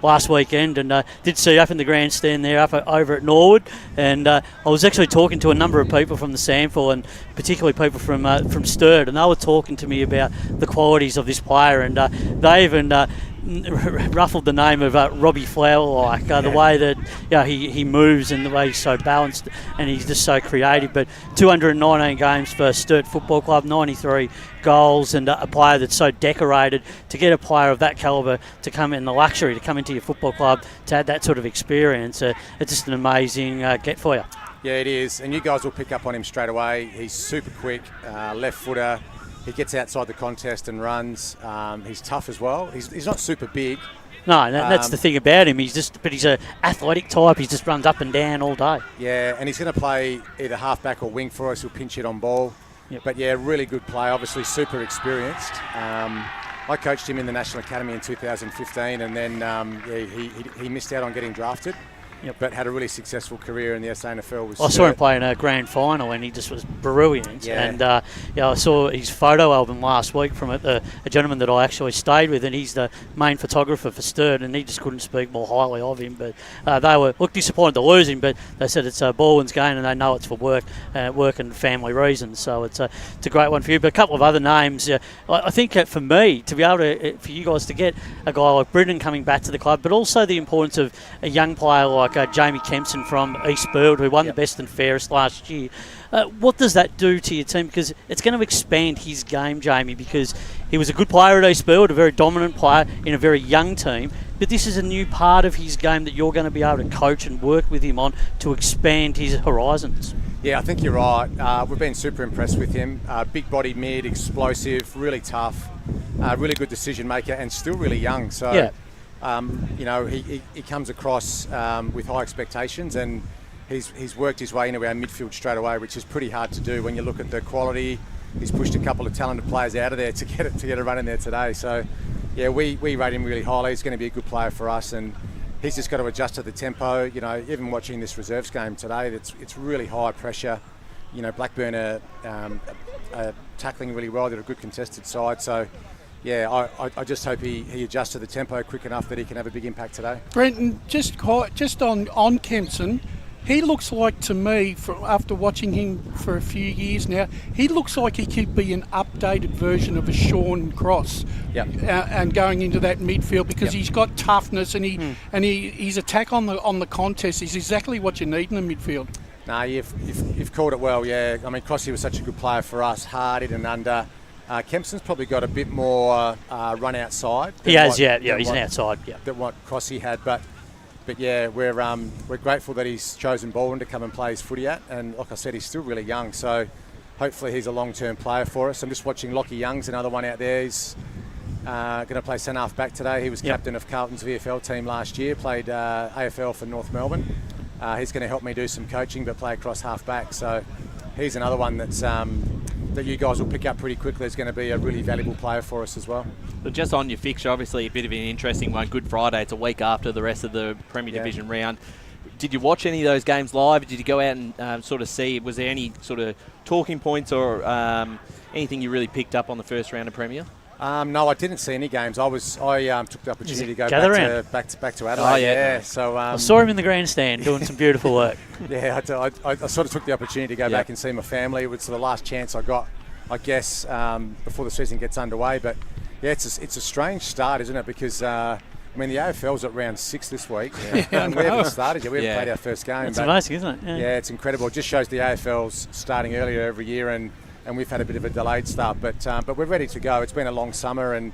last weekend, and did see up in the grandstand there over at Norwood, and I was actually talking to a number of people from the sample, and particularly people from Sturt, and they were talking to me about the qualities of this player, and they even ruffled the name of Robbie Flower, the way that he moves and the way he's so balanced and he's just so creative. But 219 games for Sturt Football Club, 93 goals, and a player that's so decorated. To get a player of that calibre to come in, the luxury to come into your football club, to add that sort of experience, it's just an amazing get for you. Yeah, it is, and you guys will pick up on him straight away. He's super quick, left footer. He gets outside the contest and runs. He's tough as well. He's not super big. No, that's the thing about him. He's an athletic type. He just runs up and down all day. Yeah, and he's going to play either half-back or wing for us. He'll pinch it on ball. Yep. But yeah, really good player. Obviously super experienced. I coached him in the National Academy in 2015, and then he missed out on getting drafted. Yep. But had a really successful career in the SANFL. I saw him play in a grand final, and he just was brilliant. Yeah. And I saw his photo album last week from a gentleman that I actually stayed with, and he's the main photographer for Sturt, and he just couldn't speak more highly of him. But they were disappointed to lose him, but they said it's Balwyn's game, and they know it's for work and family reasons. So it's a great one for you. But a couple of other names. I think for me, to be able to, for you guys to get a guy like Britton coming back to the club, but also the importance of a young player like Jamie Kempson from East Burwood, who won the best and fairest last year. What does that do to your team? Because it's going to expand his game, Jamie, because he was a good player at East Burwood, a very dominant player in a very young team. But this is a new part of his game that you're going to be able to coach and work with him on to expand his horizons. Yeah, I think you're right. We've been super impressed with him. Big body mid, explosive, really tough, really good decision maker, and still really young. So. Yeah. He comes across with high expectations, and he's worked his way into our midfield straight away, which is pretty hard to do when you look at the quality. He's pushed a couple of talented players out of there to get a run in there today. So, yeah, we rate him really highly. He's going to be a good player for us, and he's just got to adjust to the tempo. Even watching this reserves game today, it's really high pressure. Blackburn are tackling really well. They're a good contested side, so. Yeah, I just hope he adjusts to the tempo quick enough that he can have a big impact today. Brenton, just on Kempson, he looks like, to me, after watching him for a few years now, he looks like he could be an updated version of a Sean Cross. Yep. And going into that midfield, because he's got toughness and his attack on the contest is exactly what you need in the midfield. No, you've called it well. Yeah, I mean, Crossy was such a good player for us, hard in and under. Kempson's probably got a bit more run outside. He has, he's an outside. Yeah, than what Crossy had, but yeah, we're grateful that he's chosen Balwyn to come and play his footy at, and like I said, he's still really young, so hopefully he's a long-term player for us. I'm just watching Lockie Young's another one out there. He's going to play centre half back today. He was captain of Carlton's VFL team last year. Played AFL for North Melbourne. He's going to help me do some coaching, but play across half back. So he's another one that's. That you guys will pick up pretty quickly is going to be a really valuable player for us as well. But just on your fixture, obviously a bit of an interesting one. Good Friday, it's a week after the rest of the Premier Division round. Did you watch any of those games live? Did you go out and sort of see? Was there any sort of talking points or anything you really picked up on the first round of Premier? No, I didn't see any games. I took the opportunity to go back to Adelaide. Oh, yeah. So I saw him in the grandstand doing some beautiful work. Yeah, I sort of took the opportunity to go back and see my family. It was the last chance I got, I guess, before the season gets underway. But yeah, it's a strange start, isn't it? Because the AFL's at round 6 this week, and we haven't started yet. We haven't played our first game. It's amazing, isn't it? Yeah, it's incredible. It just shows the AFL's starting earlier every year, and we've had a bit of a delayed start, but we're ready to go. It's been a long summer, and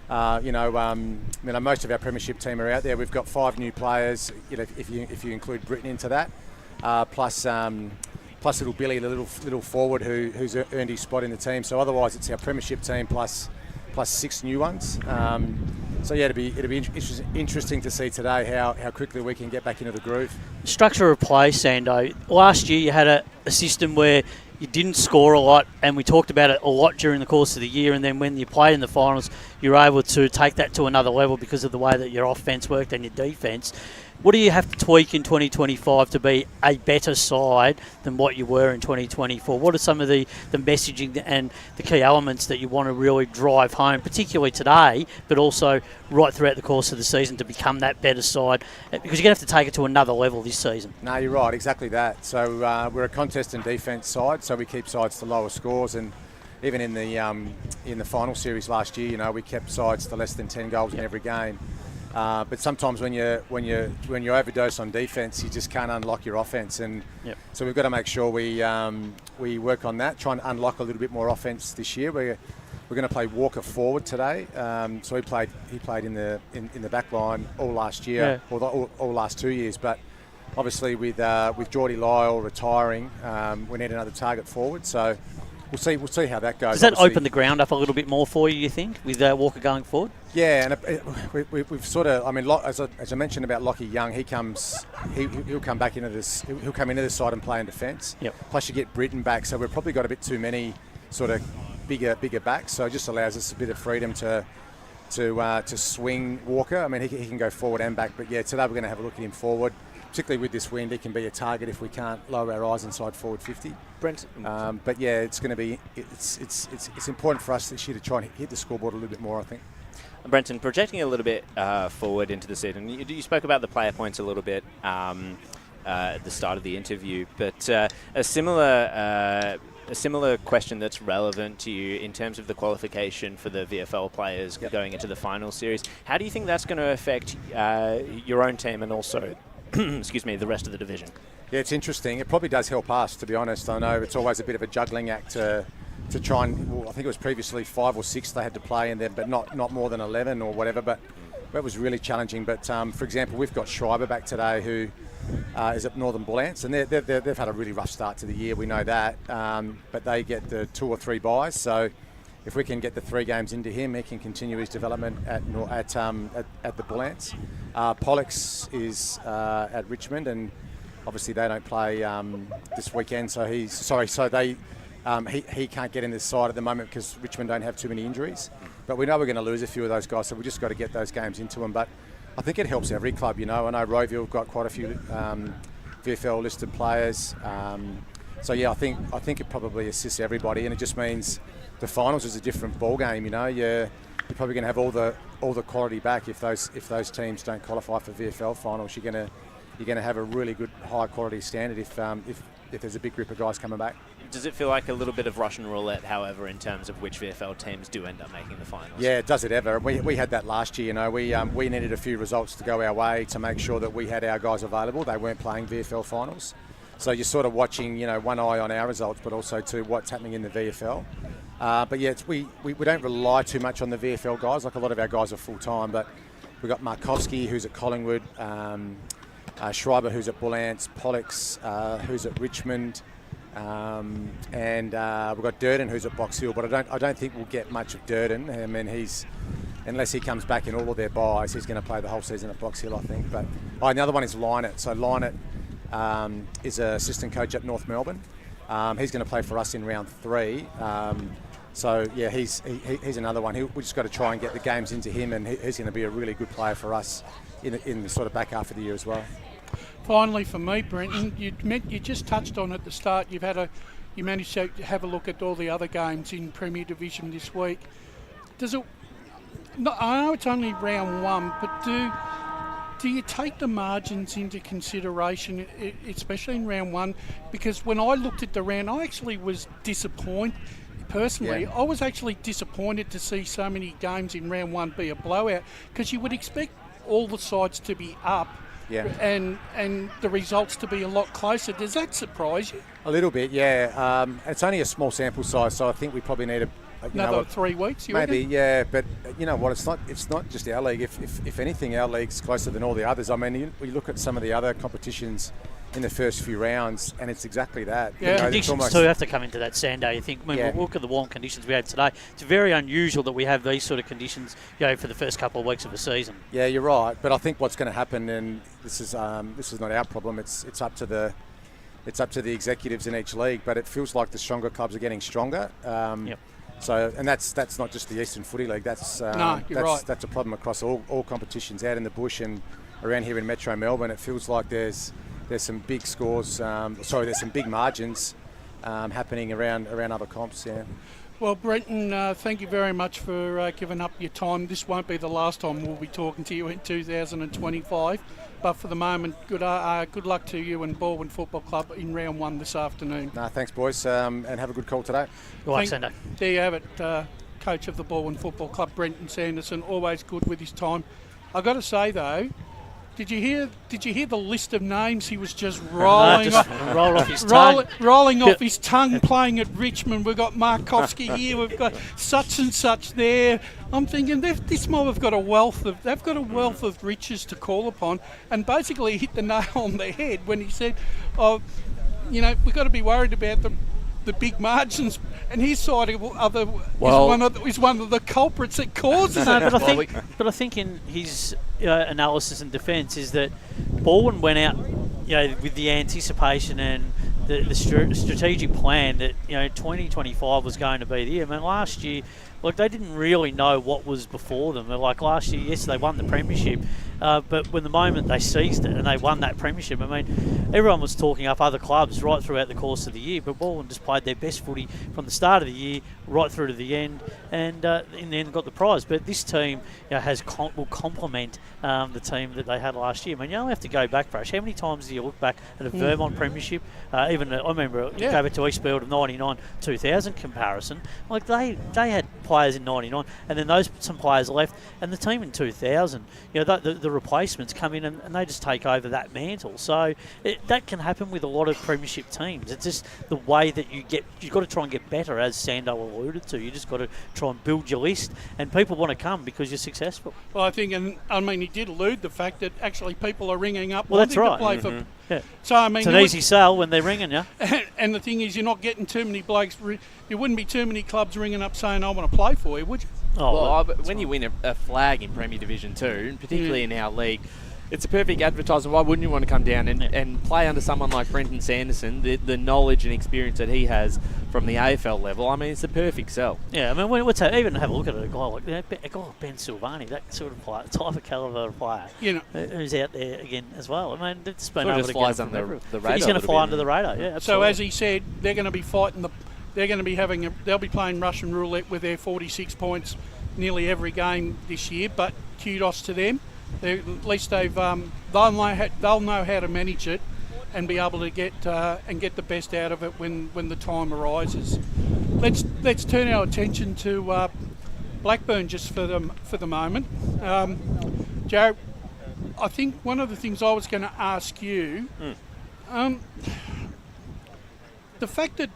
most of our premiership team are out there. We've got 5 new players, if you include Britton into that, plus little Billy, the little forward who's earned his spot in the team. So otherwise, it's our premiership team plus 6 new ones. So yeah, it'll be interesting to see today how quickly we can get back into the groove. Structure of play, Sando. Last year you had a system where you didn't score a lot, and we talked about it a lot during the course of the year, and then when you played in the finals, you were able to take that to another level because of the way that your offence worked and your defence. What do you have to tweak in 2025 to be a better side than what you were in 2024? What are some of the messaging and the key elements that you want to really drive home, particularly today, but also right throughout the course of the season to become that better side? Because you're going to have to take it to another level this season. No, you're right, exactly that. So we're a contest and defence side, so we keep sides to lower scores, and even in the final series last year, you know, we kept sides to less than 10 goals in every game. But sometimes when you overdose on defence, you just can't unlock your offence, and so we've got to make sure we work on that. Try and unlock a little bit more offence this year. We're going to play Walker forward today. So he played in the back line all last year, all last 2 years. But obviously with Geordie Lyle retiring, we need another target forward. So we'll see how that goes. Does that open the ground up a little bit more for you think, with Walker going forward? Yeah, and we've sort of, I mean, as I mentioned about Lockie Young, he'll come back into this. He'll come into this side and play in defence. Yep. Plus you get Britton back, so we've probably got a bit too many sort of bigger backs. So it just allows us a bit of freedom to swing Walker. I mean, he can go forward and back, but yeah, today we're going to have a look at him forward. Particularly with this wind, he can be a target if we can't lower our eyes inside forward 50. Brent, but yeah, it's going to be it's important for us this year to try and hit the scoreboard a little bit more, I think. Brenton, projecting a little bit forward into the season, you spoke about the player points a little bit at the start of the interview, but a similar question that's relevant to you in terms of the qualification for the VFL players going into the final series. How do you think that's going to affect your own team and also, excuse me, the rest of the division? Yeah, it's interesting. It probably does help us, to be honest. I know it's always a bit of a juggling act to try and, well, I think it was previously 5 or 6 they had to play in there, but not more than 11 or whatever. But that was really challenging. But for example, we've got Schreiber back today, who is at Northern Bullants, and they've had a really rough start to the year. We know that, but they get the 2 or 3 buys. So if we can get the 3 games into him, he can continue his development at the Bullants. Pollux is at Richmond, and obviously they don't play this weekend. So he can't get in this side at the moment because Richmond don't have too many injuries. But we know we're going to lose a few of those guys, so we just got to get those games into them. But I think it helps every club, you know. I know Roeville have got quite a few VFL listed players. So yeah, I think it probably assists everybody, and it just means the finals is a different ball game, you know. You're probably going to have all the quality back if those teams don't qualify for VFL finals. You're going to have a really good high quality standard if there's a big group of guys coming back. Does it feel like a little bit of Russian roulette, however, in terms of which VFL teams do end up making the finals? Yeah, does it ever? We had that last year, you know. We needed a few results to go our way to make sure that we had our guys available. They weren't playing VFL finals. So you're sort of watching, you know, one eye on our results, but also to what's happening in the VFL. But yeah, we don't rely too much on the VFL guys. Like, a lot of our guys are full-time, but we've got Markovski, who's at Collingwood, Schreiber, who's at Bullants, Pollux, who's at Richmond, and we've got Durden, who's at Box Hill. But I don't think we'll get much of Durden. I mean, unless he comes back in all of their buys, he's going to play the whole season at Box Hill, I think. But the other one is Lynett. So Lynett is an assistant coach at North Melbourne. He's going to play for us in round 3. So yeah, he's another one. We just got to try and get the games into him, and he's going to be a really good player for us in the sort of back half of the year as well. Finally, for me, Brenton, you just touched on at the start. You managed to have a look at all the other games in Premier Division this week. I know it's only round 1, but do you take the margins into consideration, especially in round 1? Because when I looked at the round, I actually was disappointed. Personally, I was actually disappointed to see so many games in round 1 be a blowout, because you would expect all the sides to be up. Yeah. And the results to be a lot closer. Does that surprise you? A little bit, yeah. It's only a small sample size, so I think we probably need another 3 weeks. You maybe, reckon? Yeah. But you know what? It's not just our league. If anything, our league's closer than all the others. I mean, we look at some of the other competitions in the first few rounds, and it's exactly that. Yeah, conditions too have to come into that, Sando. You think, when we look at the warm conditions we had today, it's very unusual that we have these sort of conditions, for the first couple of weeks of the season. Yeah, you're right. But I think what's going to happen, and this is not our problem. It's up to the executives in each league. But it feels like the stronger clubs are getting stronger. So, and that's not just the Eastern Footy League. That's right. That's a problem across all competitions out in the bush and around here in Metro Melbourne, it feels like there's some big scores. There's some big margins happening around other comps. Yeah. Well, Brenton, thank you very much for giving up your time. This won't be the last time we'll be talking to you in 2025. But for the moment, good luck to you and Balwyn Football Club in round 1 this afternoon. Thanks, boys, and have a good call today. Sunday. There you have it, coach of the Balwyn Football Club, Brenton Sanderson, always good with his time. I've got to say, though, Did you hear the list of names he was just rolling off his tongue? Rolling off his tongue, playing at Richmond. We've got Markovsky here. We've got such and such there. I'm thinking this mob have got a wealth of riches to call upon, and basically hit the nail on the head when he said, "Oh, we've got to be worried about the big margins," and his side is one of the culprits that causes it. But I think in his analysis and defence is that Balwyn went out, with the anticipation and the strategic plan that 2025 was going to be the year. I mean, last year, they didn't really know what was before them. They're like last year, yes, they won the premiership, but when the moment they seized it and they won that premiership, I mean, everyone was talking up other clubs right throughout the course of the year, but Balwyn just played their best footy from the start of the year right through to the end, and in the end got the prize. But this team will complement the team that they had last year. I mean, you only have to go back, Brash. How many times do you look back at a Vermont premiership? I remember go back to Eastfield of 99-2000 comparison. Like they had players in 99, and then some players left, and the team in 2000, the replacements come in and they just take over that mantle. So that can happen with a lot of premiership teams. It's just the way that you've got to try and get better, as Sando alluded to. You just got to try and build your list, and people want to come because you're successful. Well, I think, he did allude the fact that actually people are ringing up. Well, that's right. To play for. Yeah. So it's an easy sell when they're ringing you. And the thing is, you're not getting too many blokes. There wouldn't be too many clubs ringing up saying, "I want to play for you," would you? When you win a flag in Premier Division 2, and particularly in our league, it's a perfect advertisement. Why wouldn't you want to come down and play under someone like Brenton Sanderson, the knowledge and experience that he has from the AFL level? I mean, it's a perfect sell. Yeah, I mean, even have a look at a guy like Ben Silvani, that sort of player, type of calibre of player, who's out there again as well. I mean, it's been able to flies under the radar. He's going to fly under the radar. Yeah, absolutely. So as he said, they're going to be fighting they're going to be they'll be playing Russian roulette with their 46 points nearly every game this year. But kudos to them. At least they'll know how to manage it and be able to get the best out of it when the time arises. Let's turn our attention to Blackburn just for the moment. Joe, I think one of the things I was going to ask you, the fact that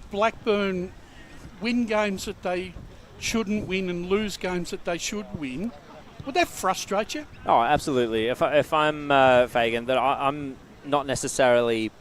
Blackburn win games that they shouldn't win and lose games that they should win, would that frustrate you? Oh, absolutely. If I'm Fagan, that I'm not necessarily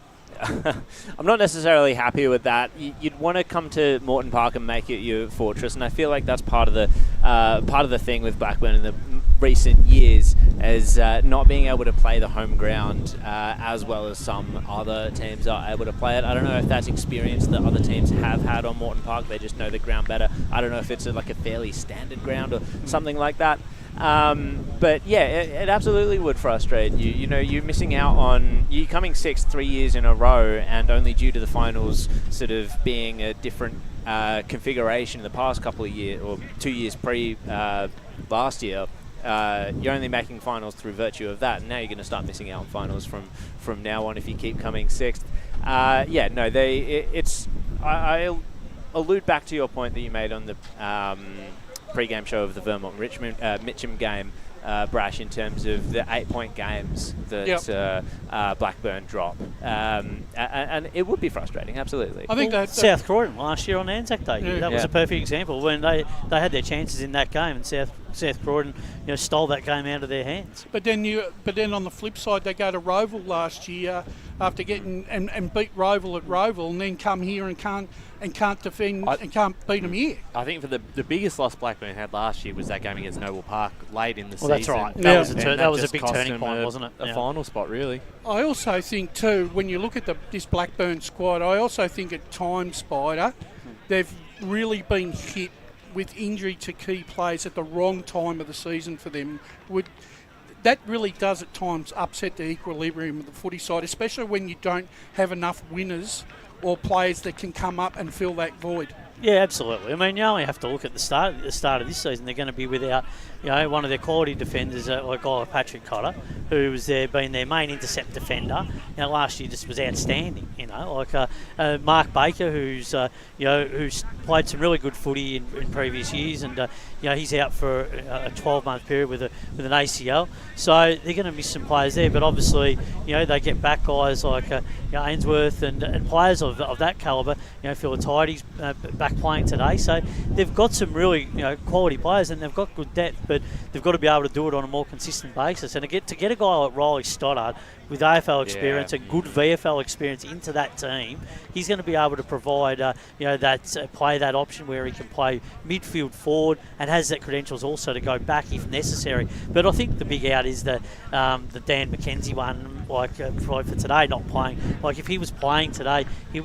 I'm not necessarily happy with that. You'd want to come to Moreton Park and make it your fortress, and I feel like that's part of the thing with Blackburn in the recent years, is not being able to play the home ground as well as some other teams are able to play it. I don't know if that's experience that other teams have had on Moreton Park. They just know the ground better. I don't know if it's like a fairly standard ground or something like that. But yeah, it absolutely would frustrate you. You're missing out on, you coming sixth 3 years in a row, and only due to the finals sort of being a different configuration in the past couple of years, or 2 years pre last year. You're only making finals through virtue of that, and now you're going to start missing out on finals from now on if you keep coming sixth. I'll allude back to your point that you made on the pre-game show of the Vermont Mitcham game, Brash, in terms of the 8-point games that Blackburn drop, and it would be frustrating, absolutely. I think South Croydon last year on Anzac Day, that was a perfect example when they had their chances in that game, and South Croydon stole that game out of their hands. But then on the flip side, they go to Roval last year after getting and beat Roval at Roval, and then come here and can't defend and can't beat them here. I think for the biggest loss Blackburn had last year was that game against Noble Park late in the season. That's right. That was a big turning point, wasn't it? A final spot, really. I also think too, when you look at this Blackburn squad, I also think at times, Spider, they've really been hit with injury to key players at the wrong time of the season for them. that really does at times upset the equilibrium of the footy side, especially when you don't have enough winners or players that can come up and fill that void. Yeah, absolutely. I mean, you only have to look at the start of this season. They're going to be without, one of their quality defenders, like Patrick Cotter, who was being their main intercept defender. Last year just was outstanding. Mark Baker, who's played some really good footy in previous years, and he's out for a 12-month period with an ACL. So they're going to miss some players there. But obviously, they get back guys like Ainsworth and players of that calibre. Phil Tidy's back playing today, so they've got some really quality players, and they've got good depth, but they've got to be able to do it on a more consistent basis. And to get a guy like Riley Stoddart with AFL experience and good VFL experience into that team, he's going to be able to provide play that option where he can play midfield forward and has that credentials also to go back if necessary. But I think the big out is the Dan McKenzie one, for today not playing. If he was playing today, he'd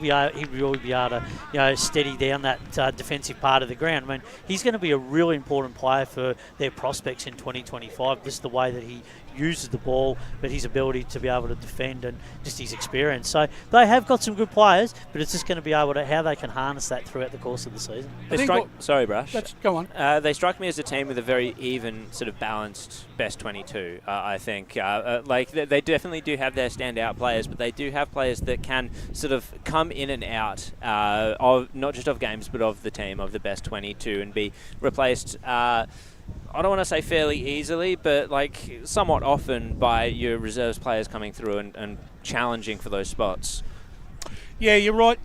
really be able to steady down that defensive part of the ground. I mean, he's going to be a really important player for their prospects in 2025, just the way that he uses the ball, but his ability to be able to defend and just his experience. So they have got some good players, but it's just going to be able to how they can harness that throughout the course of the season. Sorry, Brash. Go on. They strike me as a team with a very even, sort of balanced best 22. I think they definitely do have their standout players, but they do have players that can sort of come in and out of not just of games, but of the team, of the best 22, and be replaced. I don't want to say fairly easily, but somewhat often by your reserves players coming through and challenging for those spots. Yeah, you're right.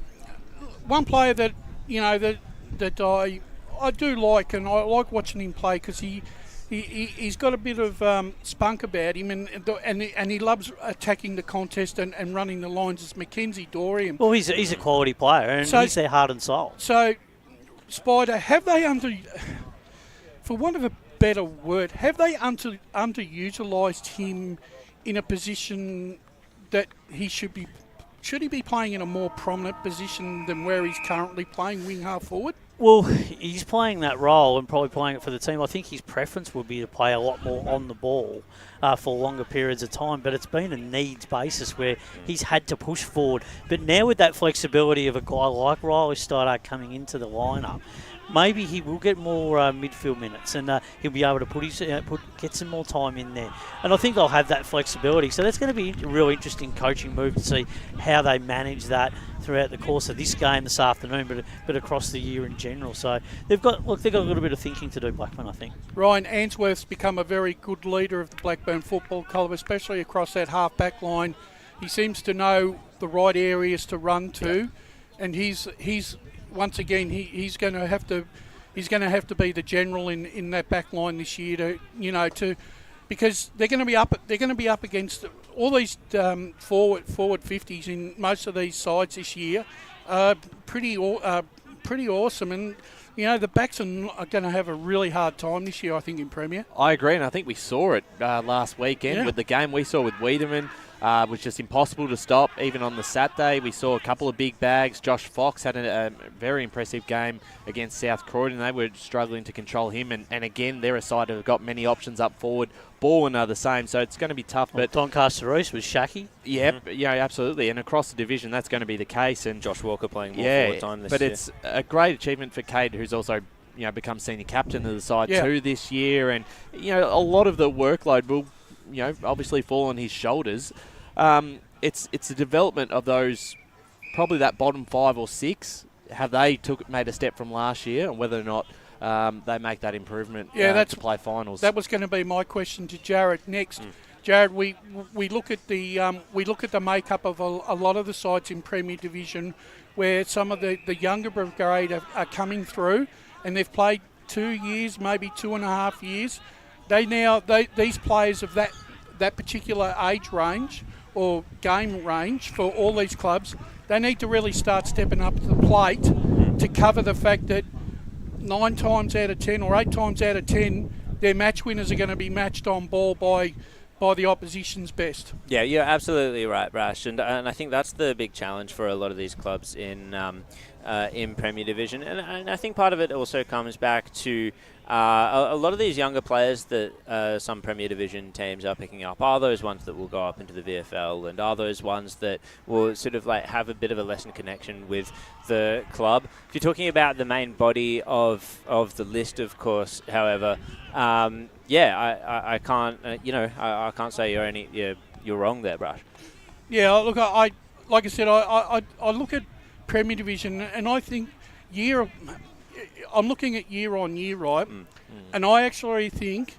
One player that that I do like, and I like watching him play because he's got a bit of spunk about him, and he loves attacking the contest and running the lines. Is Mackenzie Dorian? Well, he's a quality player, and he's their heart and soul. So, Spider, have they for want of a better word, have they underutilised him in a position that he should be? Should he be playing in a more prominent position than where he's currently playing, wing half forward? Well, he's playing that role and probably playing it for the team. I think his preference would be to play a lot more on the ball for longer periods of time, but it's been a needs basis where he's had to push forward. But now with that flexibility of a guy like Riley Stoddart coming into the lineup, maybe he will get more midfield minutes, and he'll be able to get some more time in there. And I think they'll have that flexibility. So that's going to be a real interesting coaching move to see how they manage that throughout the course of this game this afternoon, but across the year in general. So they've got a little bit of thinking to do, Blackburn, I think. Ryan Ainsworth's become a very good leader of the Blackburn Football Club, especially across that half-back line. He seems to know the right areas to run to, and he's once again he's going to have to be the general in that back line this year to because they're going to be up against all these forward 50s in most of these sides this year. Pretty awesome, and the backs are going to have a really hard time this year, I think, in Premier. I agree, and I think we saw it last weekend with the game we saw with Wiedemann. Was just impossible to stop. Even on the Saturday, we saw a couple of big bags. Josh Fox had a very impressive game against South Croydon. They were struggling to control him, and again, they're a side that have got many options up forward. Balwyn are the same, so it's going to be tough. But Doncaster Reese was Shaki. Yeah, absolutely. And across the division, that's going to be the case. And Josh Walker playing more forward time this year. But it's a great achievement for Cade, who's also become senior captain of the side too this year. And a lot of the workload will obviously fall on his shoulders. It's the development of those, probably that bottom 5 or 6. Have they made a step from last year, and whether or not they make that improvement to play finals? That was going to be my question to Jared next. Jared, we look at the makeup of a lot of the sides in Premier Division, where some of the younger brigade are coming through, and they've played 2 years, maybe 2.5 years. These players of that particular age range or game range for all these clubs, they need to really start stepping up to the plate to cover the fact that 9 times out of 10 or 8 times out of 10, their match winners are going to be matched on ball by the opposition's best. Yeah, you're absolutely right, Rash, and I think that's the big challenge for a lot of these clubs in Premier Division, and I think part of it also comes back to a lot of these younger players that some Premier Division teams are picking up are those ones that will go up into the VFL, and are those ones that will sort of like have a bit of a lesson connection with the club. If you're talking about the main body of the list, of course, however, I can't I can't say you're wrong there, Brush. Yeah, look, I like I said, I look at Premier Division and I think I'm looking at year on year, right? And I actually think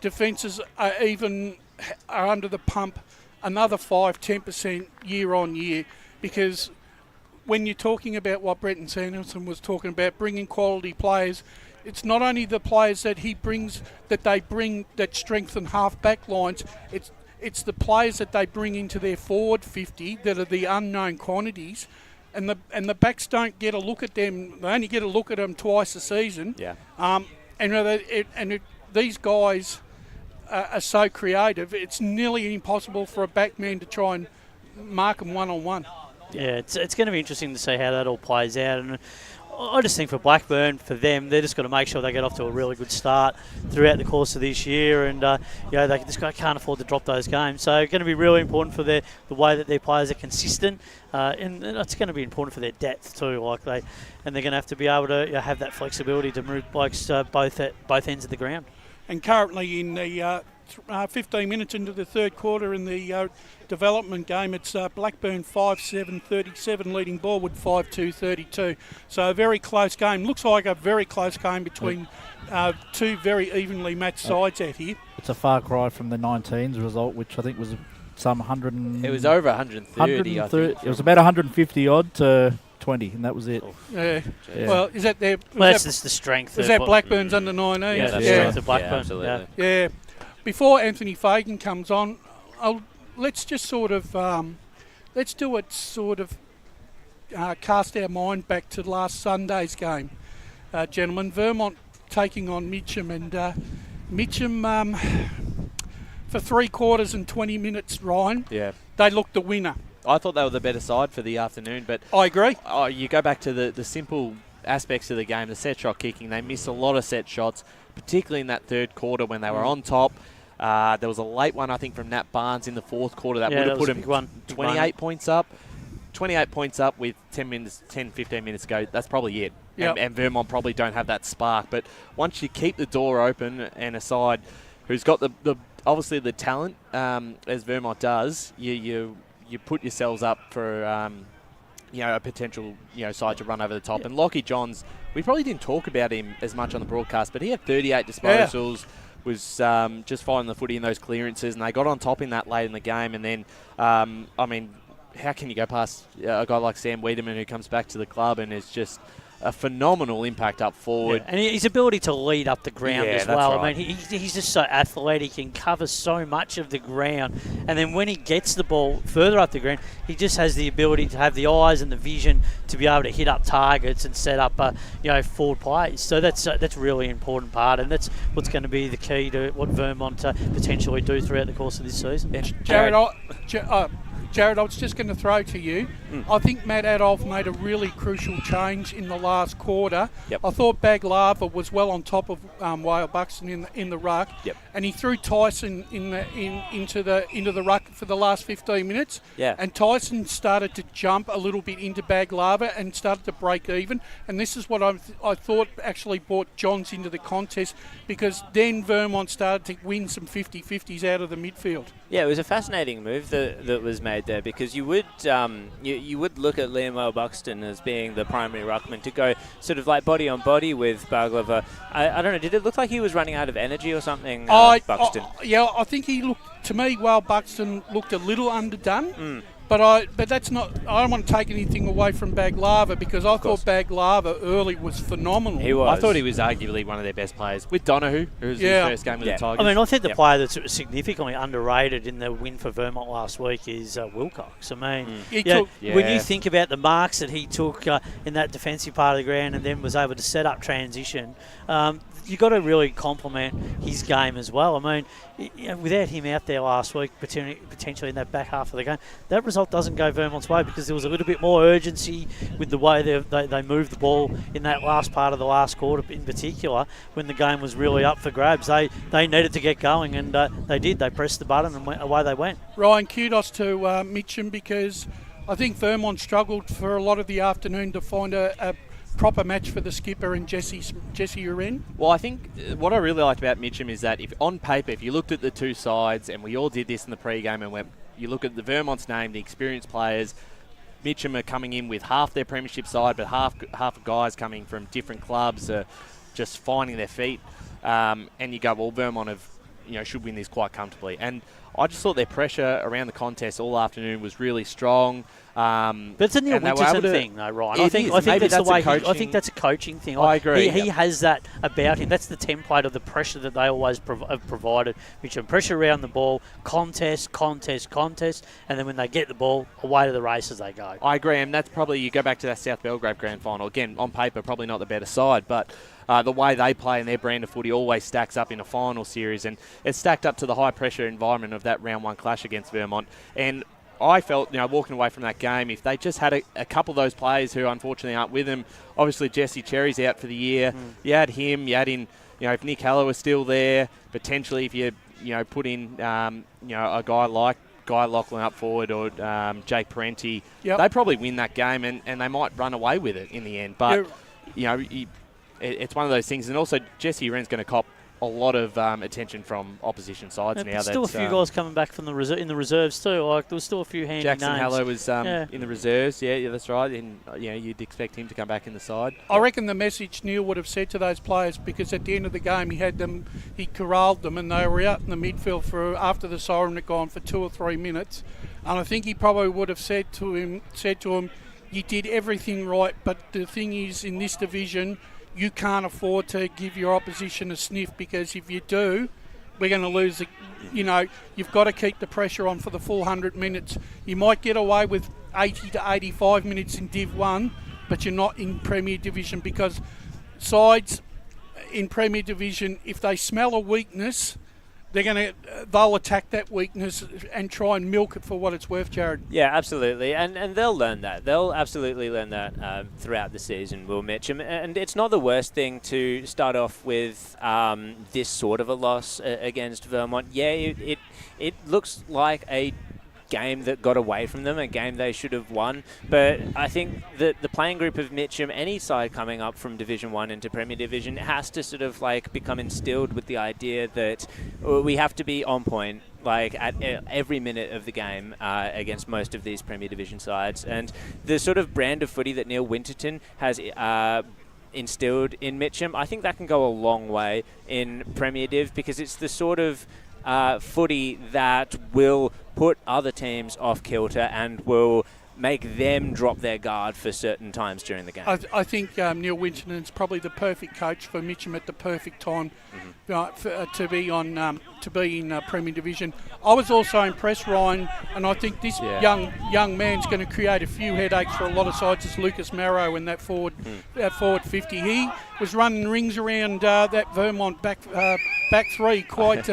defences are under the pump another 5-10% year on year, because when you're talking about what Brenton Sanderson was talking about, bringing quality players, it's not only the players that he brings that strengthen half-back lines, it's the players that they bring into their forward 50 that are the unknown quantities, and the backs don't get a look at them. They only get a look at them twice a season. Yeah. These guys are so creative. It's nearly impossible for a backman to try and mark them one-on-one. Yeah, it's going to be interesting to see how that all plays out. And I just think for Blackburn, for them, they're just got to make sure they get off to a really good start throughout the course of this year, and they just can't afford to drop those games. So it's going to be really important for the way that their players are consistent, and it's going to be important for their depth too. And they're going to have to be able to have that flexibility to move blokes both ends of the ground. And currently in the 15 minutes into the third quarter in the development game, it's Blackburn 5-7-37 leading Balwyn 5-2-32. So a very close game. Looks like a very close game between two very evenly matched sides out here. It's a far cry from the 19s result, which I think was some 100. It was over 130. I think. It was about 150 odd to 20, and that was it. Yeah. Well, is that their? That's just the strength. Is that Blackburn's under 19? Yeah, that's the strength of Blackburn. Yeah, absolutely. Yeah. Before Anthony Fagan comes on, let's just sort of cast our mind back to last Sunday's game, gentlemen. Vermont taking on Mitcham, and Mitcham for 3 quarters and 20 minutes, Ryan. Yeah. They looked the winner. I thought they were the better side for the afternoon, but I agree. You go back to the simple aspects of the game, the set shot kicking. They missed a lot of set shots, particularly in that third quarter when they were on top. There was a late one, I think, from Nat Barnes in the fourth quarter that would have put him 28 points up. 28 points up with 10, 15 minutes to go. That's probably it. Yep. And Vermont probably don't have that spark. But once you keep the door open and a side who's got the obviously the talent, as Vermont does, you put yourselves up for a potential side to run over the top. Yeah. And Lockie Johns, we probably didn't talk about him as much on the broadcast, but he had 38 disposals. Yeah. Was just finding the footy in those clearances, and they got on top in that late in the game. And then, how can you go past a guy like Sam Wiedemann, who comes back to the club and is just a phenomenal impact up forward. Yeah, and his ability to lead up the ground as well. Right. I mean, he's just so athletic, he can cover so much of the ground. And then when he gets the ball further up the ground, he just has the ability to have the eyes and the vision to be able to hit up targets and set up, forward plays. So that's a really important part, and that's what's going to be the key to what Vermont potentially do throughout the course of this season. Jared, I was just going to throw to you. I think Matt Adolph made a really crucial change in the last quarter. Yep. I thought Baglava was well on top of Whale Buxton in the ruck, and he threw Tyson into the ruck for the last 15 minutes. Yeah. And Tyson started to jump a little bit into Baglava and started to break even. And this is what I thought actually brought Johns into the contest, because then Vermont started to win some 50-50s out of the midfield. Yeah, it was a fascinating move that was made there, because you would you would look at Liam Whale Buxton as being the primary ruckman to go sort of like body on body with Baglava. I don't know, did it look like he was running out of energy or something, Buxton? I think he looked, to me, Whale Buxton looked a little underdone. But that's not. I don't want to take anything away from Baglava, because I thought Baglava early was phenomenal. He was. I thought he was arguably one of their best players with Donahue, who was his first game with the Tigers. I mean, I think the player that's significantly underrated in the win for Vermont last week is Wilcox. I mean, when you think about the marks that he took in that defensive part of the ground and then was able to set up transition, you got to really compliment his game as well. I mean, without him out there last week, potentially in that back half of the game, that result doesn't go Vermont's way because there was a little bit more urgency with the way they moved the ball in that last part of the last quarter in particular when the game was really up for grabs. They needed to get going, and they did. They pressed the button and away they went. Ryan, kudos to Mitcham, because I think Vermont struggled for a lot of the afternoon to find a proper match for the skipper and Jesse Uren. Well, I think what I really liked about Mitcham is that if on paper, if you looked at the two sides, and we all did this in the pre-game, and you look at the Vermont's name, the experienced players, Mitcham are coming in with half their premiership side, but half of guys coming from different clubs are just finding their feet. And you go, well, Vermont should win this quite comfortably. And I just thought their pressure around the contest all afternoon was really strong. But it's a Neil Winterton thing, though, Ryan. I think that's the way. I think that's a coaching thing. I agree. He has that about him. That's the template of the pressure that they always have provided, which is pressure around the ball, contest, and then when they get the ball, away to the races they go. I agree, and that's probably, you go back to that South Belgrave grand final. Again, on paper, probably not the better side, but the way they play and their brand of footy always stacks up in a final series, and it's stacked up to the high-pressure environment of that round one clash against Vermont. And I felt, walking away from that game, if they just had a couple of those players who unfortunately aren't with them, obviously Jesse Cherry's out for the year. You add him, you add in, if Nick Haller was still there, potentially if you, put in, a guy like Guy Lachlan up forward or Jake Parenti, they probably win that game and they might run away with it in the end. But, it's one of those things. And also Jesse Uren's going to cop a lot of attention from opposition sides now. There's still a few guys coming back from in the reserves too. Like there was still a few handy Jackson names. Haller was in the reserves. Yeah, that's right. And you'd expect him to come back in the side. I reckon the message Neil would have said to those players, because at the end of the game he corralled them, and they were out in the midfield after the siren had gone for 2 or 3 minutes, and I think he probably would have said to him, you did everything right, but the thing is, in this division, you can't afford to give your opposition a sniff, because if you do, we're going to lose. You've got to keep the pressure on for the full 100 minutes. You might get away with 80 to 85 minutes in Div 1, but you're not in Premier Division, because sides in Premier Division, if they smell a weakness, they'll attack that weakness and try and milk it for what it's worth, Jared. Yeah, absolutely, and they'll learn that. They'll absolutely learn that throughout the season, Will Mitcham. And it's not the worst thing to start off with this sort of a loss against Vermont. Yeah, it looks like a game that got away from them, a game they should have won. But I think that the playing group of Mitcham, any side coming up from Division 1 into Premier Division, has to sort of become instilled with the idea that we have to be on point at every minute of the game against most of these Premier Division sides. And the sort of brand of footy that Neil Winterton has instilled in Mitcham, I think that can go a long way in Premier Div, because it's the sort of footy that will put other teams off kilter and will make them drop their guard for certain times during the game. I think Neil Winterton's probably the perfect coach for Mitcham at the perfect time to be in Premier Division. I was also impressed, Ryan, and I think this young man's going to create a few headaches for a lot of sides. Is Lucas Marrow in that forward 50. He was running rings around that Vermont back three quite.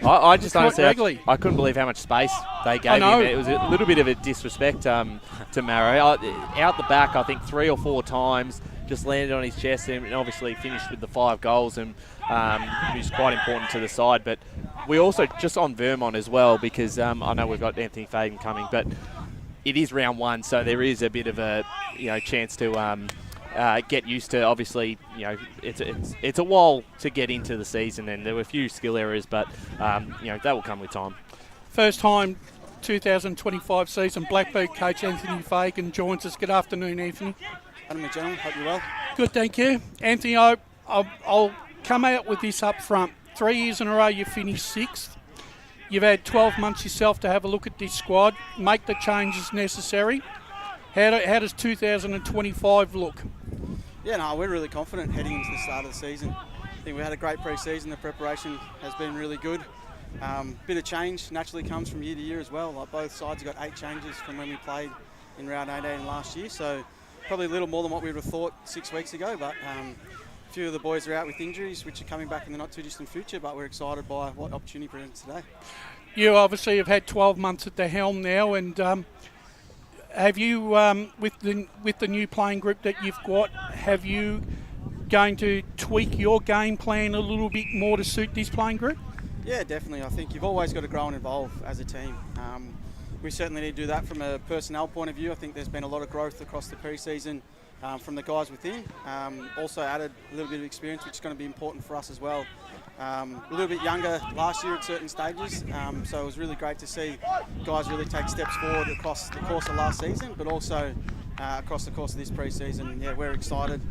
I just honestly, regularly. I couldn't believe how much space they gave him. It was a little bit of a disrespect to Marrow. Out the back, I think 3 or 4 times, just landed on his chest and obviously finished with the 5 goals, and it was quite important to the side. But we also, just on Vermont as well, because I know we've got Anthony Fagan coming, but it is round 1, so there is a bit of a chance to get used to. Obviously, it's a while to get into the season, and there were a few skill errors, but that will come with time. First time 2025 season, Blackburn coach Anthony Fagan joins us. Good afternoon, Anthony. Gentlemen, hope you're well. Good, thank you. Anthony, I'll come out with this up front. 3 years in a row you finished 6th. You've had 12 months yourself to have a look at this squad, make the changes necessary. How does 2025 look? Yeah, no, we're really confident heading into the start of the season. I think we had a great pre-season. The preparation has been really good. Bit of change naturally comes from year to year as well. Both sides have got 8 changes from when we played in round 18 last year, so probably a little more than what we would have thought 6 weeks ago, but few of the boys are out with injuries, which are coming back in the not too distant future, but we're excited by what opportunity presents today. You obviously have had 12 months at the helm now, and have you, with the new playing group that you've got, have you going to tweak your game plan a little bit more to suit this playing group? Yeah, definitely. I think you've always got to grow and evolve as a team. We certainly need to do that from a personnel point of view. I think there's been a lot of growth across the pre-season from the guys within. Also added a little bit of experience, which is going to be important for us as well. A little bit younger last year at certain stages, so it was really great to see guys really take steps forward across the course of last season, but also across the course of this pre-season. Yeah, we're excited.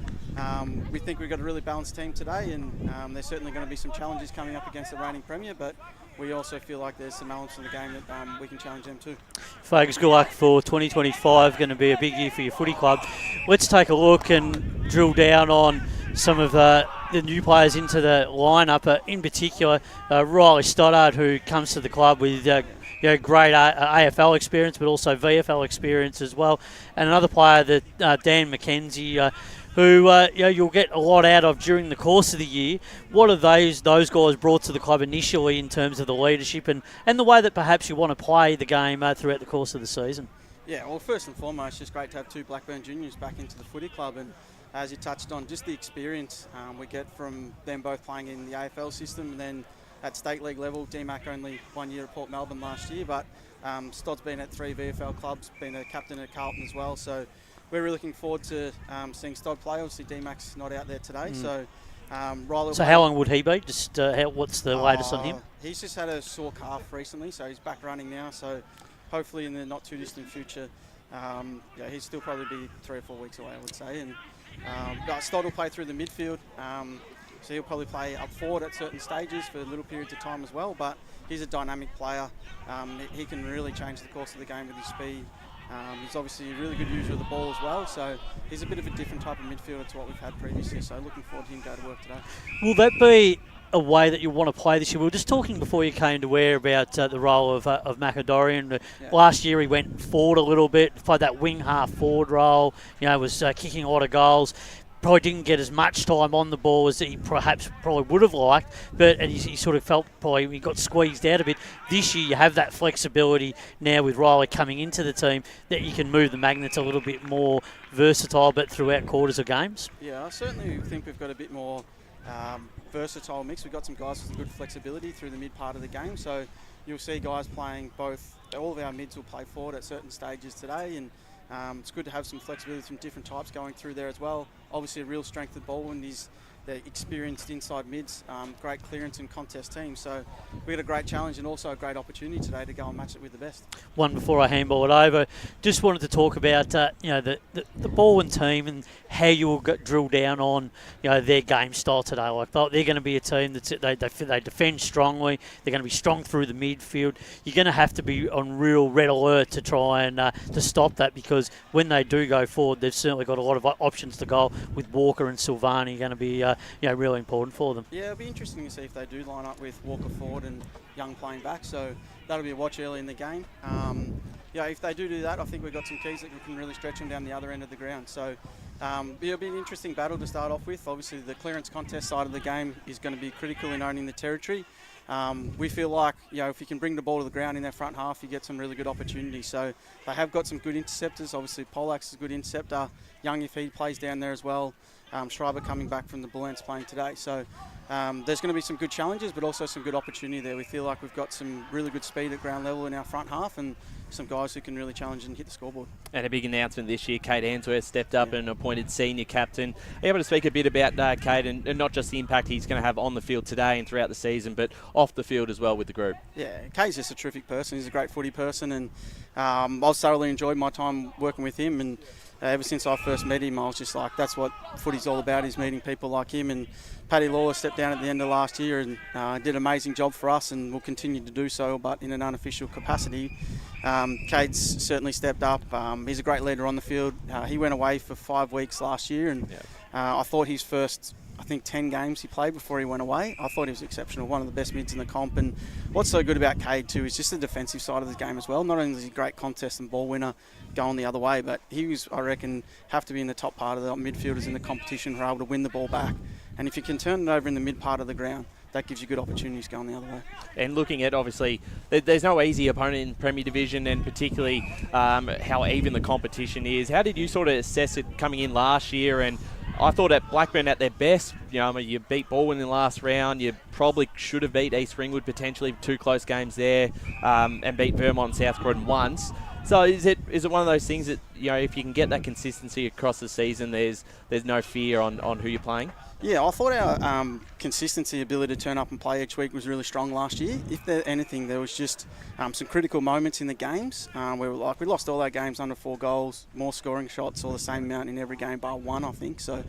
We think we've got a really balanced team today, and there's certainly going to be some challenges coming up against the reigning Premier, but we also feel like there's some elements in the game that we can challenge them too. Focus, good luck for 2025. Going to be a big year for your footy club. Let's take a look and drill down on some of the new players into the lineup. In particular, Riley Stoddard, who comes to the club with great AFL experience, but also VFL experience as well. And another player, that Dan McKenzie, who you'll get a lot out of during the course of the year. What are those guys brought to the club initially in terms of the leadership and the way that perhaps you want to play the game throughout the course of the season? Yeah, well, first and foremost, it's great to have two Blackburn juniors back into the footy club, and as you touched on, just the experience we get from them both playing in the AFL system and then at state league level. DMAC only 1 year at Port Melbourne last year, but Stodd's been at 3 VFL clubs, been a captain at Carlton as well, so we're really looking forward to seeing Stodd play. Obviously, DMAC's not out there today, so Riley. So how long would he be? Just what's the latest on him? He's just had a sore calf recently, so he's back running now. So hopefully in the not too distant future, he'd still probably be 3 or 4 weeks away, I would say. And Stodd will play through the midfield, so he'll probably play up forward at certain stages for little periods of time as well. But he's a dynamic player. He can really change the course of the game with his speed. He's obviously a really good user of the ball as well, so he's a bit of a different type of midfielder to what we've had previously, so looking forward to him going to work today. Will that be a way that you want to play this year? We were just talking before you came to wear about the role of Macadorian. Last year he went forward a little bit, played that wing half forward role, was kicking a lot of goals. Probably didn't get as much time on the ball as he probably would have liked, and he sort of felt probably he got squeezed out a bit. This year you have that flexibility now with Riley coming into the team that you can move the magnets a little bit more versatile, but throughout quarters of games. Yeah, I certainly think we've got a bit more versatile mix. We've got some guys with good flexibility through the mid part of the game, so you'll see guys playing both. All of our mids will play forward at certain stages today, and it's good to have some flexibility from different types going through there as well. Obviously, a real strength of Balwyn is the experienced inside mids, great clearance and contest team. So we had a great challenge and also a great opportunity today to go and match it with the best. One before I handball it over, just wanted to talk about the Balwyn team and how you will drill down on their game style today. Like they're going to be a team they defend strongly. They're going to be strong through the midfield. You're going to have to be on real red alert to try and to stop that, because when they do go forward, they've certainly got a lot of options to go with Walker and Silvani going to be really important for them. Yeah, it'll be interesting to see if they do line up with Walker forward and Young playing back, so that'll be a watch early in the game. If they do that, I think we've got some keys that we can really stretch them down the other end of the ground. So it'll be an interesting battle to start off with. Obviously, the clearance contest side of the game is going to be critical in owning the territory. We feel like if you can bring the ball to the ground in their front half, you get some really good opportunities. So they have got some good interceptors. Obviously, Polak's is a good interceptor. Young, if he plays down there as well. Schreiber coming back from the Bullants playing today. So there's going to be some good challenges, but also some good opportunity there. We feel like we've got some really good speed at ground level in our front half and some guys who can really challenge and hit the scoreboard. And a big announcement this year, Kate Answorth stepped up and appointed senior captain. Are you able to speak a bit about Kate and not just the impact he's going to have on the field today and throughout the season, but off the field as well with the group? Yeah, Kate's just a terrific person. He's a great footy person, and I've thoroughly enjoyed my time working with him. And ever since I first met him, I was just like, that's what footy's all about, is meeting people like him. And Paddy Lawler stepped down at the end of last year and did an amazing job for us and will continue to do so, but in an unofficial capacity. Kate's certainly stepped up. He's a great leader on the field. He went away for 5 weeks last year, and I thought his first I think, 10 games he played before he went away. I thought he was exceptional, one of the best mids in the comp. And what's so good about Cade too is just the defensive side of the game as well. Not only is he a great contest and ball winner going the other way, but he was, I reckon, have to be in the top part of the midfielders in the competition who are able to win the ball back. And if you can turn it over in the mid part of the ground, that gives you good opportunities going the other way. And looking at, obviously, there's no easy opponent in Premier Division, and particularly how even the competition is. How did you sort of assess it coming in last year? And I thought at Blackburn at their best, you beat Balwyn in the last round. You probably should have beat East Ringwood potentially, 2 close games there, and beat Vermont and South Croydon once. So is it one of those things that, if you can get that consistency across the season, there's no fear on who you're playing? Yeah, I thought our consistency, ability to turn up and play each week was really strong last year. If there anything, there was just some critical moments in the games where we lost all our games under 4 goals, more scoring shots, or the same amount in every game bar 1, I think. So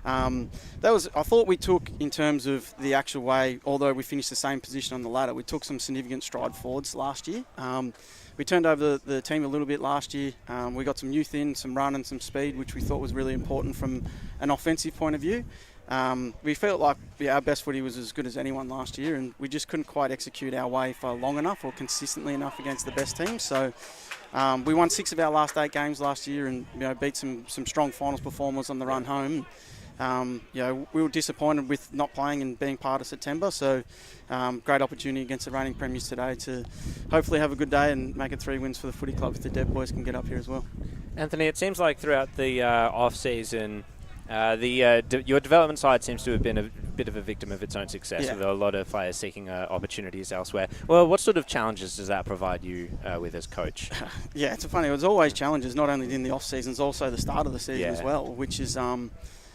I thought we took, in terms of the actual way, although we finished the same position on the ladder, we took some significant stride forwards last year. We turned over the team a little bit last year. We got some youth in, some run and some speed, which we thought was really important from an offensive point of view. We felt like our best footy was as good as anyone last year, and we just couldn't quite execute our way for long enough or consistently enough against the best teams. So we won 6 of our last 8 games last year, and beat some strong finals performers on the run home. We were disappointed with not playing and being part of September, so great opportunity against the reigning premiers today to hopefully have a good day and make it 3 wins for the footy club if the Dev boys can get up here as well. Anthony, it seems like throughout the off-season, your development side seems to have been a bit of a victim of its own success, with a lot of players seeking opportunities elsewhere. Well, what sort of challenges does that provide you with as coach? Yeah, it's funny. There's always challenges, not only in the off-seasons, also the start of the season as well, which is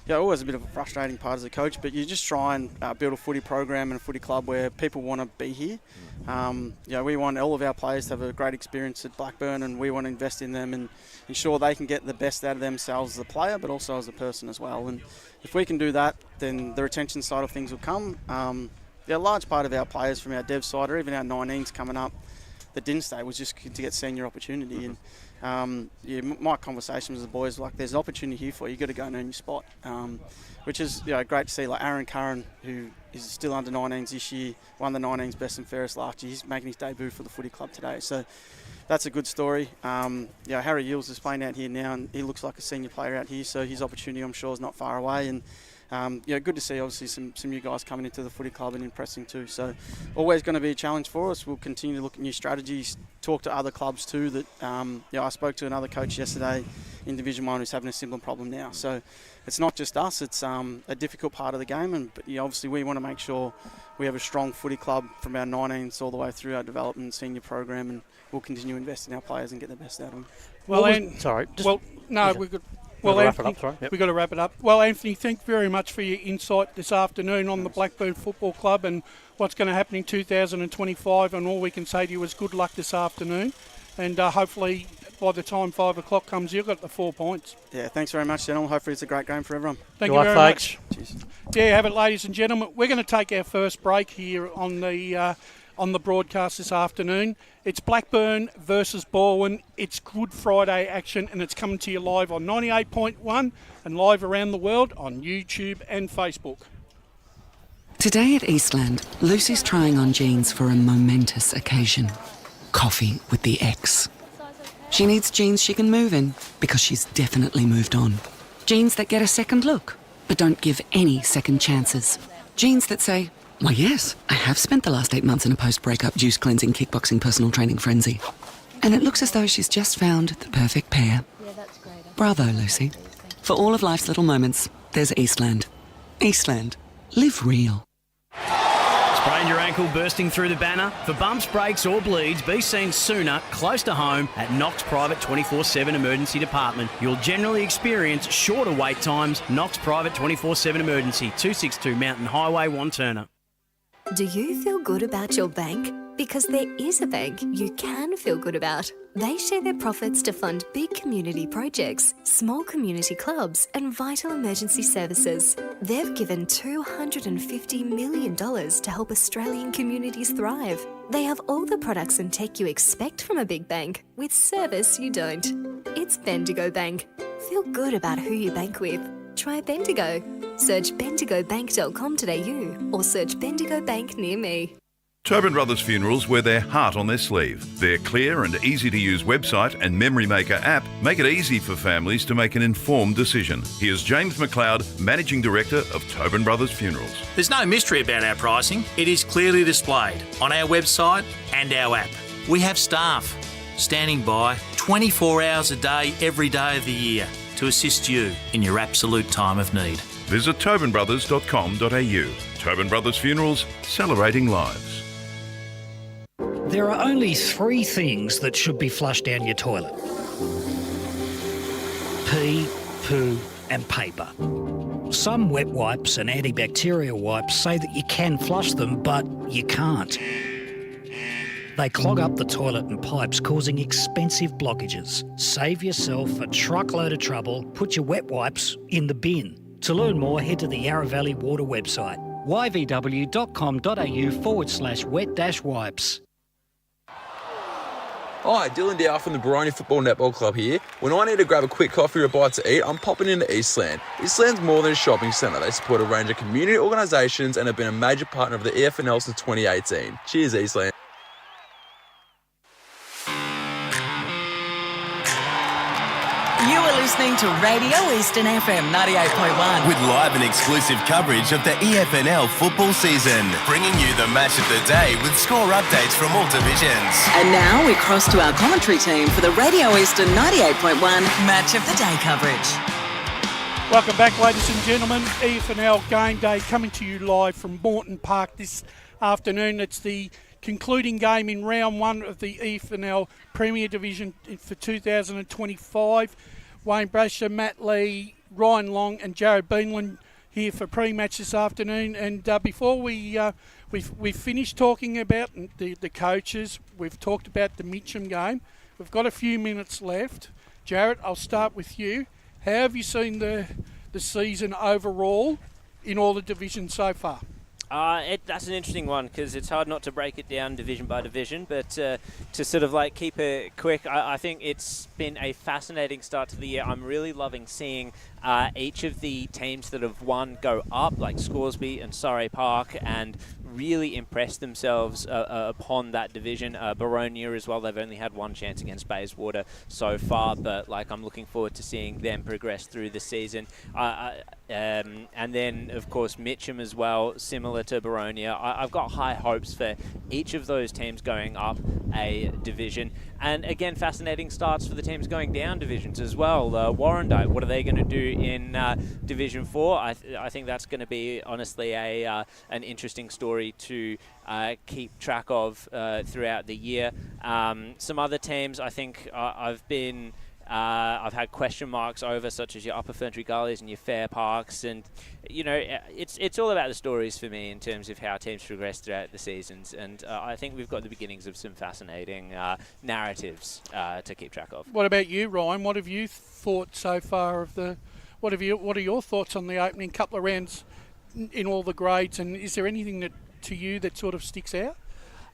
always a bit of a frustrating part as a coach, but you just try and build a footy program and a footy club where people want to be here. We want all of our players to have a great experience at Blackburn, and we want to invest in them and ensure they can get the best out of themselves as a player, but also as a person as well. And if we can do that, then the retention side of things will come. A large part of our players from our dev side, or even our 19s coming up that didn't stay, was just to get senior opportunity. And my conversations with the boys, like, there's an opportunity here for you. You've got to go and earn your spot, which is great to see. Like Aaron Curran, who is still under 19s this year, won the 19s best and fairest last year. He's making his debut for the footy club today. So that's a good story. Harry Yields is playing out here now, and he looks like a senior player out here, so his opportunity, I'm sure, is not far away. And good to see, obviously, some new guys coming into the footy club and impressing too. So always going to be a challenge for us. We'll continue to look at new strategies, talk to other clubs too. That I spoke to another coach yesterday in Division 1 who's having a similar problem now. So it's not just us, it's a difficult part of the game, but obviously we want to make sure we have a strong footy club from our 19s all the way through our development and senior program, and we'll continue to invest in our players and get the best out of them. We've got to wrap it up. Well, Anthony, thank you very much for your insight this afternoon on the Blackburn Football Club and what's going to happen in 2025, and all we can say to you is good luck this afternoon, and hopefully by the time 5 o'clock comes, you've got the 4 points. Yeah, thanks very much, gentlemen. Hopefully it's a great game for everyone. Thank you very much. Cheers. There you have it, ladies and gentlemen. We're going to take our first break here on the broadcast this afternoon. It's Blackburn versus Balwyn. It's Good Friday action, and it's coming to you live on 98.1 and live around the world on YouTube and Facebook. Today at Eastland, Lucy's trying on jeans for a momentous occasion. Coffee with the ex. She needs jeans she can move in, because she's definitely moved on. Jeans that get a second look, but don't give any second chances. Jeans that say, "Why yes, I have spent the last 8 months in a post-breakup juice cleansing, kickboxing, personal training frenzy." And it looks as though she's just found the perfect pair. Yeah, that's great. Bravo, Lucy. For all of life's little moments, there's Eastland. Eastland. Live real. Sprained your ankle bursting through the banner? For bumps, breaks or bleeds, be seen sooner, close to home, at Knox Private 24/7 Emergency Department. You'll generally experience shorter wait times. Knox Private 24/7 Emergency, 262 Mountain Highway, Wanturna. Do you feel good about your bank? Because there is a bank you can feel good about. They share their profits to fund big community projects, small community clubs, and vital emergency services. They've given $250 million to help Australian communities thrive. They have all the products and tech you expect from a big bank, with service you don't. It's Bendigo Bank. Feel good about who you bank with. Try Bendigo. Search bendigobank.com.au or search Bendigo Bank near me. Tobin Brothers Funerals wear their heart on their sleeve. Their clear and easy-to-use website and Memory Maker app make it easy for families to make an informed decision. Here's James McLeod, Managing Director of Tobin Brothers Funerals. There's no mystery about our pricing. It is clearly displayed on our website and our app. We have staff standing by 24 hours a day, every day of the year to assist you in your absolute time of need. Visit tobinbrothers.com.au. Tobin Brothers Funerals, celebrating lives. There are only 3 things that should be flushed down your toilet: pee, poo and paper. Some wet wipes and antibacterial wipes say that you can flush them, but you can't. They clog up the toilet and pipes, causing expensive blockages. Save yourself a truckload of trouble. Put your wet wipes in the bin. To learn more, head to the Yarra Valley Water website, yvw.com.au/wet-wipes. Hi, Dylan Dow from the Baroni Football Netball Club here. When I need to grab a quick coffee or a bite to eat, I'm popping into Eastland. Eastland's more than a shopping centre. They support a range of community organisations and have been a major partner of the EFNL since 2018. Cheers, Eastland. You are listening to Radio Eastern FM 98.1. With live and exclusive coverage of the EFNL football season. Bringing you the match of the day with score updates from all divisions. And now we cross to our commentary team for the Radio Eastern 98.1 Match of the Day coverage. Welcome back, ladies and gentlemen. EFNL Game Day coming to you live from Moreton Park this afternoon. It's the concluding game in round 1 of the EFNL Premier Division for 2025. Wayne Brasher, Matt Lee, Ryan Long and Jared Beanland here for pre-match this afternoon. And before we've finished talking about the coaches, we've talked about the Mitcham game. We've got a few minutes left. Jared, I'll start with you. How have you seen the season overall in all the divisions so far? That's an interesting one because it's hard not to break it down division by division, but to sort of like keep it quick, I think it's been a fascinating start to the year. I'm really loving seeing each of the teams that have won go up, like Scoresby and Surrey Park, and really impressed themselves upon that division. Baronia as well, they've only had one chance against Bayswater so far, but like I'm looking forward to seeing them progress through the season. And then, of course, Mitcham as well, similar to Baronia. I've got high hopes for each of those teams going up a division. And again, fascinating starts for the teams going down divisions as well. Warrandyte, what are they going to do in Division 4? I think that's going to be, honestly, an interesting story to keep track of throughout the year. Some other teams, I think I've had question marks over, such as your Upper Ferntree Gullies and your Fair Parks, and it's all about the stories for me in terms of how teams progress throughout the seasons. And I think we've got the beginnings of some fascinating narratives to keep track of. What about you, Ryan? What have you thought so far of the? What are your thoughts on the opening couple of rounds in all the grades? And is there anything that to you that sort of sticks out?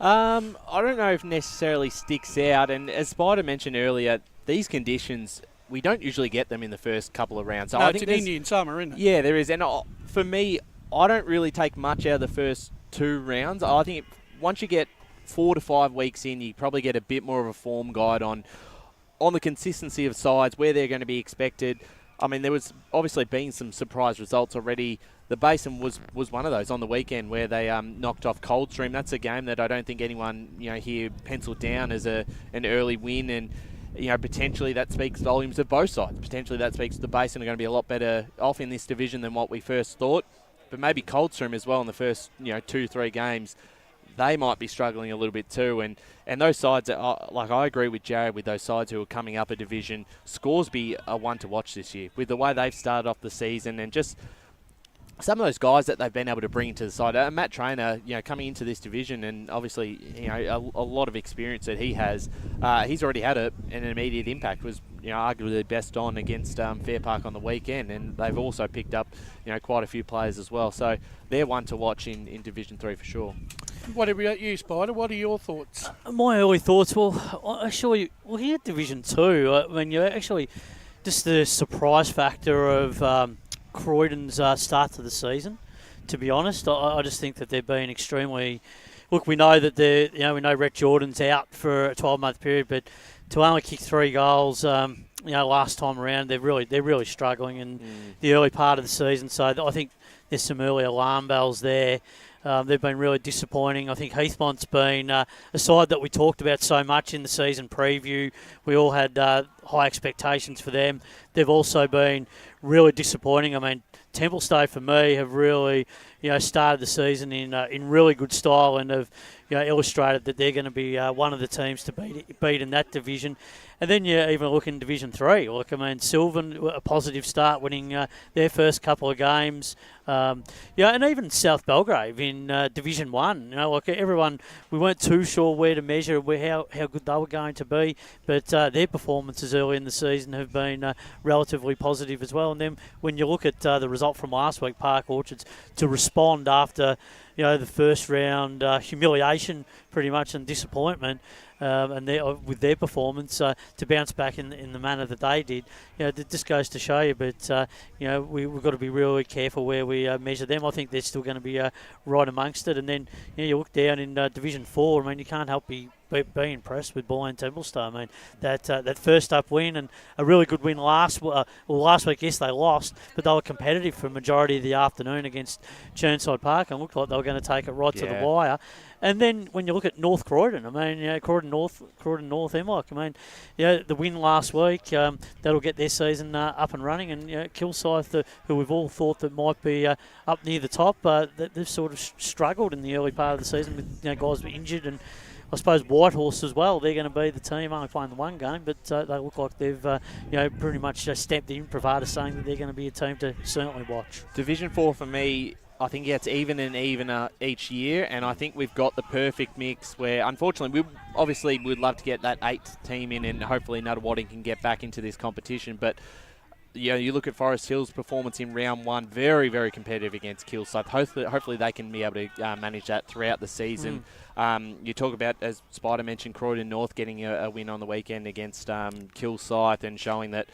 I don't know if necessarily sticks out. And as Spider mentioned earlier, these conditions, we don't usually get them in the first couple of rounds. So no, I it's think an Indian summer, isn't it? Yeah, there is. And for me, I don't really take much out of the first 2 rounds. I think once you get 4 to 5 weeks in, you probably get a bit more of a form guide on the consistency of sides, where they're going to be expected. I mean, there was obviously been some surprise results already. The Basin was one of those on the weekend where they knocked off Coldstream. That's a game that I don't think anyone here penciled down as an early win, and potentially that speaks volumes of both sides. Potentially that speaks the Basin are going to be a lot better off in this division than what we first thought. But maybe Coldstream as well in the first 2-3 games, they might be struggling a little bit too. And those sides, I agree with Jared with those sides who are coming up a division. Scoresby are one to watch this year with the way they've started off the season and just some of those guys that they've been able to bring into the side. Matt Traynor, coming into this division, and obviously, a lot of experience that he has. He's already had an immediate impact. Was arguably best on against Fair Park on the weekend, and they've also picked up quite a few players as well. So they're one to watch in Division 3 for sure. What about you, Spider? What are your thoughts? My early thoughts, actually, here at Division 2, when you actually just the surprise factor of Croydon's start to the season. To be honest, I just think that they've been extremely. Look, we know that we know Rhett Jordan's out for a 12-month period, but to only kick 3 goals, last time around, they're really struggling in the early part of the season. So I think there's some early alarm bells there. They've been really disappointing. I think Heathmont's been a side that we talked about so much in the season preview. We all had high expectations for them. They've also been really disappointing. I mean, Templestowe for me have really, started the season in really good style and have, illustrated that they're going to be one of the teams to beat in that division. And then you even look in Division 3. Sylvan, a positive start, winning their first couple of games. And even South Belgrave in Division 1. Everyone, we weren't too sure where to measure how good they were going to be, but their performances early in the season have been relatively positive as well. And then when you look at the result from last week, Park Orchards, to respond after the first round humiliation pretty much and disappointment, and with their performance to bounce back in the manner that they did, it just goes to show you. But we've got to be really careful where we measure them. I think they're still going to be right amongst it. And then you look down in Division 4. I mean, you can't help be impressed with Balwyn Templestowe. I mean, that first up win and a really good win last week. Yes, they lost, but they were competitive for a majority of the afternoon against Chirnside Park and looked like they were going to take it right to the wire. And then when you look at North Croydon, I mean, Croydon North Hemlock, I mean, the win last week, that'll get their season up and running. And Kilsyth, who we've all thought that might be up near the top, they've sort of struggled in the early part of the season with guys were injured. And I suppose Whitehorse as well, they're going to be the team, only playing the one game, but they look like they've pretty much stamped in Pravada, saying that they're going to be a team to certainly watch. Division 4 for me, I think it gets even and evener each year, and I think we've got the perfect mix where, unfortunately, we'd love to get that 8th team in, and hopefully Nuttawading can get back into this competition. But you look at Forest Hill's performance in round 1, very, very competitive against Kilsyth. Hopefully they can be able to manage that throughout the season. You talk about, as Spider mentioned, Croydon North getting a win on the weekend against Kilsyth and showing that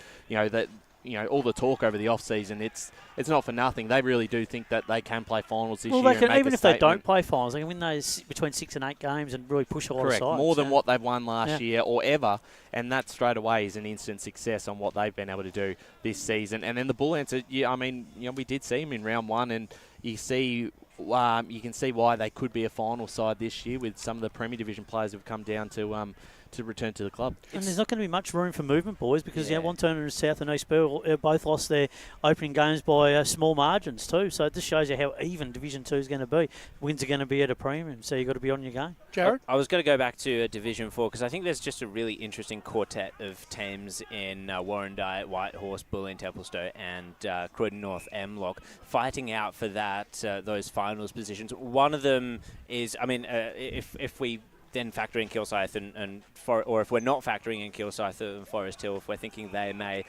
all the talk over the off season, it's not for nothing. They really do think that they can play finals this year. They can, and even if they don't play finals, they can win those between 6 and 8 games and really push a lot of sides. More than what they've won last year or ever, and that straight away is an instant success on what they've been able to do this season. And then the Bull Ants, we did see them in round 1, and you can see why they could be a final side this year with some of the Premier Division players who've come down to return to the club. And there's not going to be much room for movement, boys, because Wantirna and South and East Pearl both lost their opening games by small margins too. So it just shows you how even Division 2 is going to be. Wins are going to be at a premium, so you've got to be on your game. Jared? I was going to go back to Division 4 because I think there's just a really interesting quartet of teams in Warrandyte, Whitehorse, Bulleen, Templestowe and Croydon North Hemlock fighting out for those finals positions. One of them is, if we then factor in Kilsyth or if we're not factoring in Kilsyth and Forest Hill, if we're thinking they may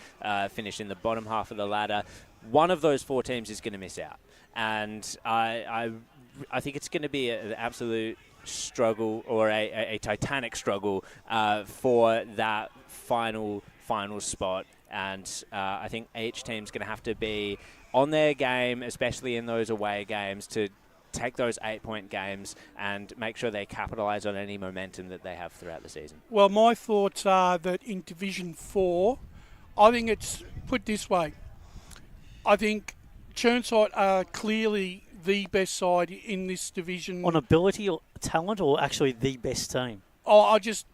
finish in the bottom half of the ladder, one of those 4 teams is going to miss out. And I think it's going to be an absolute struggle or a titanic struggle for that final spot. And I think each team's going to have to be on their game, especially in those away games, to take those 8-point games and make sure they capitalise on any momentum that they have throughout the season. Well, my thoughts are that in Division 4, I think it's put this way. I think Chirnside are clearly the best side in this division. On ability or talent, or actually the best team? I just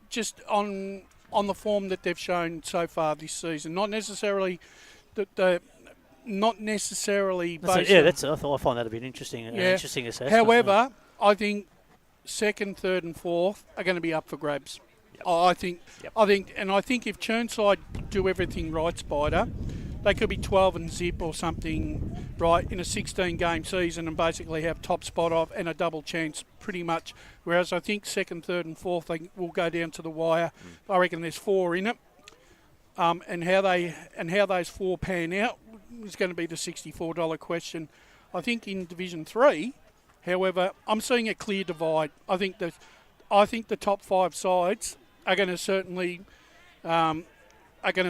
on the form that they've shown so far this season. Not necessarily based I find that a bit interesting. An interesting assessment. However, I think 2nd, 3rd, and 4th are going to be up for grabs. Yep. I think if Chirnside do everything right, Spider, they could be 12 and zip or something, right, in a 16-game season and basically have top spot off and a double chance pretty much. Whereas I think 2nd, 3rd, and 4th they will go down to the wire. I reckon there's 4 in it. And how those 4 pan out is going to be the $64 question. I think in Division 3, however, I'm seeing a clear divide. I think the top 5 sides are going to certainly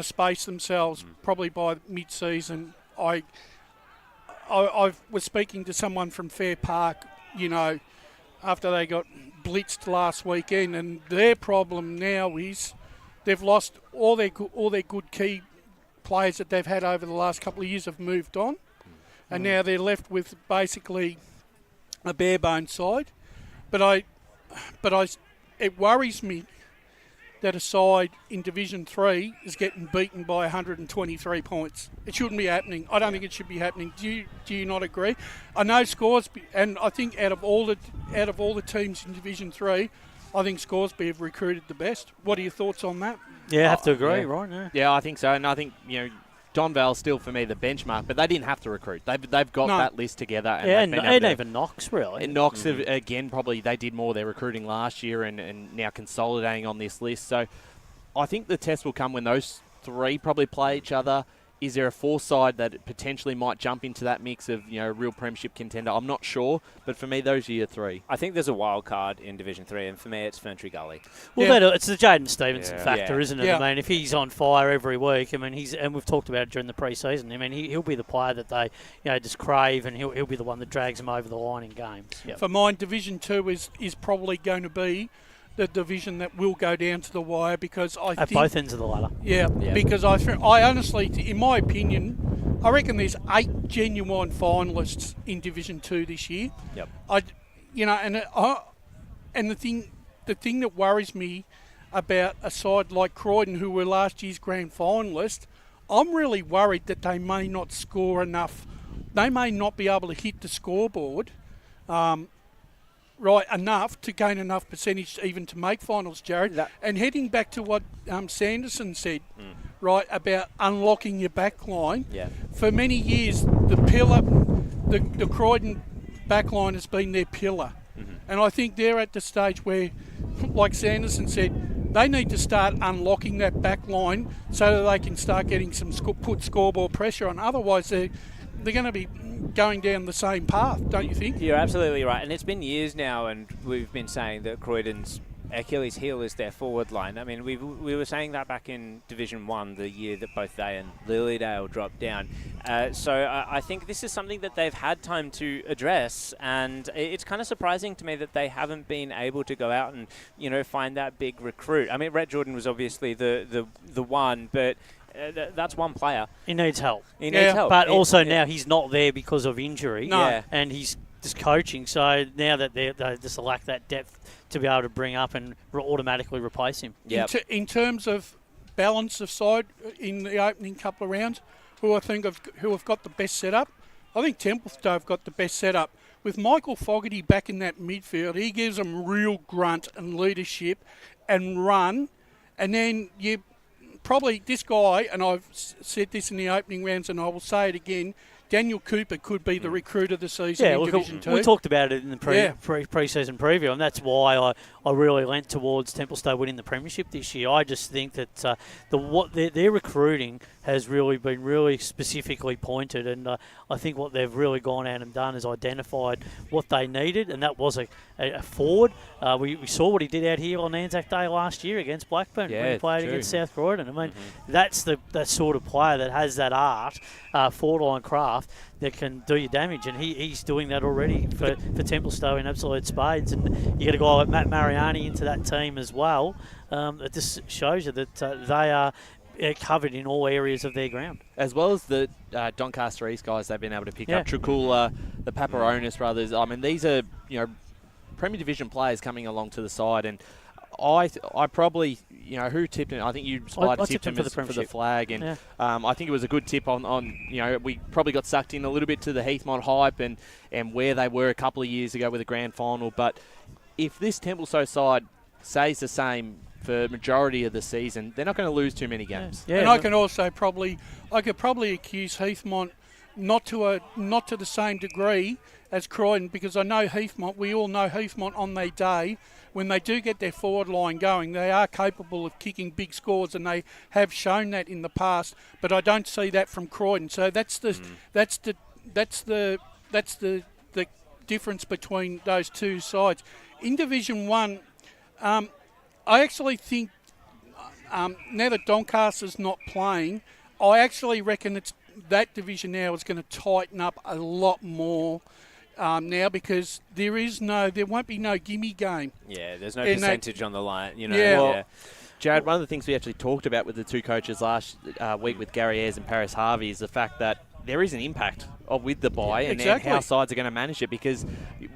space themselves probably by mid-season. I was speaking to someone from Fair Park, after they got blitzed last weekend, and their problem now is they've lost all their good key players that they've had over the last couple of years have moved on, and now they're left with basically a bare bone side. But it worries me that a side in Division 3 is getting beaten by 123 points. It shouldn't be happening. I don't think it should be happening. Do you not agree? I know Scoresby, and I think out of all the teams in Division 3, I think Scoresby have recruited the best. What are your thoughts on that? Yeah, I have to agree, right? Yeah, I think so. And I think, Donvale's still, for me, the benchmark, but they didn't have to recruit. They've got that list together. And even Knox, really. And Knox, again, probably they did more of their recruiting last year and now consolidating on this list. So I think the test will come when those three probably play each other. Is there a fourth side that potentially might jump into that mix of, real premiership contender? I'm not sure, but for me, those are your three. I think there's a wild card in Division 3, and for me, it's Ferntree Gully. Well, it's the Jaden Stevenson factor, isn't it? Yeah. I mean, if he's on fire every week, and we've talked about it during the pre-season. I mean, he'll be the player that they, just crave, and he'll be the one that drags them over the line in games. Yep. For mine, Division 2 is probably going to be the division that will go down to the wire, because I think... At both ends of the ladder. Yeah, because I honestly, in my opinion, I reckon there's 8 genuine finalists in Division 2 this year. Yep. And the thing that worries me about a side like Croydon, who were last year's grand finalist, I'm really worried that they may not score enough. They may not be able to hit the scoreboard right enough to gain enough percentage even to make finals, Jared. And heading back to what Sanderson said, right, about unlocking your back line. Yeah. For many years, the pillar, the Croydon back line has been their pillar. And I think they're at the stage where, like Sanderson said, they need to start unlocking that back line so that they can start getting some put scoreboard pressure on. Otherwise, they're going to be going down the same path, don't you think? You're absolutely right. And it's been years now, and we've been saying that Croydon's Achilles heel is their forward line. I mean, we were saying that back in Division 1, the year that both they and Lilydale dropped down. So I think this is something that they've had time to address, and it's kind of surprising to me that they haven't been able to go out and, find that big recruit. I mean, Rhett Jordan was obviously the one, but that's one player. He needs help. He needs help. But also now he's not there because of injury. No. And he's just coaching. So now that they just lack that depth to be able to bring up and automatically replace him. Yep. In terms of balance of side in the opening couple of rounds, who have got the best setup, I think Templestowe have got the best setup. With Michael Fogarty back in that midfield, he gives them real grunt and leadership and run. And then you probably, this guy, and I've said this in the opening rounds and I will say it again, Daniel Cooper could be the recruit of the season in Division 2. We talked about it in the pre-season preview, and that's why I really leant towards Templestowe winning the premiership this year. I just think that their recruiting has really been really specifically pointed, and I think what they've really gone out and done is identified what they needed, and that was a forward. We saw what he did out here on Anzac Day last year against Blackburn when he played against South Croydon. I mean, that's that sort of player that has that art, forward-line craft, that can do you damage, and he's doing that already for Templestowe in absolute spades. And you get a guy like Matt Mariani into that team as well. It just shows you that they are covered in all areas of their ground. As well as the Doncaster East guys they've been able to pick up. Tricula, the Paparonis brothers. I mean, these are Premier Division players coming along to the side, and I probably, who tipped it? I think you tipped him for the flag, and I think it was a good tip on we probably got sucked in a little bit to the Heathmont hype and where they were a couple of years ago with a grand final. But if this Templestowe side stays the same for majority of the season, they're not going to lose too many games. And I can also probably accuse Heathmont not to the same degree as Croydon, because I know Heathmont. We all know Heathmont on their day. When they do get their forward line going, they are capable of kicking big scores, and they have shown that in the past. But I don't see that from Croydon. So that's the difference between those two sides. In Division 1, I actually think now that Doncaster's not playing, I actually reckon that division now is going to tighten up a lot more now, because there won't be no gimme game. Yeah, there's no percentage on the line. You know. Yeah. Well, Jared, one of the things we actually talked about with the two coaches last week with Gary Ayres and Paris Harvey is the fact that there is an impact with the bye and how sides are going to manage it, because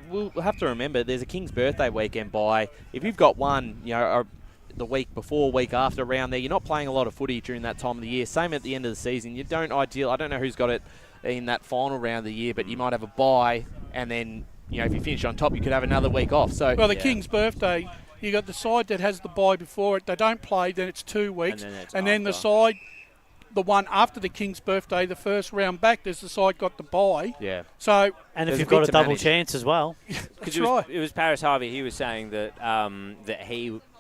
we'll have to remember there's a King's birthday weekend bye. If you've got one, the week before, week after around there, you're not playing a lot of footy during that time of the year. Same at the end of the season. I don't know who's got it in that final round of the year, but you might have a bye, and then if you finish on top, you could have another week off. So the King's birthday, you got the side that has the bye before it. They don't play, then it's 2 weeks, and then the side, the one after the King's birthday, the first round back, there's the side got the bye. Yeah. So and if you've got a double chance as well, that's right. It was Paris Harvey. He was saying that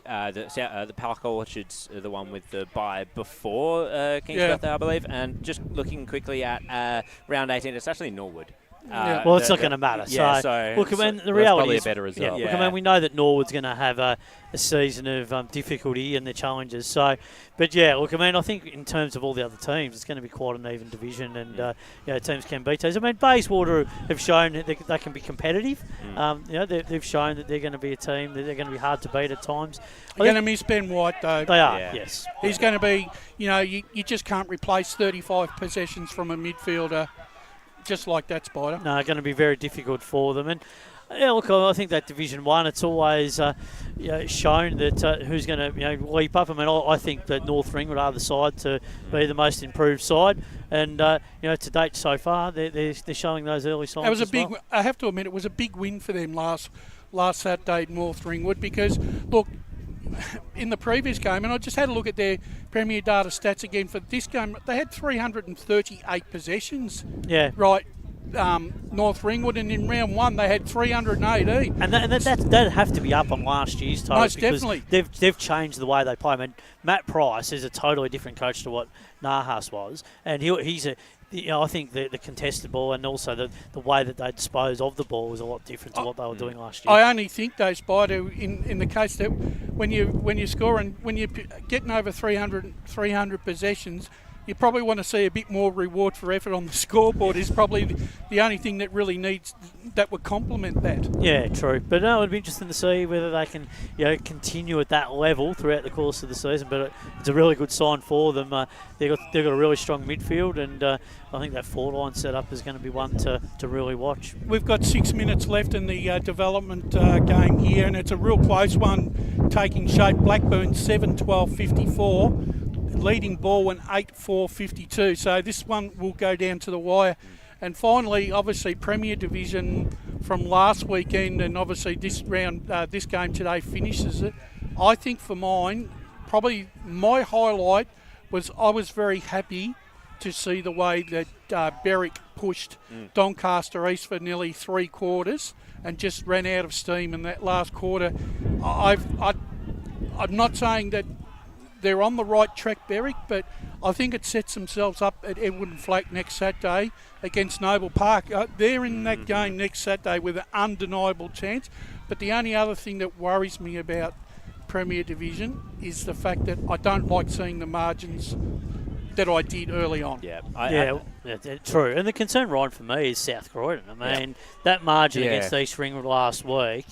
the Park Orchards are the one with the bye before King's birthday, I believe. And just looking quickly at round 18, it's actually Norwood. Well, it's not going to matter. Yeah, so look, the reality is better result. Look, we know that Norwood's going to have a season of difficulty in the challenges. So, but look, I think in terms of all the other teams, it's going to be quite an even division, and teams can beat those. Bayswater have shown that they can be competitive. They've shown that they're going to be a team that they're going to be hard to beat at times. They're going to miss Ben White, though. They are, yes. He's going to be, you just can't replace 35 possessions from a midfielder just like that, Spider. No, going to be very difficult for them. And look, I think that Division 1, it's always shown that who's going to leap up. I think that North Ringwood are the side to be the most improved side, and to date so far, they're showing those early signs. It was a big. I have to admit, it was a big win for them last Saturday at North Ringwood, because look, in the previous game, and I just had a look at their Premier Data stats again for this game, they had 338 possessions. Yeah. Right. North Ringwood, and in round 1 they had 318. And that'd have to be up on last year's total. Most definitely. They've changed the way they play. Matt Price is a totally different coach to what Nahas was, and he's I think the contested ball and also the way that they dispose of the ball was a lot different to what they were doing last year. I only think though, Spider, in the case that when you score and when you're getting over 300 possessions, you probably want to see a bit more reward for effort on the scoreboard. Is probably the only thing that really needs that would complement that. Yeah, true. But no, it'd be interesting to see whether they can continue at that level throughout the course of the season. But it's a really good sign for them. They've got a really strong midfield, and I think that forward line setup is going to be one to really watch. We've got 6 minutes left in the development game here, and it's a real close one taking shape. Blackburn 7-12-54. Leading Balwyn 8-4-52. So this one will go down to the wire. And finally, obviously, Premier Division from last weekend, and obviously this round, this game today finishes it. I think for mine, probably my highlight was I was very happy to see the way that Berwick pushed Doncaster East for nearly 3 quarters and just ran out of steam in that last quarter. I'm not saying that they're on the right track, Berwick, but I think it sets themselves up at Edward and Flack next Saturday against Noble Park. They're in that game next Saturday with an undeniable chance. But the only other thing that worries me about Premier Division is the fact that I don't like seeing the margins that I did early on. Yeah, true. And the concern, Ryan, for me is South Croydon. That margin against East Ringwood last week,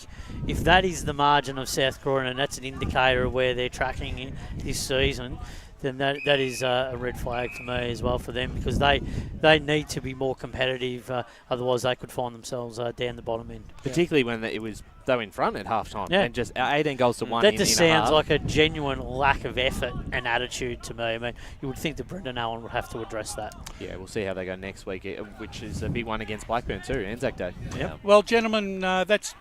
if that is the margin of South Croydon and that's an indicator of where they're tracking in this season, then that is a red flag for me as well for them, because they need to be more competitive. Otherwise, they could find themselves down the bottom end. Particularly when they were in front at half time and just 18 goals to 1 That just sounds like a genuine lack of effort and attitude to me. You would think that Brendan Allen would have to address that. Yeah, we'll see how they go next week, which is a big one against Blackburn too, Anzac Day. Yeah. Well, gentlemen, that's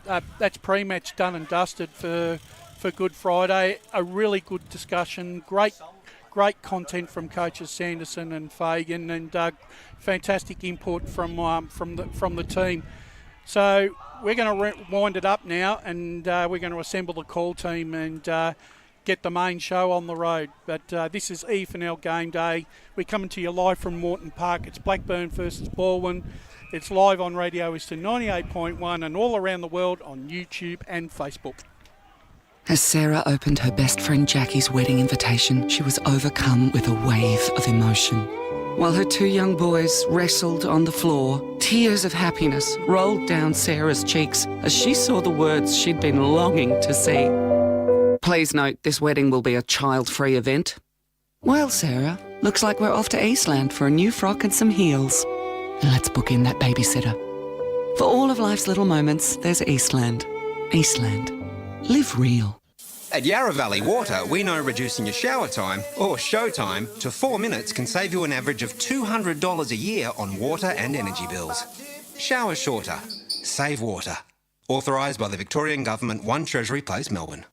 pre-match done and dusted for Good Friday. A really good discussion. Great content from coaches Sanderson and Fagan, and fantastic input from the team. So we're going to wind it up now, and we're going to assemble the call team and get the main show on the road. But this is EFNL Game Day. We're coming to you live from Moreton Park. It's Blackburn versus Balwyn. It's live on Radio Eastern 98.1 and all around the world on YouTube and Facebook. As Sarah opened her best friend Jackie's wedding invitation, she was overcome with a wave of emotion. while her two young boys wrestled on the floor. Tears of happiness rolled down Sarah's cheeks as she saw the words she'd been longing to see. Please note, this wedding will be a child-free event. Well, Sarah, looks like we're off to Eastland for a new frock and some heels. Let's book in that babysitter. For all of life's little moments, there's Eastland. Eastland. Live real. At Yarra Valley Water, we know reducing your shower time, or show time, to 4 minutes can save you an average of $200 a year on water and energy bills. Shower shorter. Save water. Authorised by the Victorian Government, 1 Treasury Place, Melbourne.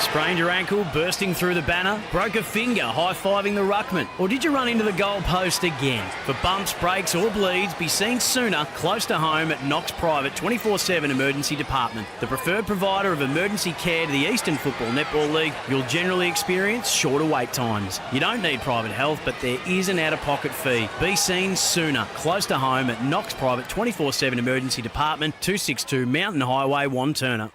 Sprained your ankle, bursting through the banner? Broke a finger, high-fiving the ruckman? Or did you run into the goal post again? For bumps, breaks or bleeds, be seen sooner, close to home at Knox Private 24/7 Emergency Department. The preferred provider of emergency care to the Eastern Football Netball League, you'll generally experience shorter wait times. You don't need private health, but there is an out-of-pocket fee. Be seen sooner, close to home at Knox Private 24/7 Emergency Department, 262 Mountain Highway, Wantirna.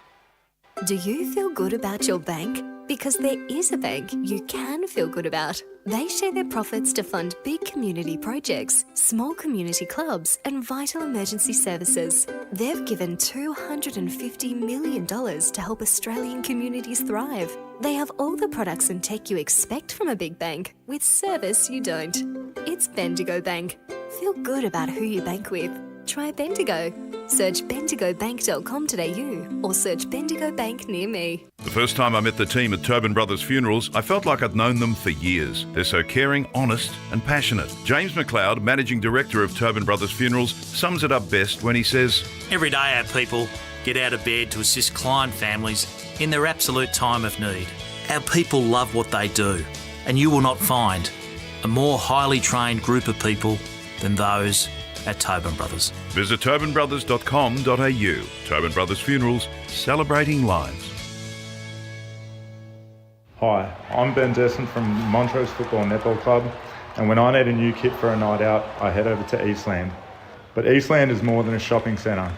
Do you feel good about your bank? Because there is a bank you can feel good about. They share their profits to fund big community projects, small community clubs, and vital emergency services. They've given $250 million to help Australian communities thrive. They have all the products and tech you expect from a big bank, with service you don't. It's Bendigo Bank. Feel good about who you bank with. Try Bendigo. Search bendigobank.com.au or search Bendigo Bank near me. The first time I met the team at Tobin Brothers Funerals, I felt like I'd known them for years. They're so caring, honest and passionate. James McLeod, Managing Director of Tobin Brothers Funerals, sums it up best when he says, Every day our people get out of bed to assist client families in their absolute time of need. Our people love what they do, and you will not find a more highly trained group of people than those at Tobin Brothers. Visit tobinbrothers.com.au. Tobin Brothers Funerals, celebrating lives. Hi, I'm Ben Desson from Montrose Football Netball Club, and when I need a new kit for a night out, I head over to Eastland. But Eastland is more than a shopping centre.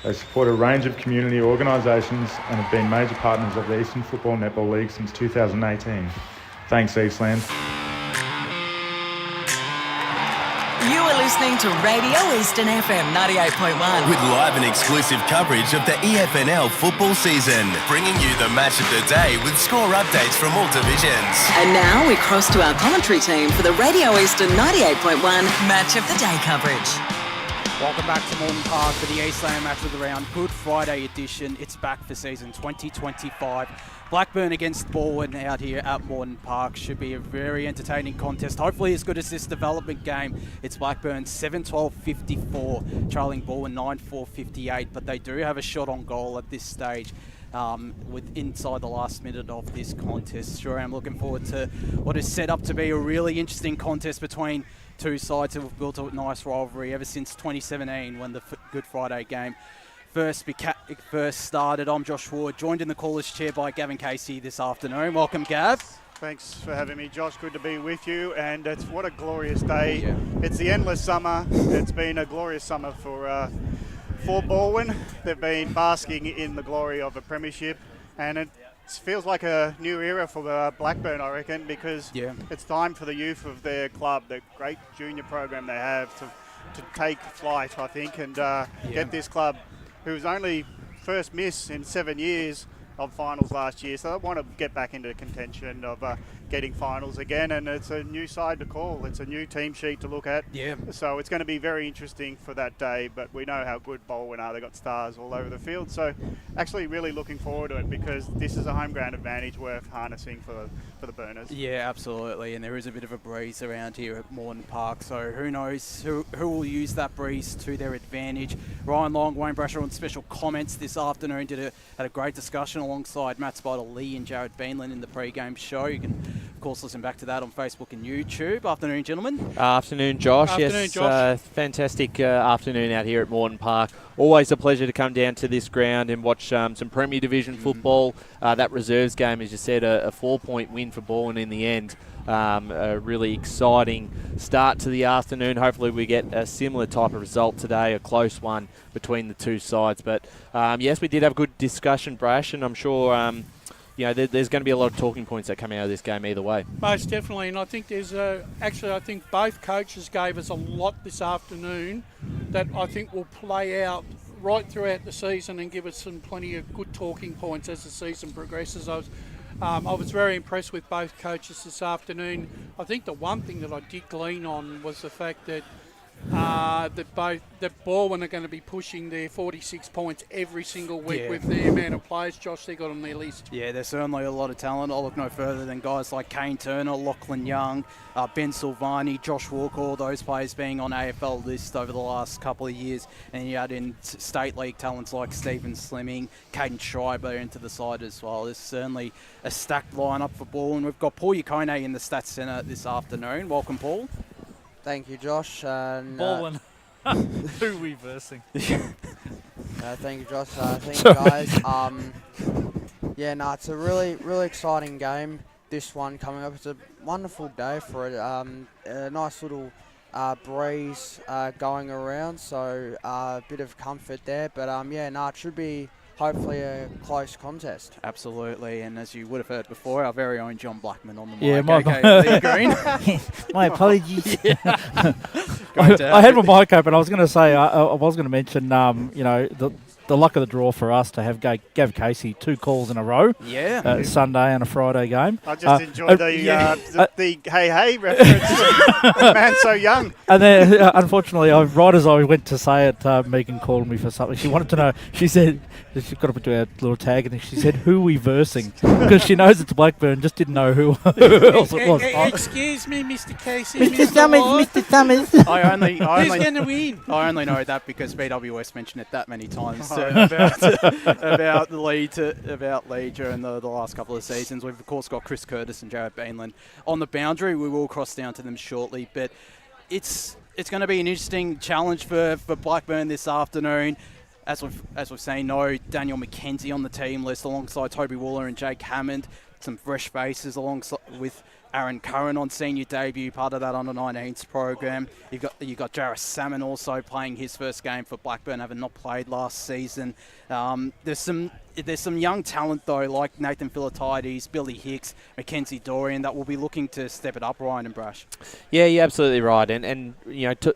They support a range of community organisations and have been major partners of the Eastern Football Netball League since 2018. Thanks, Eastland. You are listening to Radio Eastern FM 98.1. With live and exclusive coverage of the EFNL football season, bringing you the match of the day with score updates from all divisions. And now we cross to our commentary team for the Radio Eastern 98.1 Match of the Day coverage. Welcome back to Moreton Park for the Eastland Match of the Round Good Friday edition. It's back for season 2025. Blackburn against Balwyn out here at Moreton Park. Should be a very entertaining contest. Hopefully as good as this development game. It's Blackburn 7-12-54, trailing Balwyn 9-4-58, but they do have a shot on goal at this stage. With inside the last minute of this contest. Sure, I'm looking forward to what is set up to be a really interesting contest between two sides who have built a nice rivalry ever since 2017 when the Good Friday game first started. I'm Josh Ward, joined in the caller's chair by Gavin Casey this afternoon. Welcome, Gav. Thanks for having me, Josh. Good to be with you, and what a glorious day. Yeah. It's the endless summer. It's been a glorious summer for Balwyn. They've been basking in the glory of a premiership, and it feels like a new era for Blackburn, I reckon, because it's time for the youth of their club, the great junior program they have, to take flight, I think, and get this club, whose only first miss in 7 years of finals last year, so they want to get back into contention of getting finals again, and it's a new side to call. It's a new team sheet to look at. Yeah. So it's going to be very interesting for that day, but we know how good Balwyn are. They've got stars all over the field, so actually really looking forward to it because this is a home ground advantage worth harnessing for the Burners. Yeah, absolutely, and there is a bit of a breeze around here at Moreton Park, so who knows who will use that breeze to their advantage. Ryan Long, Wayne Brasher on special comments this afternoon had a great discussion alongside Matt Spider-Lee and Jared Beanland in the pre-game show. You can, of course, listen back to that on Facebook and YouTube. Afternoon, gentlemen. Afternoon, Josh. Afternoon, yes, Josh. Fantastic afternoon out here at Moreton Park. Always a pleasure to come down to this ground and watch some Premier Division football. That reserves game, as you said, a 4-point win for Balwyn in the end. A really exciting start to the afternoon. Hopefully we get a similar type of result today, a close one between the two sides. But yes, we did have a good discussion, Brash, and I'm sure there's going to be a lot of talking points that come out of this game either way. Most definitely, and I think there's I think both coaches gave us a lot this afternoon that I think will play out right throughout the season and give us some plenty of good talking points as the season progresses. I was very impressed with both coaches this afternoon. I think the one thing that I did glean on was the fact that that Balwyn are going to be pushing their 46 points every single week with the amount of players, Josh, they got on their list. Yeah, there's certainly a lot of talent. I'll look no further than guys like Kane Turner, Lachlan Young, Ben Silvani, Josh Walker, all those players being on AFL lists over the last couple of years. And you add in state league talents like Stephen Slimming, Caden Schreiber into the side as well. There's certainly a stacked lineup for Balwyn. We've got Paul Yukone in the Stats Centre this afternoon. Welcome, Paul. Thank you, Josh. Balwyn. Who are we versing? Thank you, Josh. Thank you, guys. It's a really exciting game, this one coming up. It's a wonderful day for it. A nice little breeze going around, so a bit of comfort there. But, it should be hopefully a close contest. Absolutely, and as you would have heard before, our very own John Blackman on the mic. Yeah, my apologies. I had my mic open. I was going to say, I was going to mention, the luck of the draw for us to have Gav Casey 2 calls in a row. Yeah. Sunday and a Friday game. I just enjoyed the hey reference. Man so young. And then, unfortunately, right as I went to say it, Megan called me for something. She wanted to know. She said, she got up into our little tag, and she said, "Who are we versing?" Because she knows it's Blackburn, just didn't know who else it was. Excuse me, Mr. Casey. Mr. Summers. Who's going to win? I only know that because BWS mentioned it that many times about Leeds during the last couple of seasons. We've of course got Chris Curtis and Jared Bainland on the boundary. We will cross down to them shortly, but it's going to be an interesting challenge for Blackburn this afternoon. As we've seen, no Daniel McKenzie on the team list alongside Toby Wooler and Jake Hammond. Some fresh faces alongside with Aaron Curran on senior debut, part of that under-19s program. You got Jarrah Salmon also playing his first game for Blackburn, having not played last season. There's some young talent though, like Nathan Philatides, Billy Hicks, Mackenzie Dorian, that will be looking to step it up, Ryan and Brash. Yeah, you're absolutely right. And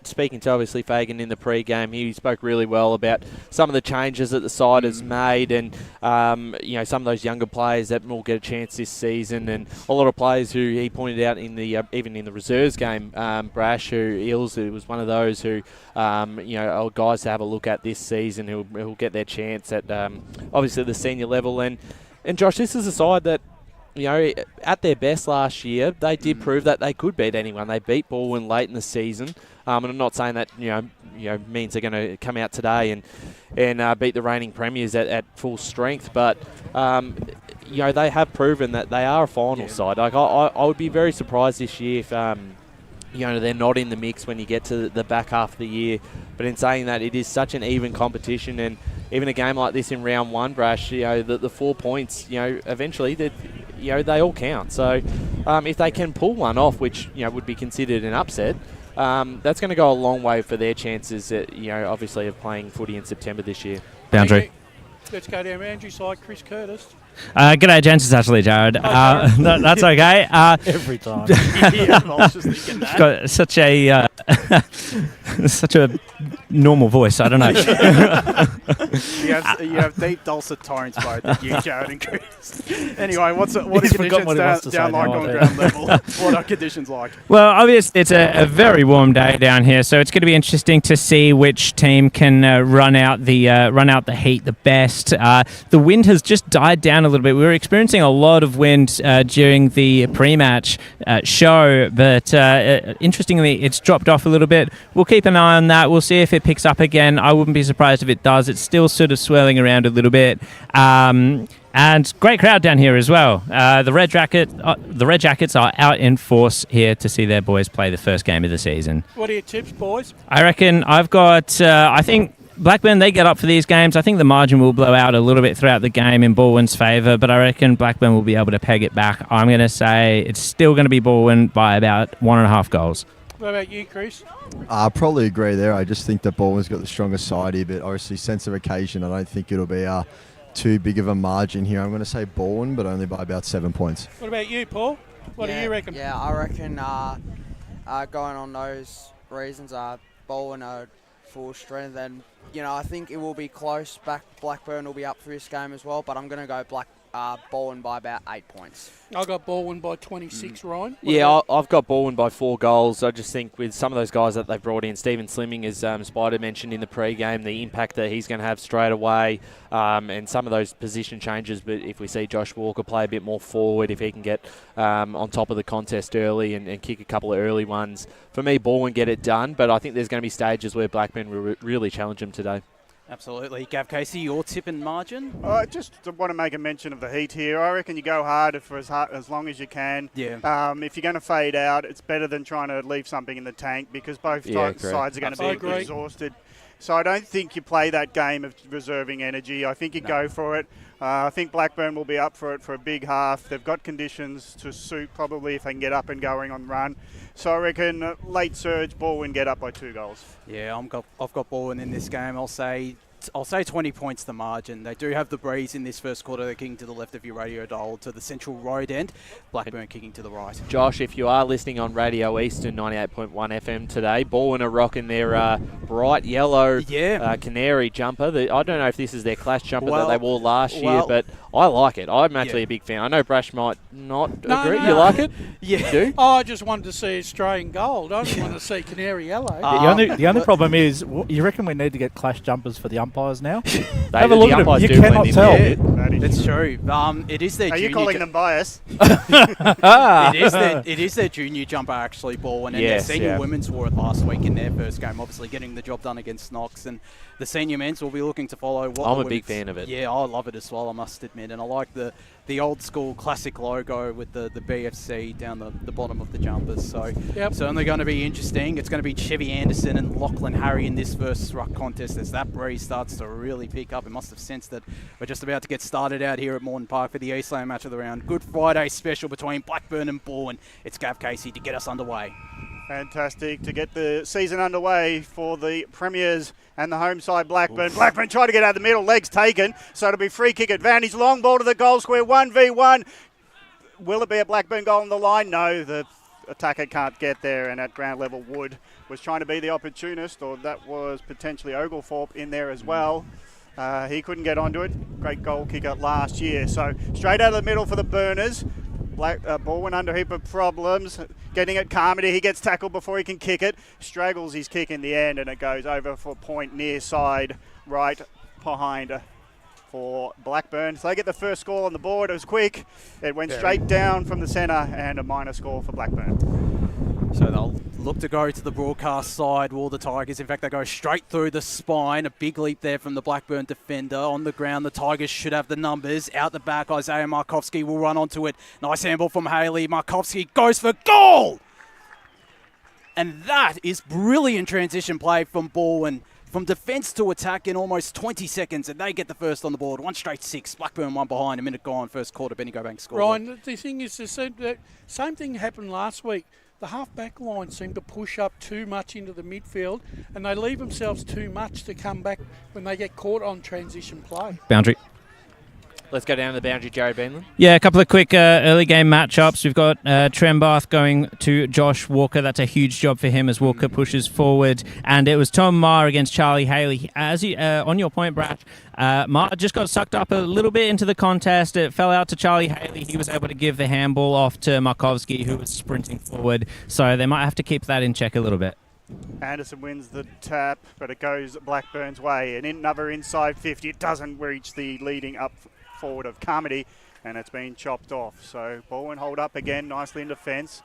speaking to obviously Fagan in the pre-game, he spoke really well about some of the changes that the side has made, and some of those younger players that will get a chance this season, and a lot of players who he pointed out in the even in the reserves game, Brash, who was one of those who are guys to have a look at this season who'll get their chance at obviously the senior level. And Josh, this is a side that at their best last year, they did prove that they could beat anyone. They beat Balwyn late in the season, and I'm not saying that means they're going to come out today and beat the reigning premiers at full strength, but they have proven that they are a final side. Like I would be very surprised this year if they're not in the mix when you get to the back half of the year. But in saying that, it is such an even competition, and even a game like this in round one, Brash, the 4 points, eventually they all count. So if they can pull one off, which would be considered an upset, that's going to go a long way for their chances obviously of playing footy in September this year. Boundary. Let's go down Andrew side, Chris Curtis. G'day, gents. It's actually Jared. That's okay. Every time. I was just thinking that. Got such a normal voice. I don't know. you have deep dulcet tones, both you, Jared and Chris. Anyway, what are conditions down like on ground level? What are conditions like? Well, obviously it's a very warm day down here, so it's going to be interesting to see which team can run out the heat the best. The wind has just died down a little bit. We were experiencing a lot of wind during the pre-match show, but interestingly, it's dropped off a little bit. We'll keep an eye on that. We'll see if it picks up again. I wouldn't be surprised if it does. It's still sort of swirling around a little bit. And great crowd down here as well. The Red Jackets are out in force here to see their boys play the first game of the season. What are your tips, boys? I reckon I've got, I think Blackburn, they get up for these games. I think the margin will blow out a little bit throughout the game in Balwyn's favour, but I reckon Blackburn will be able to peg it back. I'm going to say it's still going to be Balwyn by about 1.5 goals. What about you, Chris? I probably agree there. I just think that Balwyn's got the strongest side here, but obviously sense of occasion, I don't think it'll be too big of a margin here. I'm going to say Balwyn, but only by about 7 points. What about you, Paul? What do you reckon? Yeah, I reckon going on those reasons, Balwyn are full strength, and I think it will be close. Blackburn will be up for this game as well, but I'm going to go Balwyn by about 8 points. I got Balwyn by 26, Ryan. I've got Balwyn by 4 goals. I just think with some of those guys that they've brought in, Stephen Slimming, as Spider mentioned in the pre-game, the impact that he's going to have straight away, and some of those position changes. But if we see Josh Walker play a bit more forward, if he can get on top of the contest early and kick a couple of early ones, for me, Balwyn get it done. But I think there's going to be stages where Blackburn will really challenge him today. Absolutely. Gav Casey, your tip and margin? I just want to make a mention of the heat here. I reckon you go hard for as long as you can. Yeah. If you're going to fade out, it's better than trying to leave something in the tank because both sides are going to be exhausted. So I don't think you play that game of reserving energy. I think you go for it. I think Blackburn will be up for it for a big half. They've got conditions to suit probably if they can get up and going on run. So I reckon late surge, Balwyn get up by 2 goals. Yeah, I've got Balwyn in this game. I'll say 20 points the margin. They do have the breeze in this first quarter. They're kicking to the left of your radio dial to the central road end. Blackburn kicking to the right. Josh, if you are listening on Radio Eastern 98.1 FM today, Balwyn are rocking their bright yellow canary jumper. I don't know if this is their clash jumper that they wore last year, but I like it. I'm actually a big fan. I know Brash might not agree. You like it? Yeah. You do? I just wanted to see Australian gold. I don't want to see canary yellow. The only problem is, you reckon we need to get clash jumpers for the umpires now? Have a look at them. You cannot tell. That's true. It is their. Are junior you calling them biased? It is their junior jumper actually, Balwyn, and their senior women's wore it last week in their first game. Obviously, getting the job done against Knox, and the senior men's will be looking to follow. I'm a big fan of it. Yeah, I love it as well. I must admit, and I like the old school classic logo with the BFC down the bottom of the jumpers. So certainly going to be interesting. It's going to be Chevy Anderson and Lachlan Harry in this first ruck contest as that breeze starts to really pick up. It must have sensed that we're just about to get started out here at Moreton Park for the Eastland Match of the Round. Good Friday special between Blackburn and Balwyn. It's Gav Casey to get us underway. Fantastic to get the season underway for the Premiers and the home side Blackburn. Oof. Blackburn trying to get out of the middle, legs taken, so it'll be free kick advantage. Long ball to the goal square, 1v1. Will it be a Blackburn goal on the line? No, the attacker can't get there, and at ground level Wood was trying to be the opportunist, or that was potentially Oglethorpe in there as well. He couldn't get onto it. Great goal kicker last year. So straight out of the middle for the Burners. Balwyn under a heap of problems. Getting it Carmody. He gets tackled before he can kick it. Straggles his kick in the end, and it goes over for point near side right behind for Blackburn. So they get the first score on the board. It was quick. It went straight down from the centre, and a minor score for Blackburn. So they'll look to go to the broadcast side, Will the Tigers. In fact, they go straight through the spine. A big leap there from the Blackburn defender. On the ground, the Tigers should have the numbers. Out the back, Isaiah Markovsky will run onto it. Nice handball from Haley. Markovsky goes for goal! And that is brilliant transition play from Balwyn. From defence to attack in almost 20 seconds, and they get the first on the board. 1 straight 6. Blackburn 1 behind. A minute gone. First quarter, Benny Gobank scored. Ryan, the thing is, the same thing happened last week. The half-back line seemed to push up too much into the midfield, and they leave themselves too much to come back when they get caught on transition play. Boundary. Let's go down to the boundary, Jared Beanland. Yeah, a couple of quick early game matchups. We've got Trembath going to Josh Walker. That's a huge job for him as Walker pushes forward. And it was Tom Maher against Charlie Haley. As you, on your point, Brad, Maher just got sucked up a little bit into the contest. It fell out to Charlie Haley. He was able to give the handball off to Markovsky, who was sprinting forward. So they might have to keep that in check a little bit. Anderson wins the tap, but it goes Blackburn's way. And another inside 50. It doesn't reach the leading up forward of Carmody, and it's been chopped off. So Balwyn hold up again nicely in defence.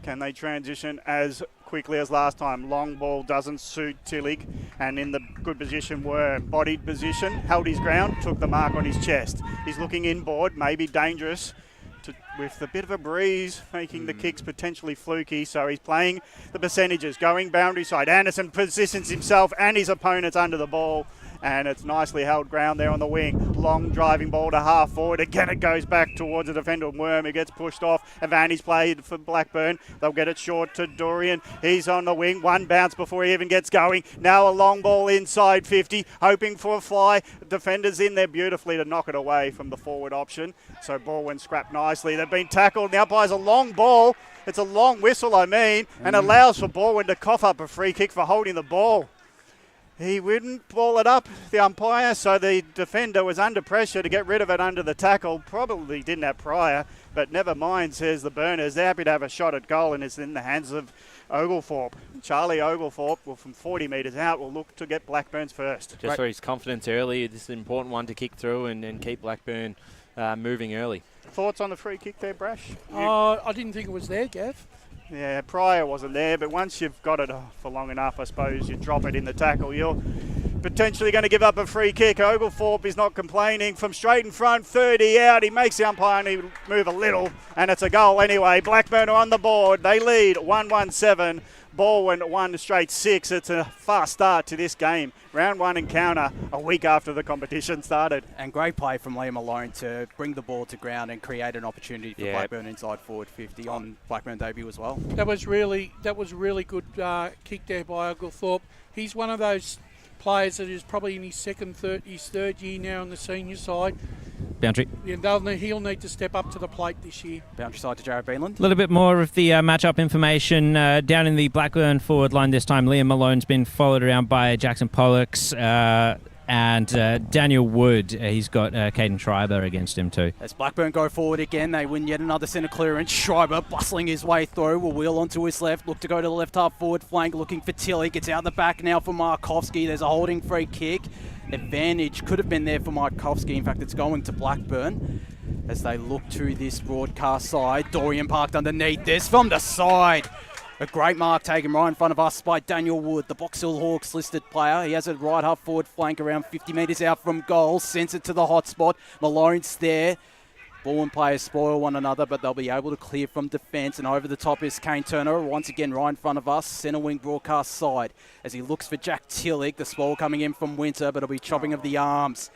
Can they transition as quickly as last time? Long ball doesn't suit Tillich, and in the good position were bodied position, held his ground, took the mark on his chest. He's looking inboard, maybe dangerous with a bit of a breeze, making the kicks potentially fluky. So he's playing the percentages, going boundary side. Anderson positions himself and his opponents under the ball, and it's nicely held ground there on the wing. Long driving ball to half forward. Again, it goes back towards the defender Worm. It gets pushed off. Advantage played for Blackburn. They'll get it short to Dorian. He's on the wing. One bounce before he even gets going. Now a long ball inside 50, hoping for a fly. Defenders in there beautifully to knock it away from the forward option. So Balwyn scrapped nicely. They've been tackled. The umpire's a long ball. It's a long whistle, and allows for Balwyn to cough up a free kick for holding the ball. He wouldn't ball it up, the umpire, so the defender was under pressure to get rid of it under the tackle. Probably didn't have prior, but never mind, says the Burners. They're happy to have a shot at goal, and it's in the hands of Oglethorpe. Charlie Oglethorpe, from 40 metres out, will look to get Blackburn's first. Just for his confidence early, this is an important one to kick through and keep Blackburn moving early. Thoughts on the free kick there, Brash? I didn't think it was there, Gav. Yeah, prior wasn't there, but once you've got it for long enough, I suppose you drop it in the tackle, you're potentially going to give up a free kick. Oglethorpe is not complaining. From straight in front, 30 out. He makes the umpire only move a little, and it's a goal anyway. Blackburn are on the board. They lead 1-1-7. Balwyn 1 straight 6. It's a fast start to this game. Round 1 encounter a week after the competition started. And great play from Liam Malone to bring the ball to ground and create an opportunity for Blackburn inside forward 50 on Blackburn debut as well. That was really good kick there by Oglethorpe. He's one of those players that is probably in his third year now on the senior side. Boundary. Yeah, he'll need to step up to the plate this year. Boundary side to Jared Beanland. A little bit more of the matchup information down in the Blackburn forward line this time. Liam Malone's been followed around by Jackson Pollux and Daniel Wood. He's got Caden Schreiber against him too. As Blackburn go forward again, they win yet another centre clearance. Schreiber bustling his way through, will wheel onto his left, look to go to the left half forward flank, looking for Tilly. Gets out the back now for Markovski. There's a holding free kick. Advantage could have been there for Markovski. In fact, it's going to Blackburn as they look to this broadcast side. Dorian parked underneath this from the side. A great mark taken right in front of us by Daniel Wood, the Box Hill Hawks listed player. He has a right half forward flank around 50 metres out from goal. Sends it to the hot spot. Malone's there. Balwyn players spoil one another, but they'll be able to clear from defence. And over the top is Kane Turner, once again right in front of us, centre wing broadcast side. As he looks for Jack Tillich, the spoil coming in from Winter, but it'll be chopping of the arms.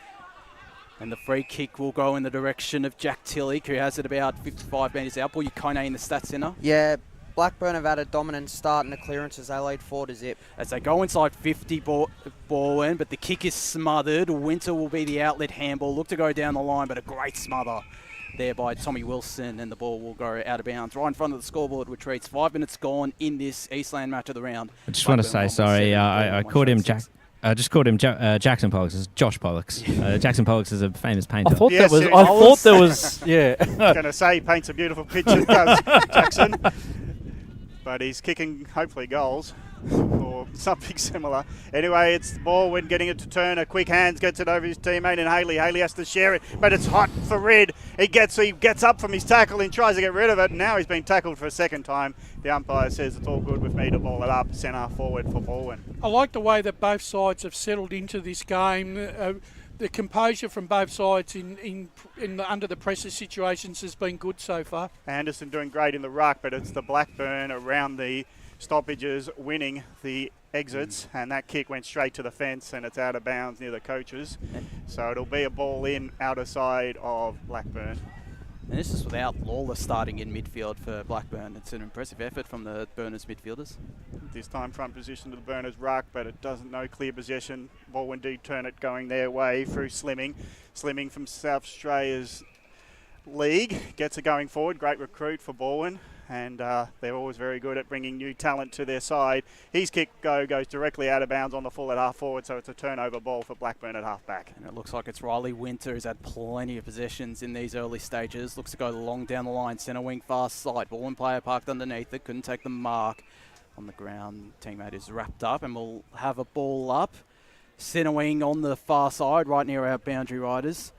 And the free kick will go in the direction of Jack Tillich, who has it about 55 metres out. Paul Ukone in the stats centre. Yeah, Blackburn have had a dominant start in the clearances. They lead 4-0. As they go inside 50 Balwyn, but the kick is smothered. Winter will be the outlet handball. Look to go down the line, but a great smother there by Tommy Wilson, and the ball will go out of bounds. Right in front of the scoreboard retreats. 5 minutes gone in this Eastland match of the round. I just want to say, sorry, I called him Jack. I just called him Jackson Pollux. It's Josh Pollux. Jackson Pollux is a famous painter. I thought there was. Yeah. I was going to say he paints a beautiful picture, does Jackson. But he's kicking, hopefully, goals or something similar. Anyway, it's Balwyn getting it to Turner. Quick hands, gets it over his teammate and Haley. Haley has to share it, but it's hot for Red. He gets up from his tackle and tries to get rid of it. And now he's been tackled for a second time. The umpire says it's all good with me to ball it up. Centre forward for Balwyn. I like the way that both sides have settled into this game. The composure from both sides in under the pressure situations has been good so far. Anderson doing great in the ruck, but it's the Blackburn around the stoppages winning the exits, and that kick went straight to the fence and it's out of bounds near the coaches. So it'll be a ball in outer side of Blackburn. And this is without Lawler starting in midfield for Blackburn. It's an impressive effort from the Burners midfielders. This time front position to the Burners ruck, but it doesn't know clear possession. Balwyn do turn it going their way through Slimming. Slimming from South Australia's league gets it going forward. Great recruit for Balwyn, and they're always very good at bringing new talent to their side. His kick goes directly out of bounds on the full at half forward, so it's a turnover ball for Blackburn at half back. And it looks like it's Riley Winter who's had plenty of possessions in these early stages. Looks to go long down the line, centre wing far side. Balwyn player parked underneath it, couldn't take the mark on the ground. Teammate is wrapped up, and we'll have a ball up. Centre wing on the far side, right near our boundary riders.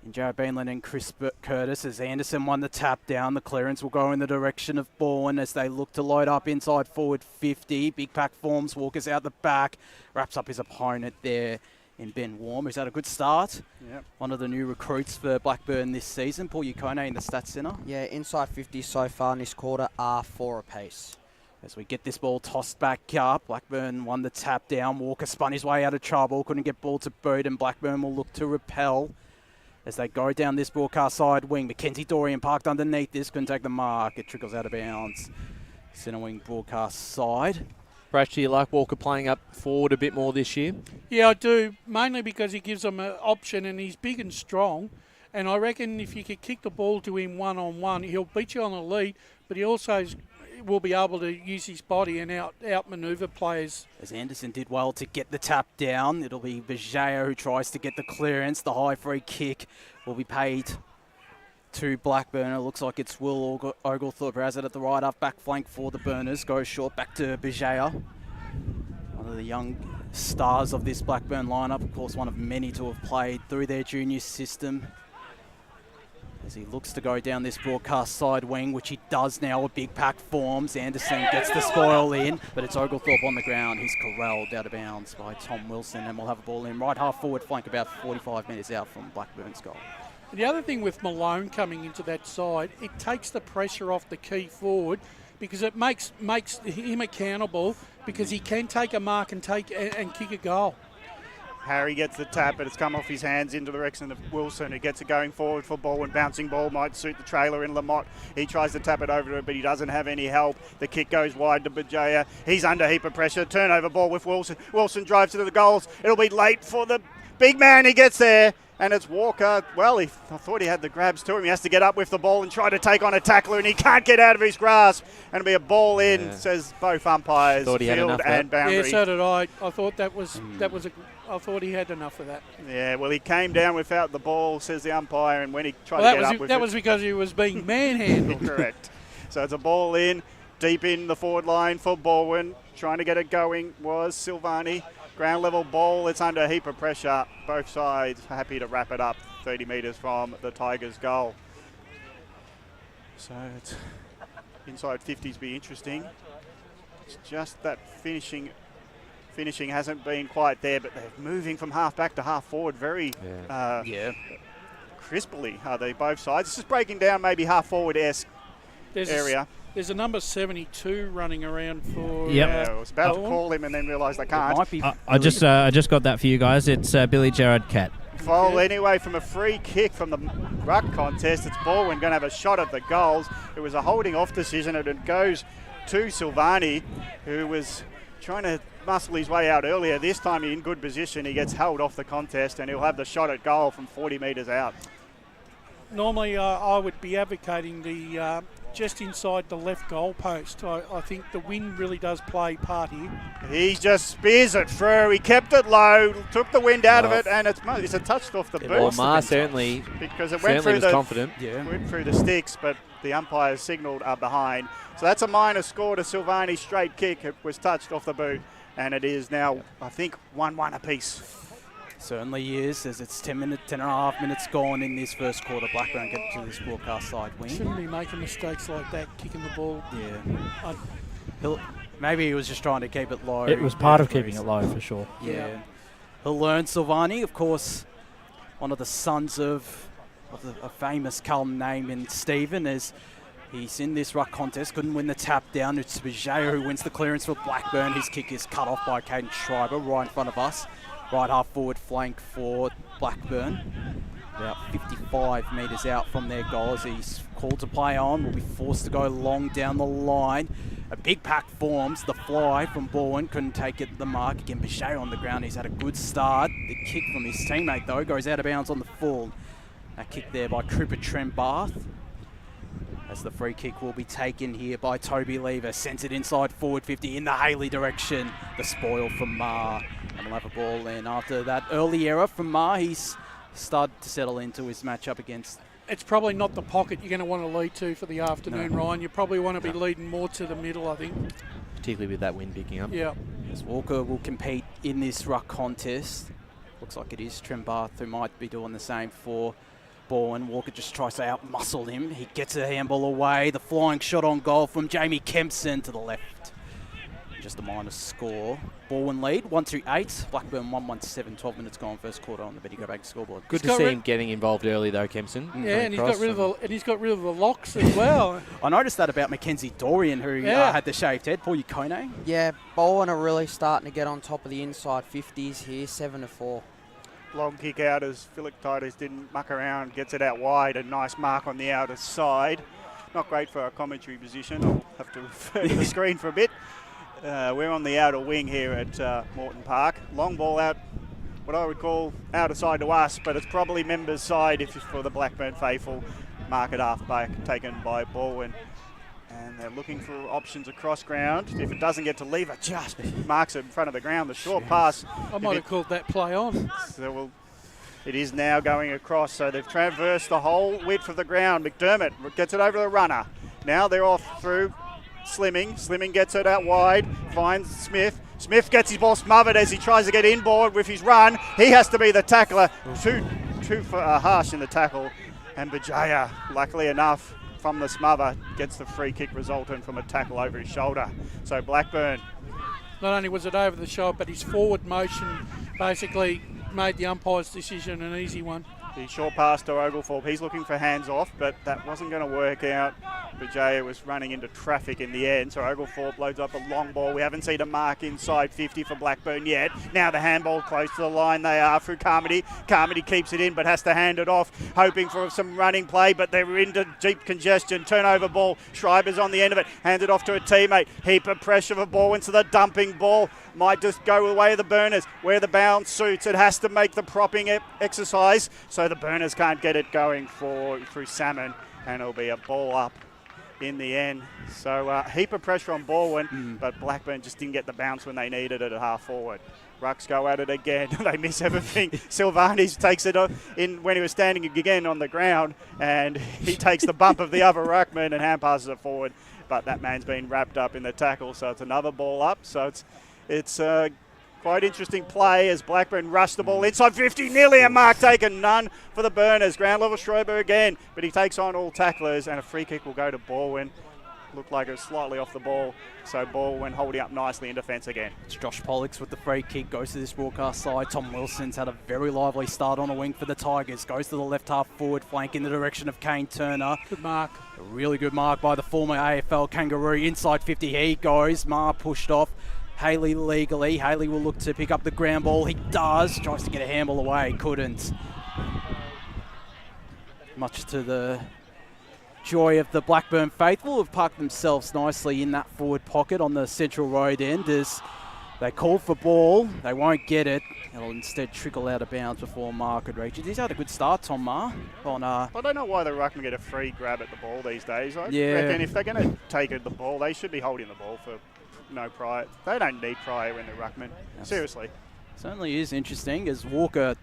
And Jared Beanland and Chris Curtis as Anderson won the tap down. The clearance will go in the direction of Balwyn as they look to load up inside forward 50. Big pack forms, Walker's out the back, wraps up his opponent there in Ben Warm, who's had a good start. Yep. One of the new recruits for Blackburn this season. Paul Ukone in the stats centre. Yeah, inside 50 so far in this quarter are 4 apiece. As we get this ball tossed back up, Blackburn won the tap down. Walker spun his way out of trouble, couldn't get ball to boot, and Blackburn will look to repel as they go down this broadcast side wing. Mackenzie Dorian parked underneath this, couldn't take the mark. It trickles out of bounds. Centre wing broadcast side. Brash, do you like Walker playing up forward a bit more this year? Yeah, I do, mainly because he gives them an option and he's big and strong. And I reckon if you could kick the ball to him one-on-one, he'll beat you on a lead, but he also will be able to use his body and outmaneuver players. As Anderson did well to get the tap down, it'll be Bejea who tries to get the clearance. The high free kick will be paid to Blackburn. It looks like it's Will Oglethorpe who has it at the right half back flank for the Burners. Goes short back to Bejea, one of the young stars of this Blackburn lineup. Of course, one of many to have played through their junior system. As he looks to go down this broadcast side wing, which he does now. A big pack forms. Anderson gets the spoil in, but it's Oglethorpe on the ground. He's corralled out of bounds by Tom Wilson, and we'll have a ball in right half forward flank, about 45 metres out from Blackburn's goal. The other thing with Malone coming into that side, it takes the pressure off the key forward because it makes him accountable because he can take a mark and kick a goal. Harry gets the tap, but it's come off his hands into the direction of Wilson, who gets it going forward for Balwyn. Bouncing ball might suit the trailer in Lamont. He tries to tap it over to it, but he doesn't have any help. The kick goes wide to Bejea. He's under a heap of pressure. Turnover ball with Wilson. Wilson drives to the goals. It'll be late for the big man. He gets there, and it's Walker. Well, I thought he had the grabs to him. He has to get up with the ball and try to take on a tackler, and he can't get out of his grasp. And it'll be a ball in, says both umpires, field and boundary. Yeah, so did I. I thought I thought he had enough of that. Yeah, well, he came down without the ball, says the umpire, and when he tried to get up with it... That was because he was being manhandled. Correct. So it's a ball in, deep in the forward line for Balwyn. Trying to get it going was Silvani. Ground level ball, it's under a heap of pressure. Both sides happy to wrap it up 30 metres from the Tigers' goal. So it's inside 50s be interesting. It's just that finishing hasn't been quite there, but they're moving from half back to half forward very crisply, are they, both sides. This is breaking down maybe half forward-esque area. There's a number 72 running around for... Yeah, I was about to call him and then realised I can't. I just got that for you guys. It's Billy Gerard Cat. Foul anyway from a free kick from the ruck contest. It's Balwyn going to have a shot at the goals. It was a holding off decision, and it goes to Silvani, who was trying to muscle his way out earlier. This time in good position. He gets held off the contest, and he'll have the shot at goal from 40 metres out. Normally, I would be advocating the just inside the left goal post. I think the wind really does play part here. He just spears it through. He kept it low, took the wind out of it, and it's a touch off the boot. Well, Ma certainly, because it went through was confident. Went through the sticks, but the umpires signalled are behind. So that's a minor score to Silvani's straight kick. It was touched off the boot, and it is now, I think, 1-1 apiece. Certainly is, as it's 10 and a half minutes gone in this first quarter. Blackburn get to this broadcast side wing. Shouldn't be making mistakes like that, kicking the ball. Yeah. Maybe he was just trying to keep it low. It was part of keeping it low, for sure. Yeah. He'll learn Silvani, of course, one of the sons of a famous Cullen name in Stephen, as he's in this ruck contest. Couldn't win the tap down. It's Bejea who wins the clearance for Blackburn. His kick is cut off by Caden Schreiber right in front of us. Right half forward flank for Blackburn. About 55 metres out from their goal as he's called to play on. Will be forced to go long down the line. A big pack forms. The fly from Balwyn couldn't take it the mark. Again, Bejea on the ground. He's had a good start. The kick from his teammate, though, goes out of bounds on the full. A kick there by Cooper Trembath. As the free kick will be taken here by Toby Lever. Sends it inside forward 50 in the Haley direction. The spoil from Ma. And we'll have a ball in. After that early error from Ma, he's started to settle into his matchup against... It's probably not the pocket you're going to want to lead to for the afternoon, Ryan. You probably want to be leading more to the middle, I think. Particularly with that wind picking up. Yeah. As Walker will compete in this ruck contest. Looks like it is Trembath who might be doing the same for Balwyn. Walker just tries to out-muscle him. He gets a handball away. The flying shot on goal from Jamie Kempson to the left. just a minus score. Balwyn lead, 1-8. Blackburn 1-7. 12 minutes gone, first quarter on the Betty Go Bank scoreboard. Good to see him getting involved early though, Kempson. Yeah, and he's got rid of the locks as well. I noticed that about Mackenzie Dorian, who had the shaved head. Paul Yukone. Yeah, Balwyn are really starting to get on top of the inside 50s here, 7-4. Long kick out as Philoctitis didn't muck around, gets it out wide. A nice mark on the outer side. Not great for our commentary position. I'll have to refer to the screen for a bit. We're on the outer wing here at Moreton Park. Long ball out, what I would call outer side to us, but it's probably members' side if it's for the Blackburn faithful. Mark it half back, taken by Balwyn. And they're looking for options across ground. If it doesn't get to Lever, just marks it in front of the ground. The short pass. I might have called that play on. So it is now going across, so they've traversed the whole width of the ground. McDermott gets it over the runner. Now they're off through Slimming. Slimming gets it out wide, finds Smith. Smith gets his ball smothered as he tries to get inboard with his run. He has to be the tackler. Too harsh in the tackle. And Bajaya, luckily enough, from the smother, gets the free kick resultant from a tackle over his shoulder. So Blackburn. Not only was it over the shoulder, but his forward motion basically made the umpire's decision an easy one. The short pass to Oglethorpe. He's looking for hands off, but that wasn't going to work out. Bajaya was running into traffic in the end, so Oglethorpe loads up a long ball. We haven't seen a mark inside 50 for Blackburn yet. Now the handball close to the line. They are through Carmody. Carmody keeps it in, but has to hand it off, hoping for some running play, but they're into deep congestion. Turnover ball. Schreiber's on the end of it. Hands it off to a teammate. Heap of pressure for ball into the dumping ball. Might just go away of the Burners. Where the bounce suits, it has to make the propping exercise, so the Burners can't get it going through Salmon, and it'll be a ball up in the end. So heap of pressure on Balwyn, but Blackburn just didn't get the bounce when they needed it at half forward. Rucks go at it again. They miss everything. Silvanis takes it in when he was standing again on the ground, and he takes the bump of the other ruckman and hand passes it forward. But that man's been wrapped up in the tackle, so it's another ball up. So it's quite interesting play as Blackburn rushed the ball inside 50. Nearly a mark taken, none for the Burners. Ground level Schreiber again, but he takes on all tacklers, and a free kick will go to Balwyn. Looked like it was slightly off the ball, so Balwyn holding up nicely in defence again. It's Josh Pollux with the free kick, goes to this broadcast side. Tom Wilson's had a very lively start on a wing for the Tigers. Goes to the left half forward flank in the direction of Kane Turner. Good mark. A really good mark by the former AFL Kangaroo. Inside 50 he goes. Mar pushed off. Haley legally. Haley will look to pick up the ground ball. He does. Tries to get a handball away. Couldn't. Much to the joy of the Blackburn faithful, have parked themselves nicely in that forward pocket on the central road end as they call for ball. They won't get it. It'll instead trickle out of bounds before Mar could reach it. He's had a good start, Tom Mar. I don't know why the ruckman get a free grab at the ball these days. I Yeah. reckon if they're going to take it the ball, they should be holding the ball for no prior. They don't need prior when they're ruckman. Seriously. Certainly is interesting as Walker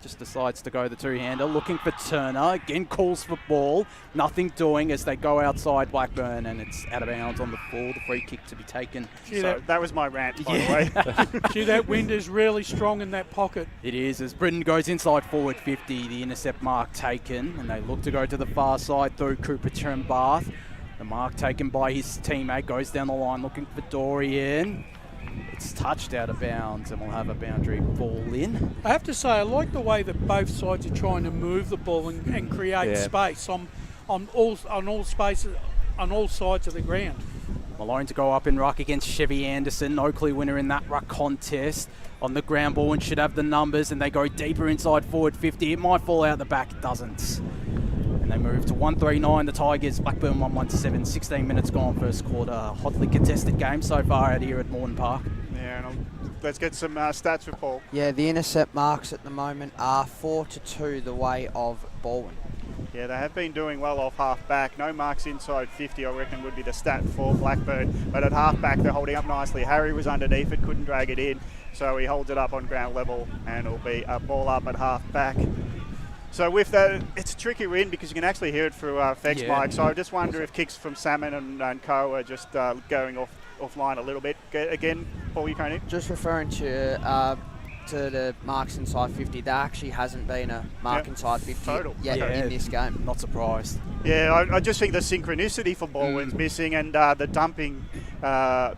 just decides to go the two-hander, looking for Turner. Again, calls for ball. Nothing doing as they go outside Blackburn, and it's out of bounds on the ball. The free kick to be taken. So that was my rant, by the way. Gee, that wind is really strong in that pocket. It is, as Britain goes inside forward 50, the intercept mark taken, and they look to go to the far side through Cooper Bath. The mark taken by his teammate goes down the line looking for Dorian. It's touched out of bounds and we'll have a boundary ball in. I have to say, I like the way that both sides are trying to move the ball and create space on all spaces, on all sides of the ground. Malone to go up in ruck against Chevy Anderson. Oakley winner in that ruck contest. On the ground ball and should have the numbers, and they go deeper inside forward 50. It might fall out the back, it doesn't. And they move to 139, the Tigers. Blackburn 117, 16 minutes gone first quarter. Hotly contested game so far out here at Moreton Park. Yeah, and let's get some stats for Paul. Yeah, the intercept marks at the moment are 4-2 the way of Balwyn. Yeah, they have been doing well off half-back. No marks inside 50, I reckon, would be the stat for Blackburn. But at half-back, they're holding up nicely. Harry was underneath it, couldn't drag it in. So he holds it up on ground level, and it'll be a ball up at half-back. So with that, it's a tricky win because you can actually hear it through Fex mic. So I just wonder if kicks from Salmon and Co are just going offline a little bit. Again, Paul, you can't. Just referring to to the marks inside 50. There actually hasn't been a mark inside 50 yet in this game. Not surprised. Yeah, I just think the synchronicity for Balwyn's missing, and the dumping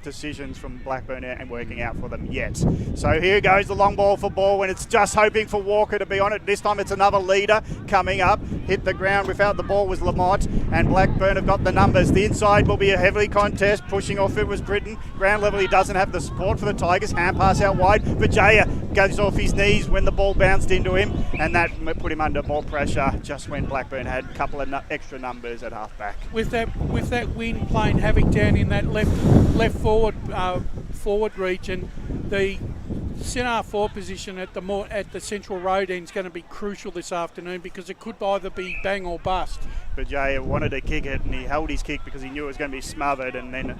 decisions from Blackburn ain't working out for them yet. So here goes the long ball for Balwyn. It's just hoping for Walker to be on it. This time it's another leader coming up. Hit the ground without the ball was Lamont, and Blackburn have got the numbers. The inside will be a heavily contest. Pushing off it was Britton. Ground level, he doesn't have the support for the Tigers. Hand pass out wide. Vijaya goes off his knees when the ball bounced into him, and that put him under more pressure just when Blackburn had a couple of extra numbers at half back. With that wind playing havoc down in that left forward region, the centre forward position at the central road end is going to be crucial this afternoon, because it could either be bang or bust. Vijaya wanted to kick it, and he held his kick because he knew it was going to be smothered, and then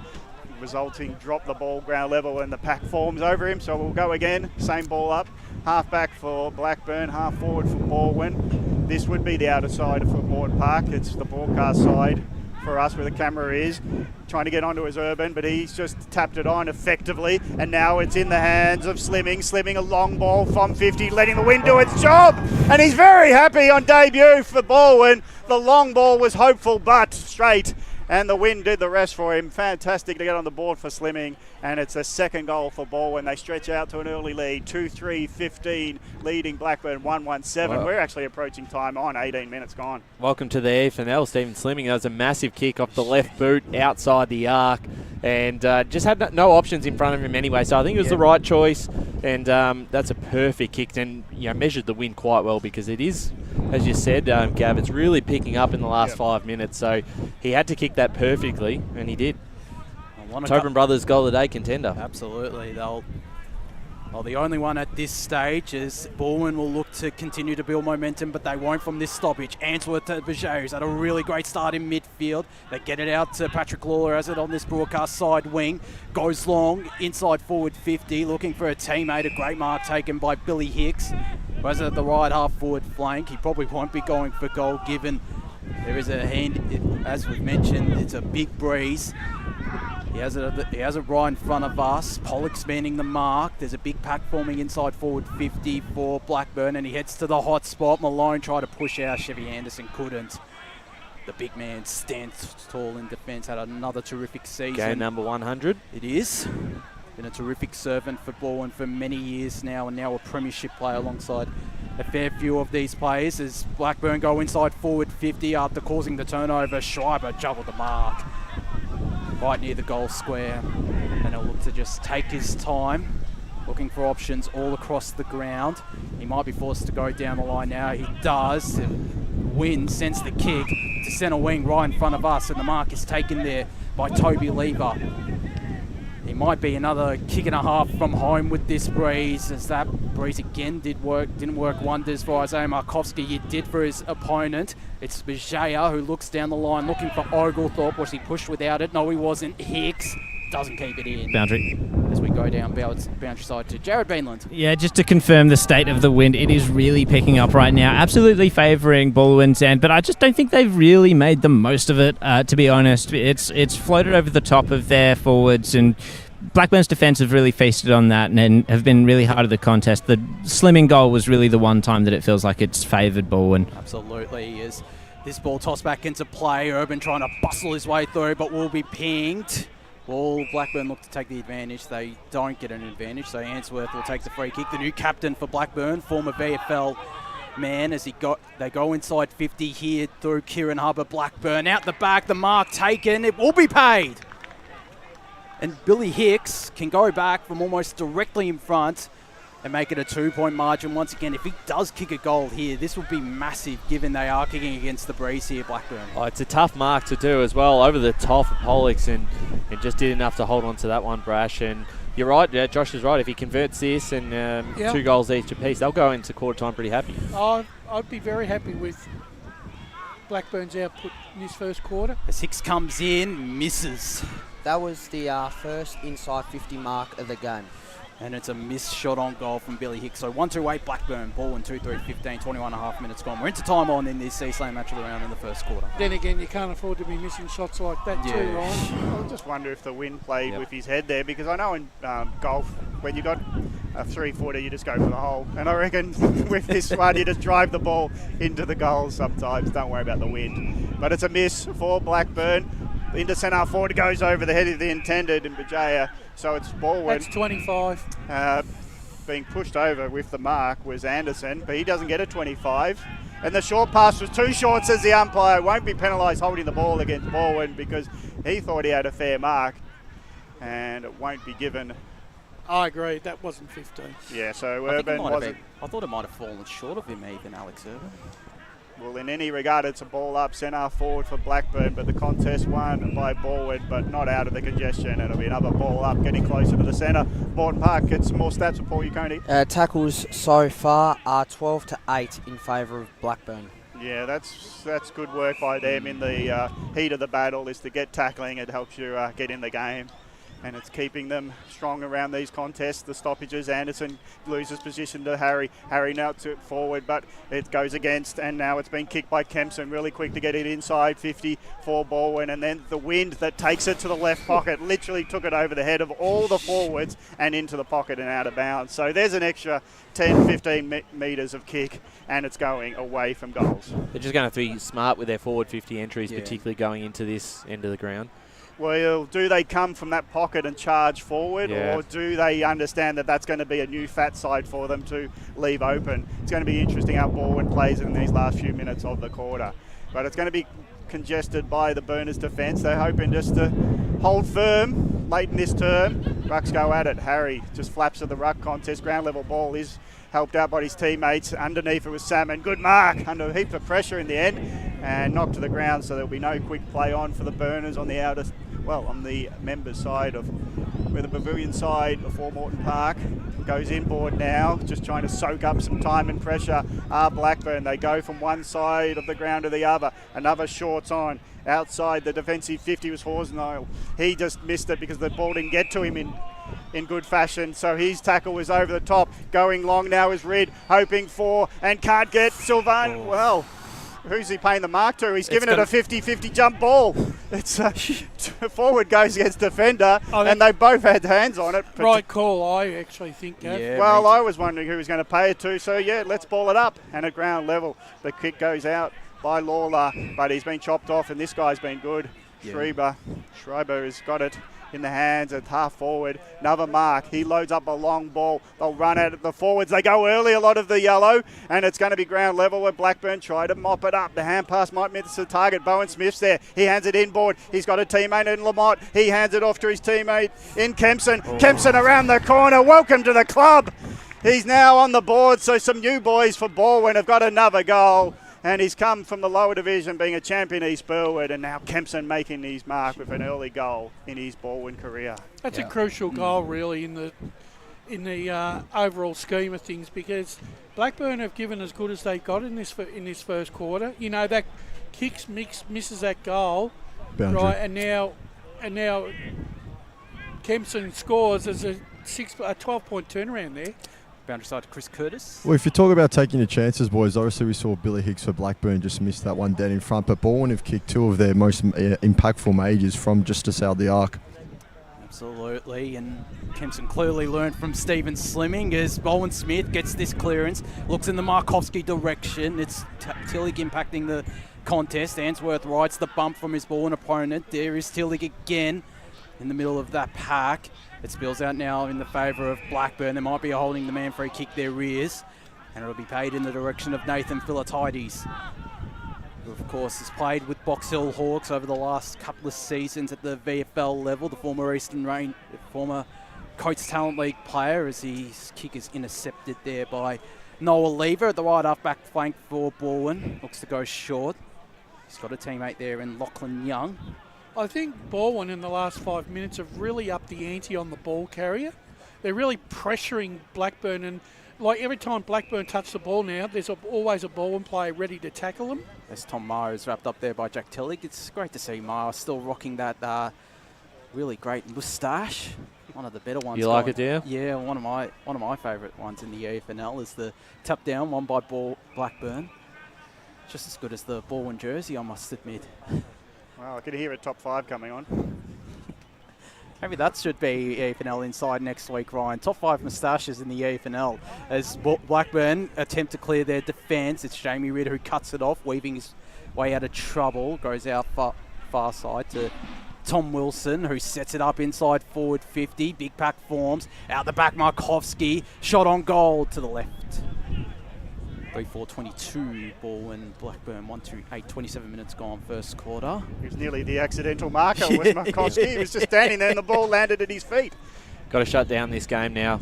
resulting drop the ball ground level, and the pack forms over him. So we'll go again, same ball up, half back for Blackburn, half forward for Balwyn. This would be the outer side for Morton Park. It's the broadcast side for us where the camera is, trying to get onto his Urban, but he's just tapped it on effectively, and now it's in the hands of Slimming a long ball from 50, letting the wind do its job, and he's very happy on debut for Balwyn. The long ball was hopeful but straight, and the wind did the rest for him. Fantastic to get on the board for Slimming, and it's a second goal for Balwyn. They stretch out to an early lead, 2-3-15, leading Blackburn 1-1-7. Wow. We're actually approaching time on, 18 minutes gone. Welcome to the EFNL, Stephen Slimming. That was a massive kick off the left boot outside the arc, and just had no options in front of him anyway. So I think it was the right choice, and that's a perfect kick, and measured the wind quite well, because it is, as you said, Gav, it's really picking up in the last 5 minutes. So he had to kick that perfectly, and he did. Tobin Brothers goal of the day contender. Absolutely. Well, the only one at this stage is Balwyn will look to continue to build momentum, but they won't from this stoppage. Answorth to Bajay, who's had a really great start in midfield. They get it out to Patrick Lawler, as it on this broadcast side wing. Goes long, inside forward 50, looking for a teammate. A great mark taken by Billy Hicks. Whereas at the right half forward flank, he probably won't be going for goal, given there is a hand, as we've mentioned, it's a big breeze. He has it right in front of us. Pollock's manning the mark. There's a big pack forming inside forward 50 for Blackburn, and he heads to the hot spot. Malone tried to push out. Chevy Anderson couldn't. The big man stands tall in defence. Had another terrific season. Game number 100. It is. Been a terrific servant for Balwyn for many years now, and now a premiership player alongside a fair few of these players, as Blackburn go inside forward 50 after causing the turnover. Schreiber juggled the mark right near the goal square, and he'll look to just take his time, looking for options all across the ground. He might be forced to go down the line now. He does. Wynn sends the kick to centre wing right in front of us, and the mark is taken there by Toby Lever. He might be another kick and a half from home with this breeze, as that breeze again didn't work wonders for Isaiah Markovsky. It did for his opponent. It's Bajaya who looks down the line looking for Oglethorpe. Was he pushed without it? No, he wasn't. Hicks doesn't keep it in. Boundary. As we go down boundary side to Jared Beanland. Yeah, just to confirm the state of the wind, it is really picking up right now, absolutely favouring Balwyn's end, but I just don't think they've really made the most of it, to be honest. It's floated over the top of their forwards, and Blackburn's defence have really feasted on that and have been really hard at the contest. The Slimming goal was really the one time that it feels like it's favoured Balwyn. Absolutely is. This ball tossed back into play. Urban trying to bustle his way through, but will be pinged. Well, Blackburn look to take the advantage. They don't get an advantage, so Answorth will take the free kick. The new captain for Blackburn, former VFL man, as they go inside 50 here through Kieran Hubbard. Blackburn out the back, the mark taken. It will be paid. And Billy Hicks can go back from almost directly in front and make it a 2-point margin. Once again, if he does kick a goal here, this will be massive, given they are kicking against the breeze here, Blackburn. Oh, it's a tough mark to do as well, over the top of Pollux, and just did enough to hold on to that one, Brash. And you're right, Josh is right. If he converts this and 2 goals each apiece, they'll go into quarter time pretty happy. I'd be very happy with Blackburn's output in this first quarter. As Hicks comes in, misses. That was the first inside 50 mark of the game. And it's a missed shot on goal from Billy Hicks. So 1-2-8 Blackburn, Balwyn 2-3-15, 21.5 minutes gone. We're into time on in this Eastland Match of the Round in the first quarter. Then again, you can't afford to be missing shots like that too, Ryan. I just wonder if the wind played with his head there, because I know in golf, when you've got a 3-footer, you just go for the hole. And I reckon with this one, you just drive the ball into the goals sometimes. Don't worry about the wind. But it's a miss for Blackburn. Into centre forward, goes over the head of the intended in Bajaya. So it's Balwyn. That's 25. Being pushed over with the mark was Anderson, but he doesn't get a 25. And the short pass was too short, says the umpire. Won't be penalised holding the ball against Balwyn because he thought he had a fair mark. And it won't be given. I agree, that wasn't 15. Yeah, so Urban wasn't. I thought it might have fallen short of him even, Alex Urban. Well, in any regard, it's a ball up, centre forward for Blackburn, but the contest won by Balwyn, but not out of the congestion. It'll be another ball up, getting closer to the centre. Morton Park gets some more stats for Paul Uconi. Tackles so far are 12-8 in favour of Blackburn. Yeah, that's good work by them in the heat of the battle, is to get tackling. It helps you get in the game. And it's keeping them strong around these contests. The stoppages, Anderson loses position to Harry. Harry now to forward, but it goes against, and now it's been kicked by Kempson. Really quick to get it inside, 50 for Balwyn, and then the wind that takes it to the left pocket literally took it over the head of all the forwards and into the pocket and out of bounds. So there's an extra 10, 15 metres of kick, and it's going away from goals. They're just going to have to be smart with their forward 50 entries, particularly going into this end of the ground. Well, do they come from that pocket and charge forward, or do they understand that that's going to be a new fat side for them to leave open? It's going to be interesting how Balwyn plays in these last few minutes of the quarter. But it's going to be congested by the Burners' defence. They're hoping just to hold firm late in this term. Rucks go at it. Harry just flaps at the ruck contest. Ground level ball is helped out by his teammates. Underneath it was Salmon. Good mark under a heap of pressure in the end and knocked to the ground, so there'll be no quick play on for the Burners on the outer, well, on the members' side of where the pavilion side for Morton Park. Goes inboard now, just trying to soak up some time and pressure. Blackburn, they go from one side of the ground to the other. Another shorts on. Outside the defensive 50 was Horsnile. He just missed it because the ball didn't get to him in good fashion, so his tackle was over the top. Going long now is Reid, hoping for, and can't get Sylvan. Well, who's he paying the mark to? He's given it a 50-50 jump ball. It's forward goes against defender, and they both had hands on it. Right call, I actually think. Yeah, well, I was wondering who was going to pay it to, so yeah, let's ball it up. And at ground level, the kick goes out by Lawler, but he's been chopped off, and this guy's been good. Schreiber has got it in the hands at half forward. Another mark. He loads up a long ball. They'll run at the forwards. They go early, a lot of the yellow, and it's going to be ground level where Blackburn try to mop it up. The hand pass might miss the target. Bowen Smith's there. He hands it inboard. He's got a teammate in Lamont. He hands it off to his teammate in Kempson. Kempson around the corner. Welcome to the club. He's now on the board, so some new boys for Balwyn have got another goal. And he's come from the lower division, being a champion East Burwood, and now Kempson making his mark with an early goal in his Balwyn career. That's a crucial goal, really, in the overall scheme of things, because Blackburn have given as good as they got in this first quarter. You know, that kicks misses that goal, Boundary. right? And now Kempson scores as a 12-point turnaround there. Boundary side to Chris Curtis. Well, if you talk about taking your chances, boys, obviously we saw Billy Hicks for Blackburn just miss that one dead in front, but Balwyn have kicked two of their most impactful majors from just outside the arc. Absolutely, and Kempson clearly learned from Stephen Slimming as Balwyn Smith gets this clearance, looks in the Markovsky direction. It's Tillich impacting the contest. Answorth rides the bump from his Balwyn opponent. There is Tillich again in the middle of that pack. It spills out now in the favour of Blackburn. They might be holding the man free kick their rears, and it'll be paid in the direction of Nathan Philatides, who of course has played with Box Hill Hawks over the last couple of seasons at the VFL level, the former Coates Talent League player, as his kick is intercepted there by Noah Lever at the right half-back flank for Balwyn. Looks to go short. He's got a teammate there in Lachlan Young. I think Balwyn in the last 5 minutes have really upped the ante on the ball carrier. They're really pressuring Blackburn, and like every time Blackburn touch the ball now, there's always a Balwyn player ready to tackle them. As Tom Maher is wrapped up there by Jack Tillich. It's great to see Maher still rocking that really great moustache. One of the better ones. You like it, do you? Yeah, one of my favourite ones in the EFNL is the tap down one by Blackburn. Just as good as the Balwyn jersey, I must admit. Well, I can hear a top 5 coming on. Maybe that should be EFNL Inside next week, Ryan. Top 5 moustaches in the EFNL. As Blackburn attempt to clear their defence, it's Jamie Ritter who cuts it off, weaving his way out of trouble. Goes out far side to Tom Wilson, who sets it up inside forward 50. Big pack forms. Out the back, Markovski. Shot on goal to the left. 3-4-22 ball and Blackburn 1-2-8, 27 minutes gone first quarter. He was nearly the accidental marker, was Markovski. He was just standing there and the ball landed at his feet. Got to shut down this game now,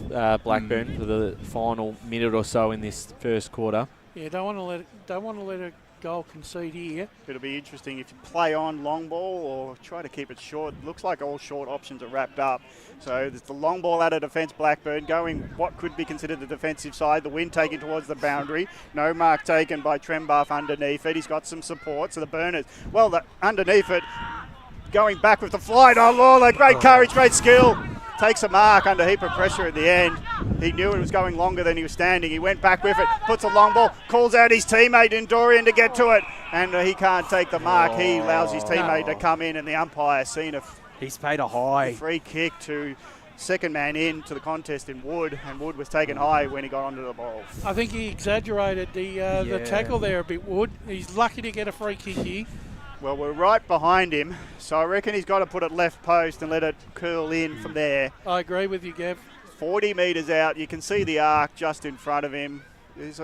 Blackburn, for the final minute or so in this first quarter. Yeah, don't want to let a goal concede here. It'll be interesting if you play on long ball or try to keep it short. Looks like all short options are wrapped up. So there's the long ball out of defence, Blackburn going what could be considered the defensive side. The wind taken towards the boundary. No mark taken by Trembuff underneath it. He's got some support. So the Burners, well, underneath it, going back with the flight. Oh, Lawler, great courage, great skill. Takes a mark under heap of pressure at the end. He knew it was going longer than he was standing. He went back with it, puts a long ball, calls out his teammate in Dorian to get to it, and he can't take the mark. He allows his teammate to come in, and the umpire seen he's paid a high free kick to second man in to the contest in Wood, and Wood was taken high when he got onto the ball. I think he exaggerated the tackle there a bit, Wood. He's lucky to get a free kick here. Well, we're right behind him, so I reckon he's got to put it left post and let it curl in from there. I agree with you, Gav. 40 metres out. You can see the arc just in front of him.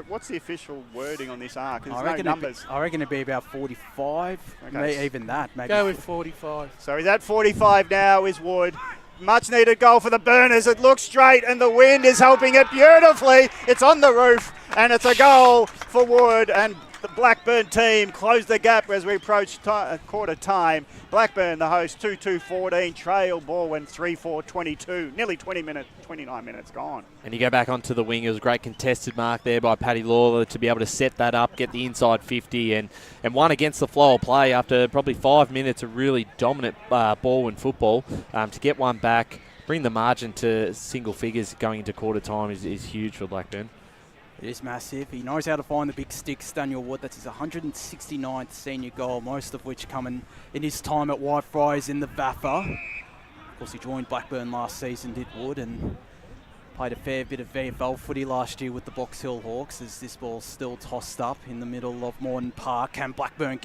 What's the official wording on this arc? There's no numbers. I reckon it'd be about 45. Okay. Even that, maybe. Go with 45. So he's at 45 now, is Wood. Much needed goal for the Burners. It looks straight and the wind is helping it beautifully. It's on the roof and it's a goal for Wood, and the Blackburn team closed the gap as we approach quarter time. Blackburn, the host, 2-2-14, trail Balwyn 3-4-22. Nearly 29 minutes gone. And you go back onto the wing. It was a great contested mark there by Paddy Lawler to be able to set that up, get the inside 50, and one against the flow of play after probably 5 minutes of really dominant Balwyn football. To get one back, bring the margin to single figures going into quarter time is huge for Blackburn. It is massive. He knows how to find the big sticks, Daniel Wood. That's his 169th senior goal, most of which coming in his time at Whitefriars in the VAFA. Of course, he joined Blackburn last season, did Wood, and played a fair bit of VFL footy last year with the Box Hill Hawks, as this ball's still tossed up in the middle of Morton Park. Can Blackburn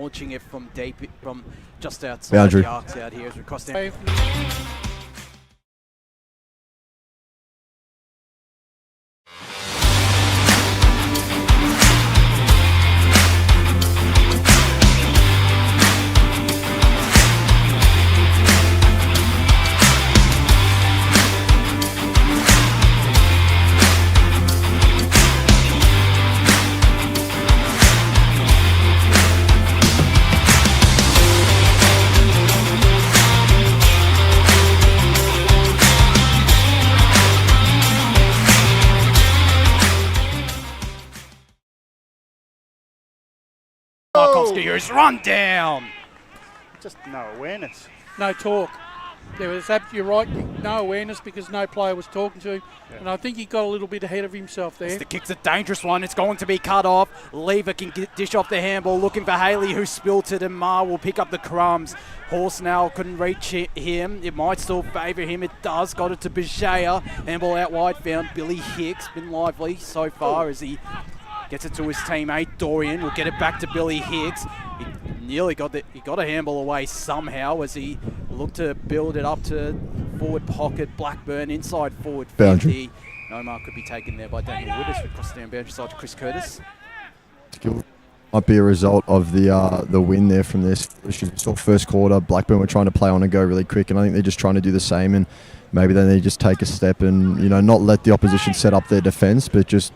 launching it from deep, from just outside Boundary. the arcs out here as we cross down. Markovski's run down. Just no awareness. No talk. There was you're right, no awareness because no player was talking to him. Yeah. And I think he got a little bit ahead of himself there. The kick's a dangerous one. It's going to be cut off. Lever can dish off the handball, looking for Haley, who spilt it, and Ma will pick up the crumbs. Horsenell couldn't reach him. It might still favour him. It does. Got it to Bejea. Handball out wide. Found Billy Hicks. Been lively so far as he gets it to his teammate. Dorian will get it back to Billy Hicks. He nearly got a handball away somehow as he looked to build it up to forward pocket. Blackburn inside forward 50. Boundary. No mark could be taken there by Daniel Wood as we cross down boundary side to Chris Curtis. Might be a result of the win there from this. We saw first quarter, Blackburn were trying to play on and go really quick, and I think they're just trying to do the same, and maybe then they just take a step and not let the opposition set up their defence, but just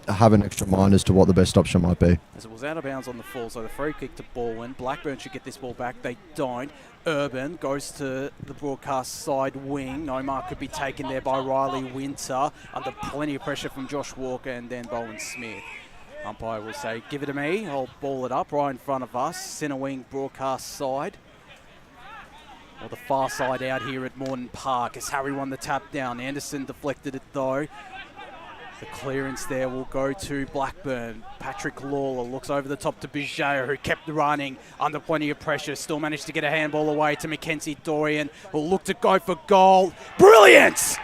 have an extra mind as to what the best option might be. As it was out of bounds on the full, so the free kick to Balwyn. Blackburn should get this ball back. They don't. Urban goes to the broadcast side wing. No mark could be taken there by Riley Winter under plenty of pressure from Josh Walker and then Bowen Smith. Umpire will say, give it to me. I'll ball it up right in front of us. Centre wing broadcast side. Or the far side out here at Morton Park as Harry won the tap down. Anderson deflected it though. The clearance there will go to Blackburn. Patrick Lawler looks over the top to Bejea, who kept running under plenty of pressure. Still managed to get a handball away to Mackenzie Dorian, who'll look to go for goal. Brilliant!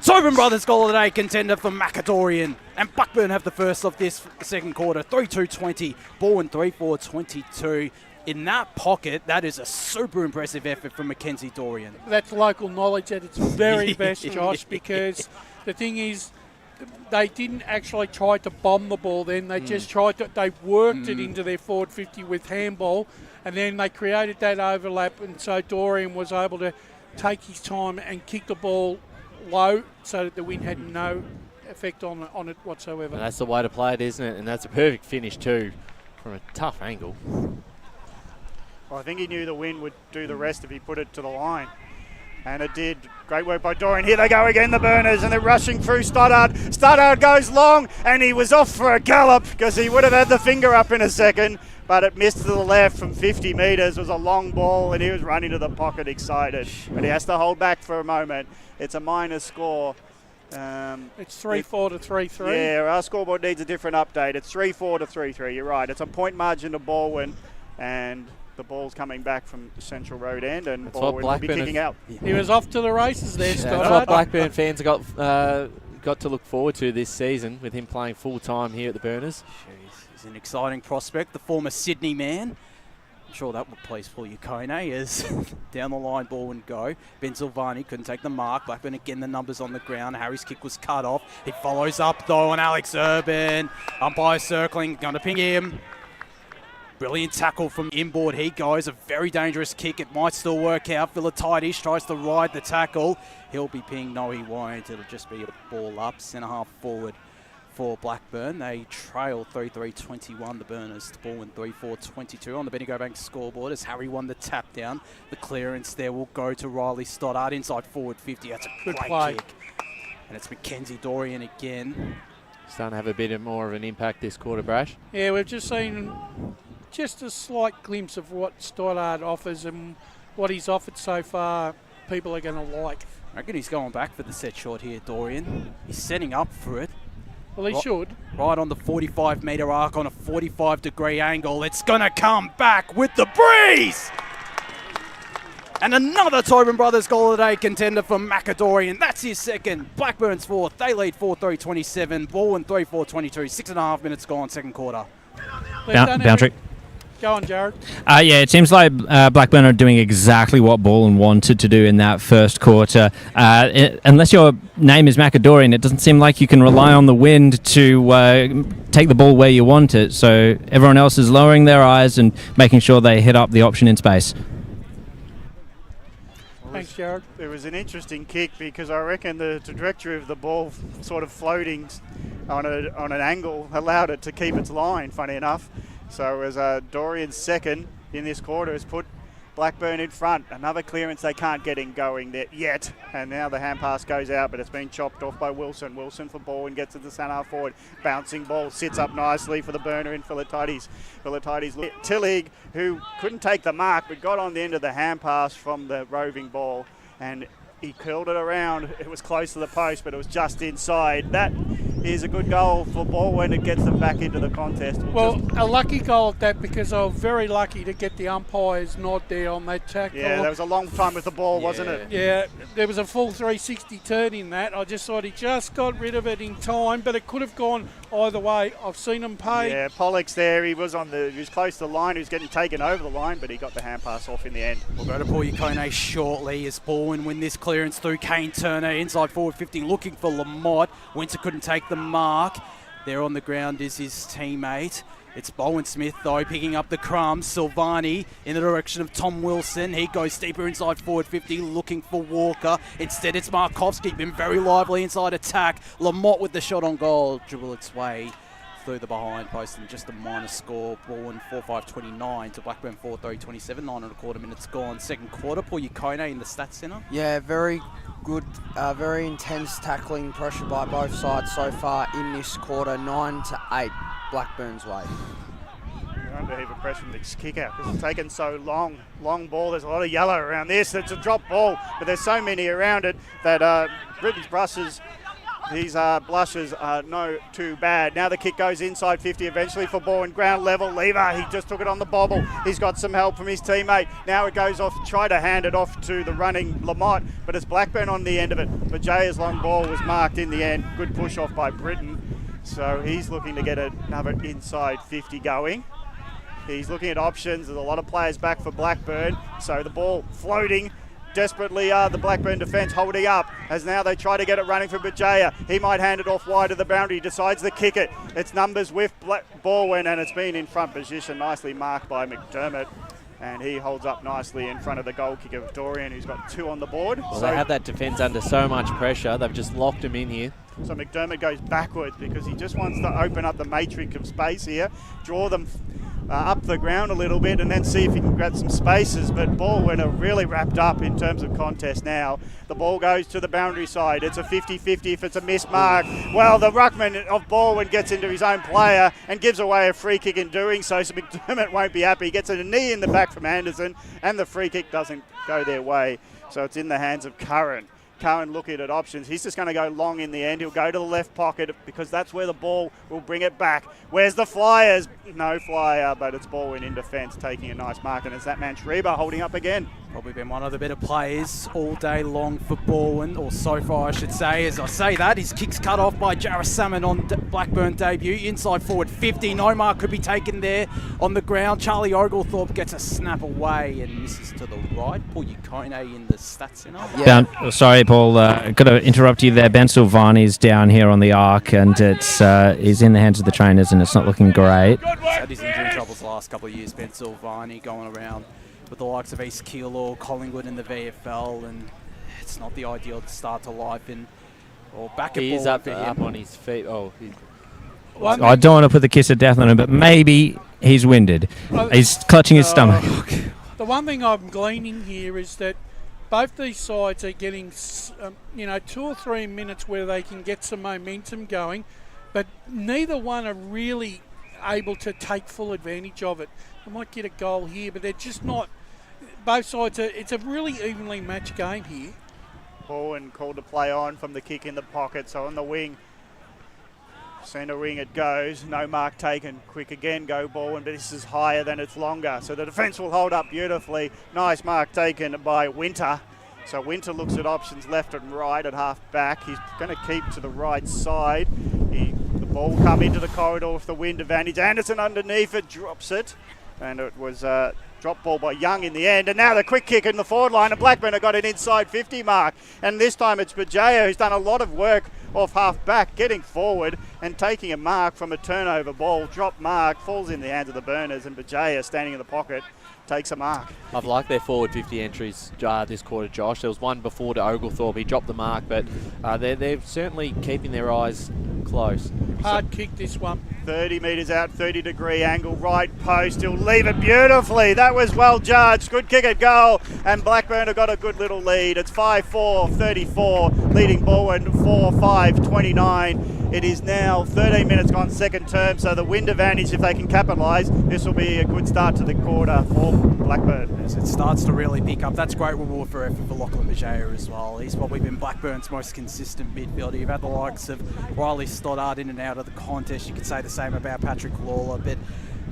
Tobin Brothers goal of the day contender for Macadorian. And Blackburn have the first of this second quarter. 3-2-20. Balwyn 3-4-22. In that pocket, that is a super impressive effort from Mackenzie Dorian. That's local knowledge at its very best, Josh, because the thing is, they didn't actually try to bomb the ball then. They just tried to, they worked it into their forward 50 with handball, and then they created that overlap, and so Dorian was able to take his time and kick the ball low so that the wind had no effect on it whatsoever. And that's the way to play it, isn't it? And that's a perfect finish too, from a tough angle. Well, I think he knew the wind would do the rest if he put it to the line. And it did. Great work by Dorian. Here they go again, the Burners, and they're rushing through Stoddard. Stoddard goes long, and he was off for a gallop because he would have had the finger up in a second, but it missed to the left from 50 metres. It was a long ball, and he was running to the pocket excited. But he has to hold back for a moment. It's a minor score. It's 3-4 to 3-3. Yeah, our scoreboard needs a different update. It's 3-4 to 3-3. You're right. It's a point margin to Balwyn, and the ball's coming back from the Central Road end, and Balwyn will be kicking out. He was off to the races there, Stoddard. That's what Blackburn fans have got to look forward to this season with him playing full time here at the Burners. Jeez, he's an exciting prospect, the former Sydney man. I'm sure that would please Paul Ukone as down the line ball and go. Ben Silvani couldn't take the mark. Blackburn again, the numbers on the ground. Harry's kick was cut off. He follows up though on Alex Urban. Umpire circling, going to ping him. Brilliant tackle from inboard. He goes. A very dangerous kick. It might still work out. Philatides tries to ride the tackle. He'll be pinged. No, he won't. It'll just be a ball up. Centre half forward for Blackburn. They trail 3-3-21. The Burners to Balwyn 3-4-22 on the Bendigo Bank scoreboard as Harry won the tap down. The clearance there will go to Riley Stoddard inside forward 50. That's a Good great play. kick. And it's Mackenzie Dorian again. Starting to have a bit more of an impact this quarter, Brash. Yeah, we've just seen just a slight glimpse of what Stoddard offers, and what he's offered so far, people are going to like. I reckon he's going back for the set shot here, Dorian. He's setting up for it. Well, he should. Right on the 45-metre arc on a 45-degree angle. It's going to come back with the breeze! And another Tobin Brothers goal of the day contender for Macadorian. That's his second. Blackburn's fourth. They lead 4-3-27. Balwyn 3-4-22. 6.5 minutes gone, second quarter. Boundary. Go on, Jared. Yeah, it seems like Blackburn are doing exactly what Balwyn wanted to do in that first quarter. Unless your name is Macadorian, it doesn't seem like you can rely on the wind to take the ball where you want it. So everyone else is lowering their eyes and making sure they hit up the option in space. Thanks, Jared. It was an interesting kick because I reckon the trajectory of the ball sort of floating on an angle allowed it to keep its line, funny enough. So as Dorian's second in this quarter has put Blackburn in front. Another clearance they can't get in going there yet. And now the hand pass goes out, but it's been chopped off by Wilson. Wilson for ball and gets it to centre half forward. Bouncing ball sits up nicely for the burner in Philatides. Tillig, who couldn't take the mark, but got on the end of the hand pass from the roving ball. And he curled it around. It was close to the post, but it was just inside. That is a good goal for Balwyn. It gets them back into the contest. Well, a lucky goal at that because I was very lucky to get the umpire's nod there on that tackle. Yeah, there was a long time with the ball, wasn't it? Yeah, there was a full 360 turn in that. I just thought he just got rid of it in time, but it could have gone either way. I've seen him pay. Yeah, Pollock's there. He was close to the line. He was getting taken over the line, but he got the hand pass off in the end. We'll go to Paul Yukone shortly as Balwyn win this clearance through Kane Turner inside forward 50, looking for Lamott. Winter couldn't take the mark. There on the ground is his teammate. It's Balwyn Smith, though, picking up the crumbs. Silvani in the direction of Tom Wilson. He goes deeper inside forward 50, looking for Walker. Instead, it's Markovski, been very lively inside attack. Lamott with the shot on goal. Dribble its way through the behind post and just a minor score. Balwyn 4-5-29 to Blackburn 4-3-27. 9.25 minutes gone. Second quarter. Paul Yukone in the stats centre. Yeah, very good, very intense tackling pressure by both sides so far in this quarter. 9-8 Blackburn's way. Under heap of pressure from this kick out because it's taken so long. Long ball. There's a lot of yellow around this. It's a drop ball, but there's so many around it that Britain's brushes. These blushes are no too bad. Now the kick goes inside 50 eventually for Balwyn. Ground level. Lever, he just took it on the bobble. He's got some help from his teammate. Now it goes off, try to hand it off to the running Lamott, but it's Blackburn on the end of it. Bajaya's long ball was marked in the end. Good push off by Britain. So he's looking to get another inside 50 going. He's looking at options. There's a lot of players back for Blackburn. So the ball floating. Desperately the Blackburn defence holding up as now they try to get it running for Bajaya. He might hand it off wide of the boundary. He decides to kick it. It's numbers with Balwyn and it's been in front position. Nicely marked by McDermott. And he holds up nicely in front of the goal kicker of Dorian, who's got 2 on the board. Well, they have that defence under so much pressure. They've just locked him in here. So McDermott goes backwards because he just wants to open up the matrix of space here, draw them up the ground a little bit and then see if he can grab some spaces. But Balwyn are really wrapped up in terms of contest now. The ball goes to the boundary side. It's a 50-50 if it's a missed mark. Well, the ruckman of Balwyn gets into his own player and gives away a free kick in doing so McDermott won't be happy. He gets a knee in the back from Anderson and the free kick doesn't go their way. So it's in the hands of Curran. Curran looking at options. He's just going to go long in the end. He'll go to the left pocket because that's where the ball will bring it back. Where's the Flyers? No flyer, but it's Balwyn in defence taking a nice mark. And it's that man Schreiber holding up again. Probably been one of the better players all day long for Balwyn, or so far I should say. As I say that, his kick's cut off by Jarrah Salmon on Blackburn debut. Inside forward 50, no mark could be taken there on the ground. Charlie Oglethorpe gets a snap away and misses to the right. Paul Yukone in the stats centre. Yeah. Sorry, Paul, got to interrupt you there. Ben Silvani's down here on the arc and it's he's in the hands of the trainers and it's not looking great. He's had his injury troubles the last couple of years, Ben Silvani, going around with the likes of East Keilor, Collingwood in the VFL, and it's not the ideal start to life in or back at ball. He is up on his feet. I don't want to put the kiss of death on him, but maybe he's winded. He's clutching his stomach. The one thing I'm gleaning here is that both these sides are getting 2 or 3 minutes where they can get some momentum going, but neither one are really able to take full advantage of it. They might get a goal here, but they're just not. Both sides, it's a really evenly matched game here. Balwyn called to play on from the kick in the pocket, so on the wing. Centre wing it goes, no mark taken. Quick again, go Balwyn, but this is higher than it's longer. So the defence will hold up beautifully. Nice mark taken by Winter. So Winter looks at options left and right at half back. He's going to keep to the right side. The ball will come into the corridor with the wind advantage. Anderson underneath it, drops it. and it was drop ball by Young in the end, and now the quick kick in the forward line, and Blackburn have got an inside 50 mark, and this time it's Bajaya who's done a lot of work off half back, getting forward and taking a mark from a turnover ball. Drop mark, falls in the hands of the Burners, and Bajaya standing in the pocket takes a mark. I've liked their forward 50 entries this quarter, Josh. There was one before to Oglethorpe. He dropped the mark, but they're certainly keeping their eyes close. Hard kick this one. 30 metres out, 30-degree angle, right post. He'll leave it beautifully. That was well judged. Good kick at goal, and Blackburn have got a good little lead. It's 5-4-34, leading Balwyn 4-5-29. It is now 13 minutes gone second term, so the wind advantage, if they can capitalise, this will be a good start to the quarter for Blackburn. As it starts to really pick up, that's great reward for effort for Lachlan Bajaya as well. He's probably been Blackburn's most consistent midfielder. You've had the likes of Riley Stoddart in and out of the contest. You could say the same about Patrick Lawler, but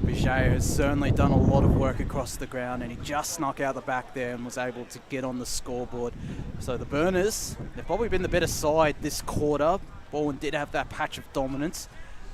Bajaya has certainly done a lot of work across the ground, and he just snuck out the back there and was able to get on the scoreboard. So the Burners, they've probably been the better side this quarter. Balwyn did have that patch of dominance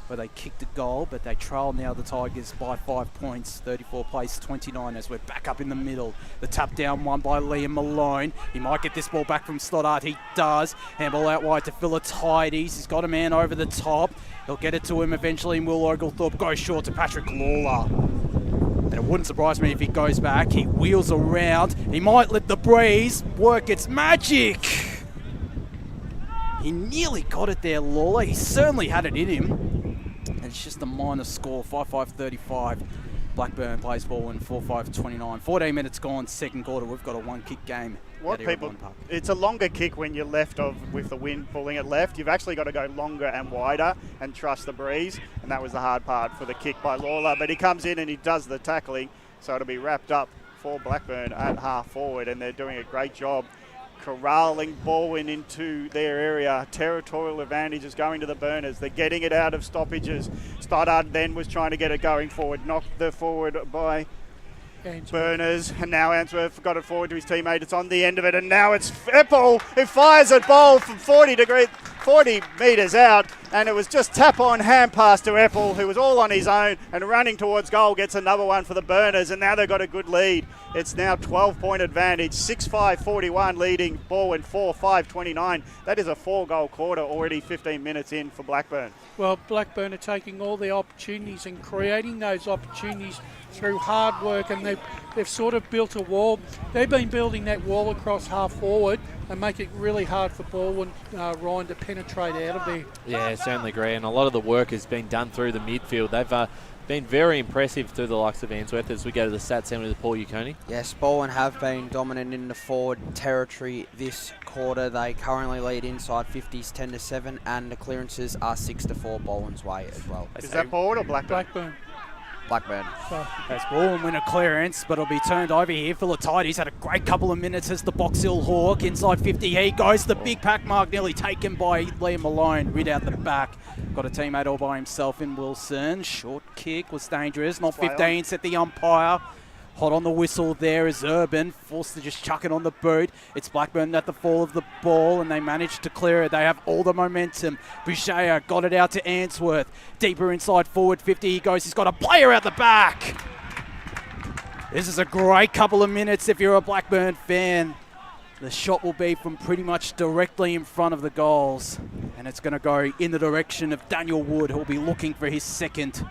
where they kicked a goal, but they trail now the Tigers by 5 points, 34 plays 29 as we're back up in the middle. The tap down one by Liam Malone. He might get this ball back from Stoddart. He does. Handball out wide to Philatides. He's got a man over the top. He'll get it to him eventually, and Will Oglethorpe goes short to Patrick Lawler. And it wouldn't surprise me if he goes back. He wheels around. He might let the breeze work its magic. He nearly got it there, Lawler. He certainly had it in him. And it's just a minor score, 5-5-35. Blackburn plays Balwyn 4-5-29. 14 minutes gone, second quarter. We've got a one-kick game. It's a longer kick when you're left with the wind pulling it left. You've actually got to go longer and wider and trust the breeze. And that was the hard part for the kick by Lawler. But he comes in and he does the tackling. So it'll be wrapped up for Blackburn at half forward. And they're doing a great job corralling Balwyn into their area. Territorial advantage is going to the Burners. They're getting it out of stoppages. Stoddart then was trying to get it going forward. Knocked the forward by Burners, and now Answorth got it forward to his teammate. It's on the end of it, and now it's Eppel who fires a ball from 40 metres out, and it was just tap on hand pass to Eppel, who was all on his own and running towards goal, gets another one for the Burners, and now they've got a good lead. It's now 12-point advantage, 6-5-41 leading Balwyn 4-5-29. That is a 4-goal quarter already 15 minutes in for Blackburn. Well, Blackburn are taking all the opportunities and creating those opportunities through hard work, and they've sort of built a wall. They've been building that wall across half forward and make it really hard for Balwyn, Ryan, to penetrate out of there. Yeah, I certainly agree, and a lot of the work has been done through the midfield. They've been very impressive through the likes of Answorth as we go to the stat centre with Paul Uconi. Yes, Balwyn have been dominant in the forward territory this quarter. They currently lead inside 50s 10-7, and the clearances are 6-4 Balwyn's way as well. Is that forward or Blackburn? Blackburn. As Balwyn win a clearance, but it'll be turned over here. Philatides had a great couple of minutes as the Box Hill Hawk. Inside 50, he goes. The big pack mark nearly taken by Liam Malone. Rid out the back. Got a teammate all by himself in Wilson. Short kick was dangerous. Not 15, set the umpire. Hot on the whistle there is Urban, forced to just chuck it on the boot. It's Blackburn at the fall of the ball, and they managed to clear it. They have all the momentum. Boucher got it out to Answorth. Deeper inside forward 50 he goes. He's got a player out the back. This is a great couple of minutes if you're a Blackburn fan. The shot will be from pretty much directly in front of the goals, and it's going to go in the direction of Daniel Wood, who will be looking for his second.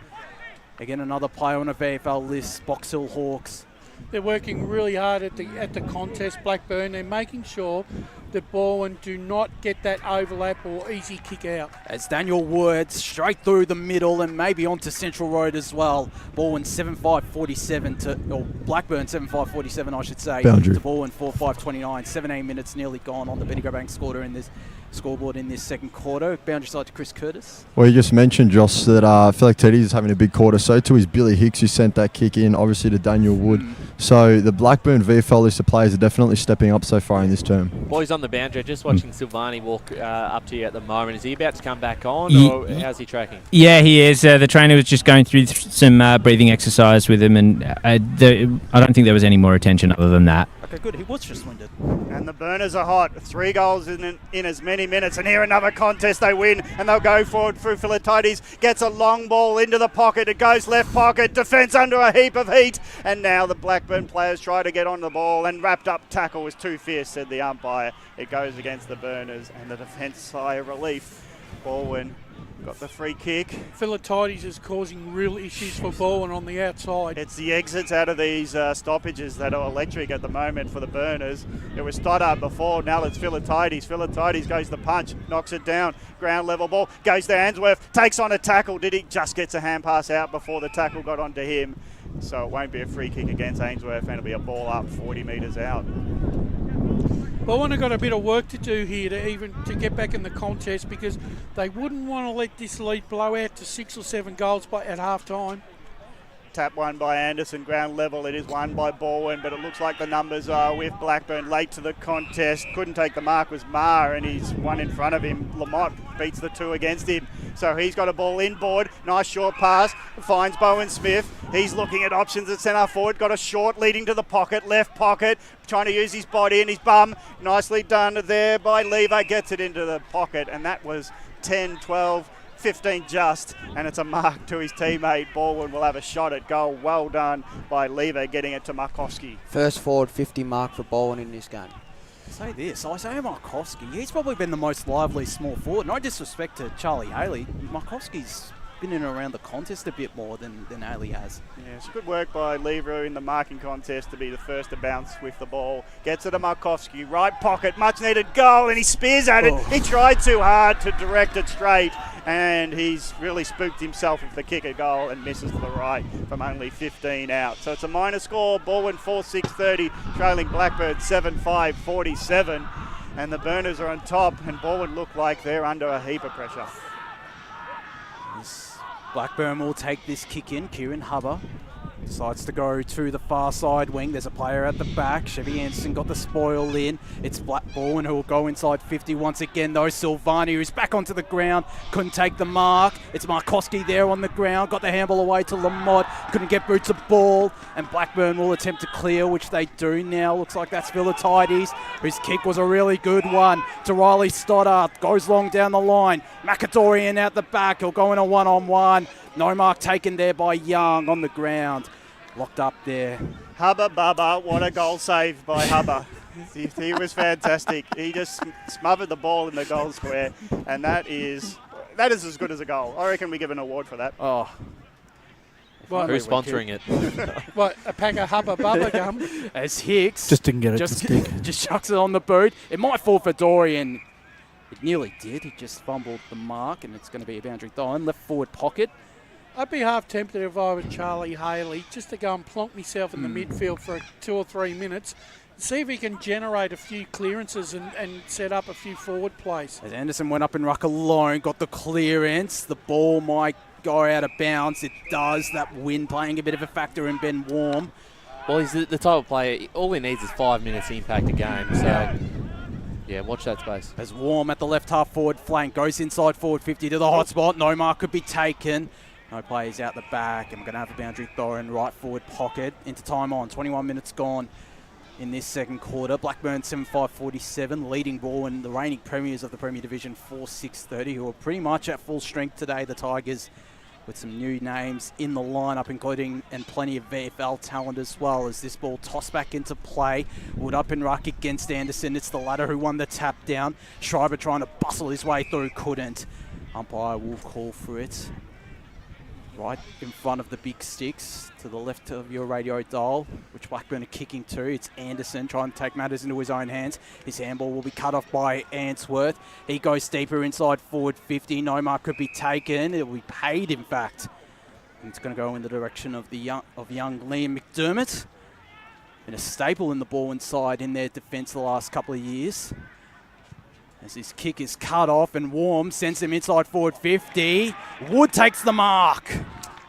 Again, another player on a VFL list, Box Hill Hawks. They're working really hard at the contest, Blackburn. They're making sure that Balwyn do not get that overlap or easy kick out. As Daniel Wood straight through the middle and maybe onto Central Road as well. Balwyn 7-5-47 or Blackburn 7-5-47, I should say. Boundary. To Balwyn 4-5-29. 17 minutes nearly gone on the Bendigo Bank scoreboard in this second quarter. Boundary side to Chris Curtis. Well, you just mentioned, Josh, that I feel like Teddy's having a big quarter. So too is Billy Hicks, who sent that kick in, obviously, to Daniel Wood. So the Blackburn VFL list of players are definitely stepping up so far in this term. Well, he's on the boundary. Just watching Silvani walk up to you at the moment. Is he about to come back on, or how's he tracking? Yeah, he is. The trainer was just going through some breathing exercise with him, and I don't think there was any more attention other than that. Okay, good. He was just winded. And the Burners are hot. 3 goals in as many minutes. And here another contest they win. And they'll go forward through Philatides. Gets a long ball into the pocket. It goes left pocket. Defence under a heap of heat. And now the Blackburn players try to get on the ball. And wrapped up tackle was too fierce, said the umpire. It goes against the Burners. And the defence sigh of relief. Balwyn got the free kick. Philatides is causing real issues for Balwyn on the outside. It's the exits out of these stoppages that are electric at the moment for the Burners. It was Stoddart before, now it's Philatides. Philatides goes the punch, knocks it down, ground level ball, goes to Answorth, takes on a tackle. Did he just gets a hand pass out before the tackle got onto him? So it won't be a free kick against Ainsworth and it'll be a ball up 40 metres out. Balwyn have got a bit of work to do here to get back in the contest, because they wouldn't want to let this lead blow out to 6 or 7 goals at half time. Tap won by Anderson, ground level. It is won by Balwyn, but it looks like the numbers are with Blackburn late to the contest. Couldn't take the mark was Marr, and he's one in front of him. Lamont beats the 2 against him. So he's got a ball inboard. Nice short pass. Finds Bowen Smith. He's looking at options at centre forward. Got a short leading to the pocket, left pocket. Trying to use his body and his bum. Nicely done there by Lever. Gets it into the pocket, and that was 10, 12, 15 just, and it's a mark to his teammate. Balwyn will have a shot at goal. Well done by Lever getting it to Markowski. First forward 50 mark for Balwyn in this game. Say this, Isaiah Markowski, he's probably been the most lively small forward. No disrespect to Charlie Haley, Markowski's been in and around the contest a bit more than Haley has. Yeah, it's good work by Lever in the marking contest to be the first to bounce with the ball. Gets it to Markowski, right pocket, much needed goal, and he spears at it. He tried too hard to direct it straight, and he's really spooked himself with the kick a goal and misses to the right from only 15 out. So it's a minor score. Balwyn 4-6-30, trailing Blackburn 7-5-47. And the Burners are on top, and Balwyn look like they're under a heap of pressure. Blackburn will take this kick in. Kieran Hubber decides to go to the far side wing. There's a player at the back. Chevy Anderson got the spoil in. It's Balwyn who will go inside 50 once again, though. Silvani, who's back onto the ground, couldn't take the mark. It's Markowski there on the ground. Got the handball away to Lamont. Couldn't get Boots a ball. And Blackburn will attempt to clear, which they do now. Looks like that's Philatides, whose kick was a really good one. To Riley Stoddart. Goes long down the line. McAdorian out the back. He'll go in a one-on-one. No mark taken there by Young on the ground. Locked up there. Hubba Bubba, what a goal save by Hubba. He was fantastic. He just smothered the ball in the goal square, and that is as good as a goal. I reckon we give an award for that. Oh. Who's sponsoring it? What, a pack of Hubba Bubba gum? As Hicks just didn't get it to stick. Just chucks it on the boot. It might fall for Dorian. It nearly did. He just fumbled the mark, and it's going to be a boundary throw in left forward pocket. I'd be half tempted if I was Charlie Haley just to go and plonk myself in the midfield for 2 or 3 minutes, see if he can generate a few clearances and set up a few forward plays. As Anderson went up in ruck alone, got the clearance. The ball might go out of bounds. It does. That wind playing a bit of a factor in Ben Warm. Well, he's the type of player, all he needs is 5 minutes to impact a game. So, yeah, watch that space. As Warm at the left half forward flank goes inside forward 50 to the hot spot. No mark could be taken. No players out the back, and we're going to have a boundary throw in right forward pocket. Into time on, 21 minutes gone in this second quarter. Blackburn 7-5-47, leading Balwyn, the reigning premiers of the Premier Division, 4-6-30, who are pretty much at full strength today, the Tigers, with some new names in the lineup, including and plenty of VFL talent as well. As this ball tossed back into play, Wood up in ruck against Anderson. It's the latter who won the tap down. Schreiber trying to bustle his way through, couldn't. Umpire will call for it. Right in front of the big sticks to the left of your radio dial, which Blackburn are kicking to. It's Anderson trying to take matters into his own hands. His handball will be cut off by Answorth. He goes deeper inside forward 50. No mark could be taken. It will be paid, in fact. And it's going to go in the direction of young Liam McDermott. Been a staple in the Balwyn side in their defence the last couple of years. As his kick is cut off and Warm sends him inside forward 50. Wood takes the mark.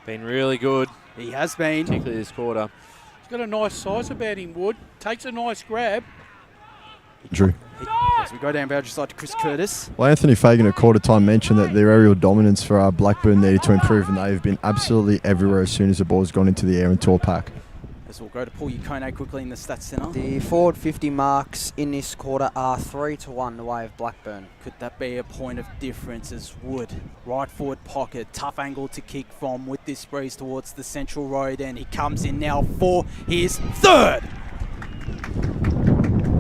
Been really good. He has been. Particularly this quarter. He's got a nice size about him, Wood. Takes a nice grab. Drew. As we go down boundary side to Chris Curtis. Well, Anthony Fagan at quarter time mentioned that their aerial dominance for Blackburn needed to improve, and they've been absolutely everywhere as soon as the ball's gone into the air and tore pack. As we'll go to Paul Yukone quickly in the stats centre. The forward 50 marks in this quarter are 3-1 the way of Blackburn. Could that be a point of difference as Wood, right forward pocket, tough angle to kick from with this breeze towards the central road, and he comes in now for his third.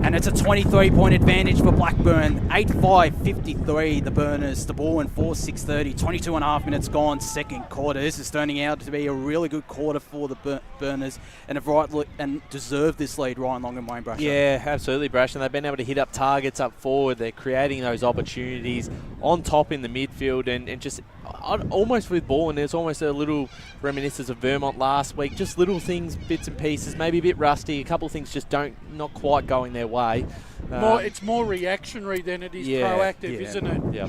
And it's a 23-point advantage for Blackburn. 8-5-53, the Burners. The ball in 4-6-30. 22 and a half minutes gone, second quarter. This is turning out to be a really good quarter for the Burners and have deserved this lead, Ryan Long and Wayne Brasher. Yeah, absolutely, Brasher. They've been able to hit up targets up forward. They're creating those opportunities on top in the midfield and just almost with ball, and there's almost a little reminiscence of Vermont last week. Just little things, bits and pieces, maybe a bit rusty. A couple of things just not quite going their way. It's more reactionary than it is proactive, isn't it? Yeah.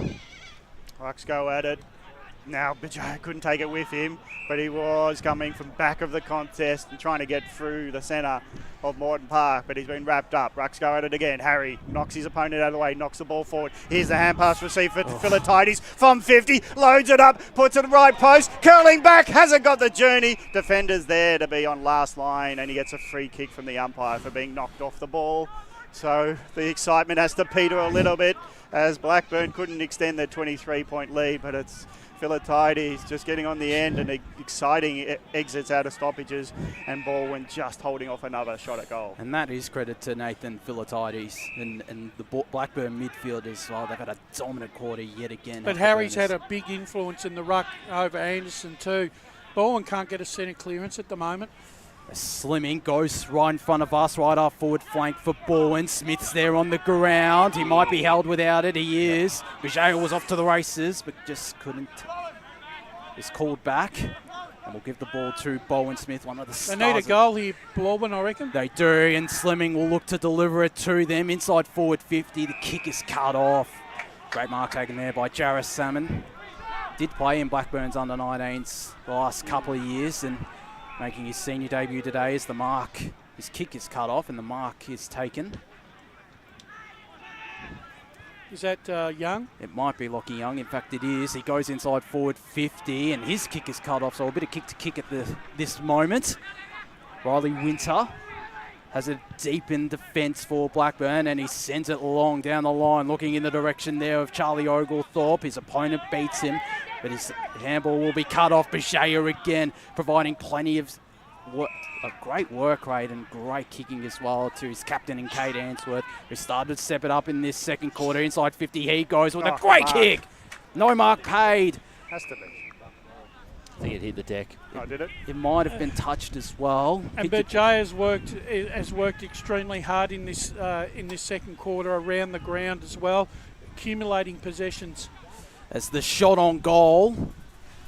Rucks go at it. Now, Bijay couldn't take it with him, but he was coming from back of the contest and trying to get through the centre of Morton Park, but he's been wrapped up. Rucks go at it again. Harry knocks his opponent out of the way, knocks the ball forward. Here's the hand pass received for Philatides from 50, loads it up, puts it at the right post, curling back, hasn't got the journey. Defender's there to be on last line, and he gets a free kick from the umpire for being knocked off the ball. So the excitement has to peter a little bit as Blackburn couldn't extend their 23-point lead, but it's Philatides just getting on the end and exciting exits out of stoppages, and Balwyn just holding off another shot at goal. And that is credit to Nathan Philatides and the Blackburn midfield as well. They've had a dominant quarter yet again. But Harry's had a big influence in the ruck over Anderson too. Balwyn can't get a centre clearance at the moment. Slimming goes right in front of us, right off forward flank for Balwyn. Smith's there on the ground. He might be held without it. He is. Bijay was off to the races, but just couldn't. Is called back. And we'll give the ball to Balwyn Smith, one of the stars. They need a goal here, Balwyn, I reckon. They do, and Slimming will look to deliver it to them. Inside forward 50. The kick is cut off. Great mark taken there by Jarrah Salmon. Did play in Blackburn's under-19s the last couple of years, and making his senior debut today as the mark. His kick is cut off and the mark is taken. Is that Young? It might be Lockie Young. In fact, it is. He goes inside forward 50 and his kick is cut off. So a bit of kick to kick at this moment. Riley Winter has a deep in defence for Blackburn, and he sends it long down the line, looking in the direction there of Charlie Oglethorpe. His opponent beats him, but his handball will be cut off. Bijaya again, providing plenty of a great work rate and great kicking as well to his captain in Kate Answorth, who started to step it up in this second quarter. Inside 50, he goes with a great kick. No mark paid. Has to be. I think it hit the deck. Oh, did it? It might have been touched as well. And Bijay has worked extremely hard in this second quarter around the ground as well, accumulating possessions. As the shot on goal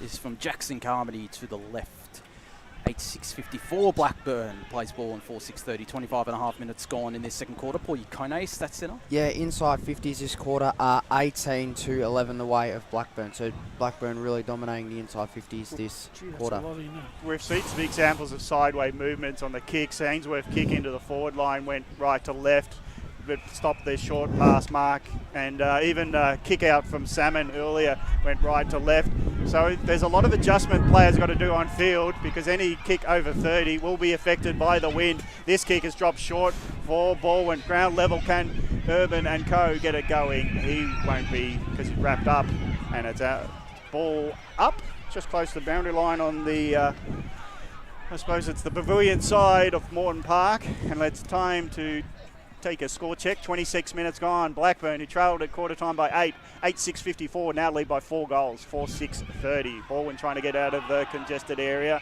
is from Jackson Carmody to the left. 8-6-54 Blackburn plays ball in 4-6-30. 25 and a half minutes gone in this second quarter. Paul Yukone, stats centre. Yeah, inside 50s this quarter are 18-11 the way of Blackburn. So Blackburn really dominating the inside 50s this quarter. We've seen some examples of sideways movements on the kicks. Ainsworth kick into the forward line went right to left, but stopped their short pass mark, and even kick out from Salmon earlier went right to left. So there's a lot of adjustment players got to do on field, because any kick over 30 will be affected by the wind. This kick has dropped short for Balwyn. Ground level, can Urban and co get it going? He won't be, because he's wrapped up, and it's out. Ball up, just close to the boundary line on the I suppose it's the pavilion side of Morton Park, and it's time to take a score check. 26 minutes gone. Blackburn, who trailed at quarter time by 8-6-54, now lead by 4 goals, 4-6-30. Balwyn trying to get out of the congested area.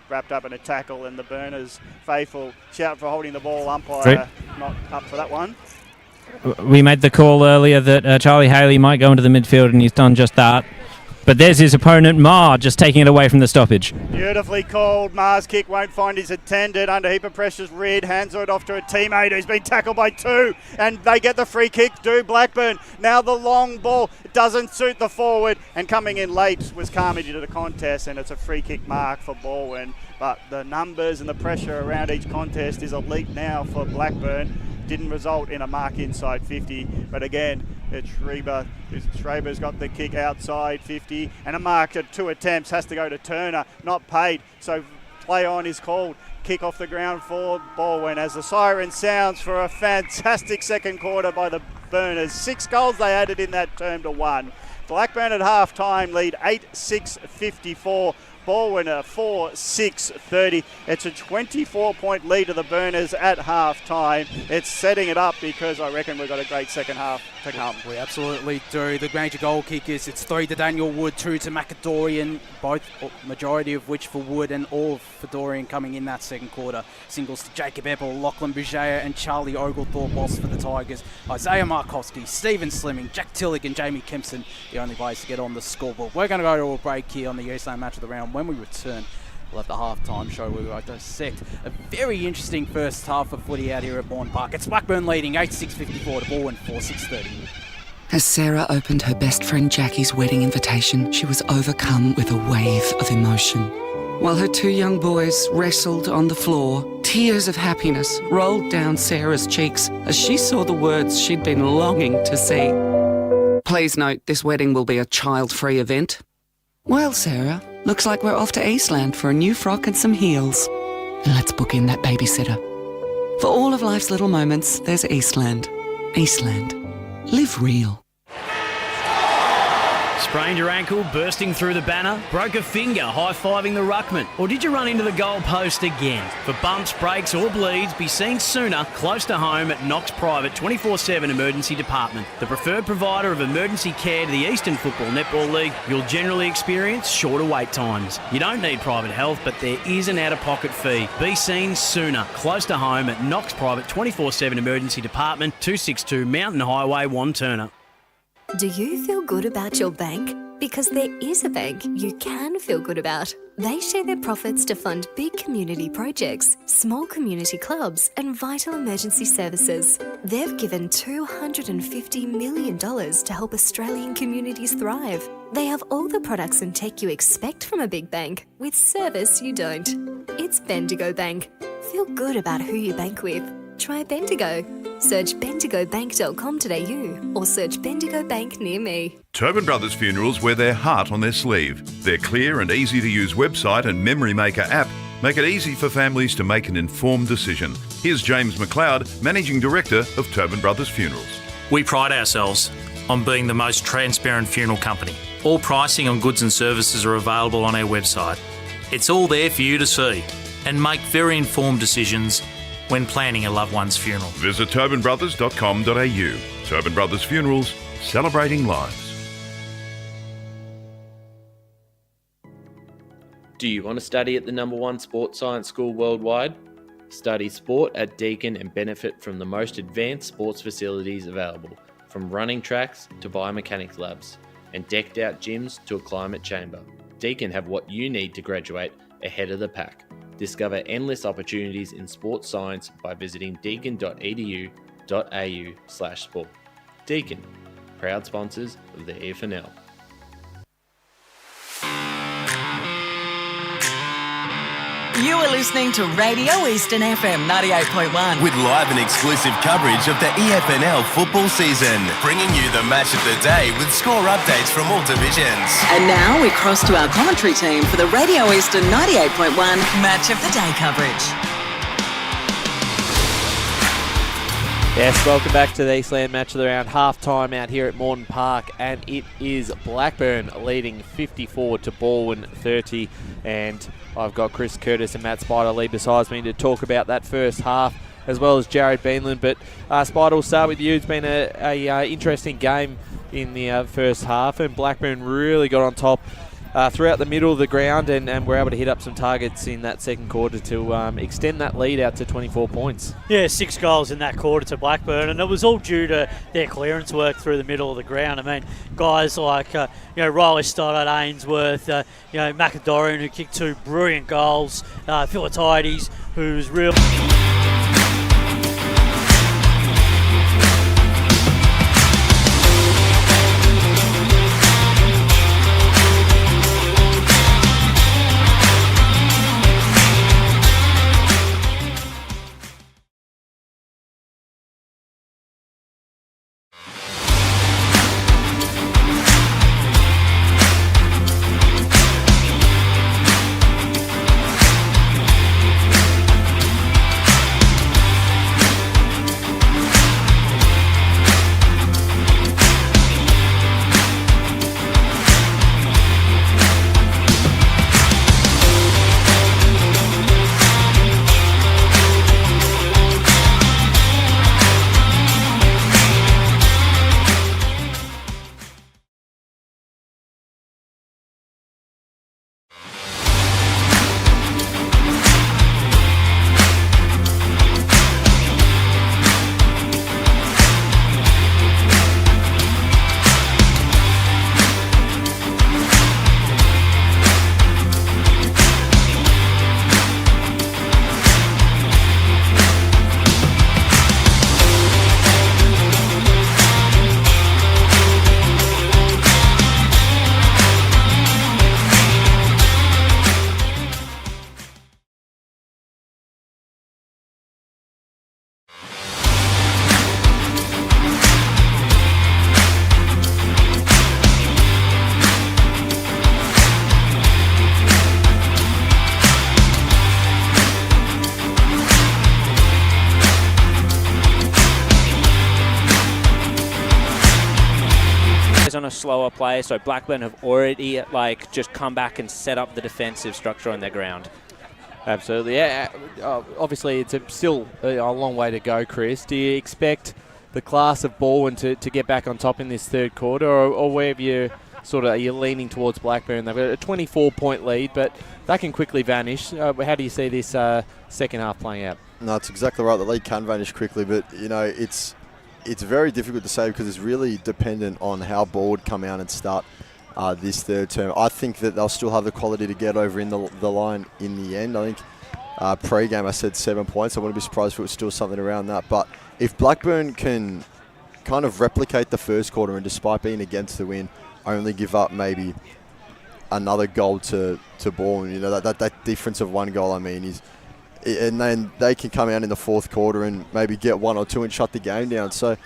Wrapped up in a tackle, and the Burners faithful shout for holding the ball. Umpire not up for that one. We made the call earlier that Charlie Haley might go into the midfield, and he's done just that. But there's his opponent, Ma, just taking it away from the stoppage. Beautifully called. Ma's kick won't find his intended. Under heap of pressure's Reid. Hands it off to a teammate who's been tackled by 2. And they get the free kick, do Blackburn. Now the long ball doesn't suit the forward. And coming in late was Carmody to the contest. And it's a free kick mark for Balwyn. But the numbers and the pressure around each contest is elite now for Blackburn. Didn't result in a mark inside 50. But again, it's Schreiber. Schreiber's got the kick outside 50, and a mark at 2 attempts has to go to Turner, not paid. So play on is called. Kick off the ground for Balwyn as the siren sounds for a fantastic second quarter by the Burners. 6 goals they added in that term to 1. Blackburn at half-time lead 8-6-54. Balwyn 4-6-30. It's a 24-point lead to the Burners at half-time. It's setting it up because I reckon we've got a great second half to come. We absolutely do. The major goal kickers, it's 3 to Daniel Wood, 2 to Macadorian, both majority of which for Wood and all for Dorian coming in that second quarter. Singles to Jacob Eppel, Lachlan Bouger and Charlie Oglethorpe lost for the Tigers. Isaiah Markowski, Stephen Slimming, Jack Tillich and Jamie Kempson, the only ways to get on the scoreboard. We're going to go to a break here on the Eastland Match of the Round. When we return, we'll have the half-time show where we dissect a very interesting first half of footy out here at Bourne Park. It's Blackburn leading 8-6-54 to Balwyn 4-6-30. As Sarah opened her best friend Jackie's wedding invitation, she was overcome with a wave of emotion. While her 2 young boys wrestled on the floor, tears of happiness rolled down Sarah's cheeks as she saw the words she'd been longing to see. Please note, this wedding will be a child-free event. Well, Sarah, looks like we're off to Eastland for a new frock and some heels. And let's book in that babysitter. For all of life's little moments, there's Eastland. Eastland. Live real. Sprained your ankle, bursting through the banner? Broke a finger, high-fiving the ruckman? Or did you run into the goal post again? For bumps, breaks or bleeds, be seen sooner, close to home at Knox Private 24/7 Emergency Department. The preferred provider of emergency care to the Eastern Football Netball League, you'll generally experience shorter wait times. You don't need private health, but there is an out-of-pocket fee. Be seen sooner, close to home at Knox Private 24/7 Emergency Department, 262 Mountain Highway, Wantirna. Do you feel good about your bank? Because there is a bank you can feel good about. They share their profits to fund big community projects, small community clubs, and vital emergency services. They've given $250 million to help Australian communities thrive. They have all the products and tech you expect from a big bank, with service you don't. It's Bendigo Bank. Feel good about who you bank with. Try Bendigo. Search bendigobank.com.au or search Bendigo Bank near me. Tobin Brothers Funerals wear their heart on their sleeve. Their clear and easy to use website and Memory Maker app make it easy for families to make an informed decision. Here's James McLeod, Managing Director of Tobin Brothers Funerals. We pride ourselves on being the most transparent funeral company. All pricing on goods and services are available on our website. It's all there for you to see and make very informed decisions when planning a loved one's funeral. Visit tobinbrothers.com.au. Tobin Brothers Funerals, celebrating lives. Do you want to study at the #1 sports science school worldwide? Study sport at Deakin and benefit from the most advanced sports facilities available, from running tracks to biomechanics labs, and decked out gyms to a climate chamber. Deakin have what you need to graduate ahead of the pack. Discover endless opportunities in sports science by visiting deakin.edu.au/sport. Deakin, proud sponsors of the EFNL. You are listening to Radio Eastern FM 98.1. With live and exclusive coverage of the EFNL football season, bringing you the match of the day with score updates from all divisions. And now we cross to our commentary team for the Radio Eastern 98.1 Match of the Day coverage. Yes, welcome back to the Eastland Match of the Round, half-time out here at Moreton Park, and it is Blackburn leading 54 to Balwyn 30, and I've got Chris Curtis and Matt Spider-Lee beside me to talk about that first half, as well as Jared Beanland. But Spider, we'll start with you. It's been a interesting game in the first half, and Blackburn really got on top throughout the middle of the ground, and were able to hit up some targets in that second quarter to extend that lead out to 24 points. Yeah, 6 goals in that quarter to Blackburn, and it was all due to their clearance work through the middle of the ground. I mean, guys like Riley Stoddart, Ainsworth, Macadorian, who kicked 2 brilliant goals, Philatides, who's real. slower play. So Blackburn have already just come back and set up the defensive structure on their ground. Absolutely. Yeah. Obviously, it's still a long way to go, Chris. Do you expect the class of Balwyn to get back on top in this third quarter, or where have you are you leaning towards Blackburn? They've got a 24-point lead, but that can quickly vanish. How do you see this second half playing out? No, it's exactly right. The lead can vanish quickly, but it's very difficult to say because it's really dependent on how Ball would come out and start this third term. I think that they'll still have the quality to get over in the line in the end. I think pre-game I said 7 points. I wouldn't be surprised if it was still something around that. But if Blackburn can kind of replicate the first quarter and despite being against the win, only give up maybe another goal to Balwyn, that difference of one goal, and then they can come out in the fourth quarter and maybe get 1 or 2 and shut the game down. So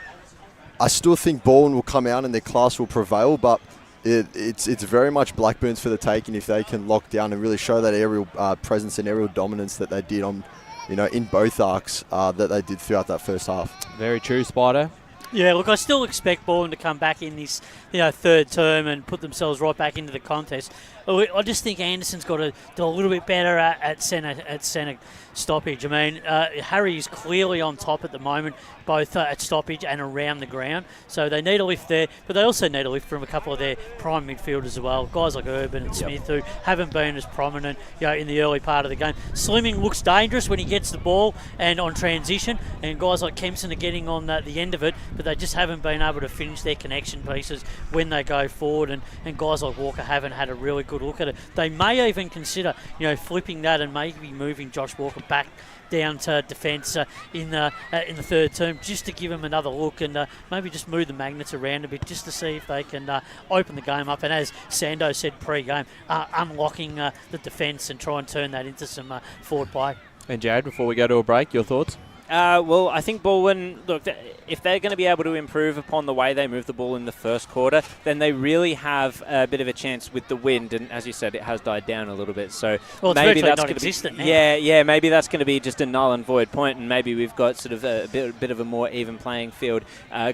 I still think Balwyn will come out and their class will prevail, but it's very much Blackburn's for the taking if they can lock down and really show that aerial presence and aerial dominance that they did on, in both arcs that they did throughout that first half. Very true, Spider. Yeah, look, I still expect Balwyn to come back in this, third term and put themselves right back into the contest. I just think Anderson's got to do a little bit better at centre stoppage. Harry is clearly on top at the moment, both at stoppage and around the ground. So they need a lift there, but they also need a lift from a couple of their prime midfielders as well. Guys like Urban and Smith, who haven't been as prominent, in the early part of the game. Slimming looks dangerous when he gets the ball and on transition, and guys like Kempson are getting on the end of it, but they just haven't been able to finish their connection pieces when they go forward, and guys like Walker haven't had a really good look at it. They may even consider, flipping that and maybe moving Josh Walker back down to defence in the third term, just to give him another look and maybe just move the magnets around a bit just to see if they can open the game up. And as Sando said pre-game, unlocking the defence and try and turn that into some forward play. And Jared, before we go to a break, your thoughts? Well, I think Balwyn, look, if they're going to be able to improve upon the way they move the ball in the first quarter, then they really have a bit of a chance with the wind. And as you said, it has died down a little bit. So maybe that's going to be, maybe that's going to be just a null and void point, and maybe we've got sort of a bit of a more even playing field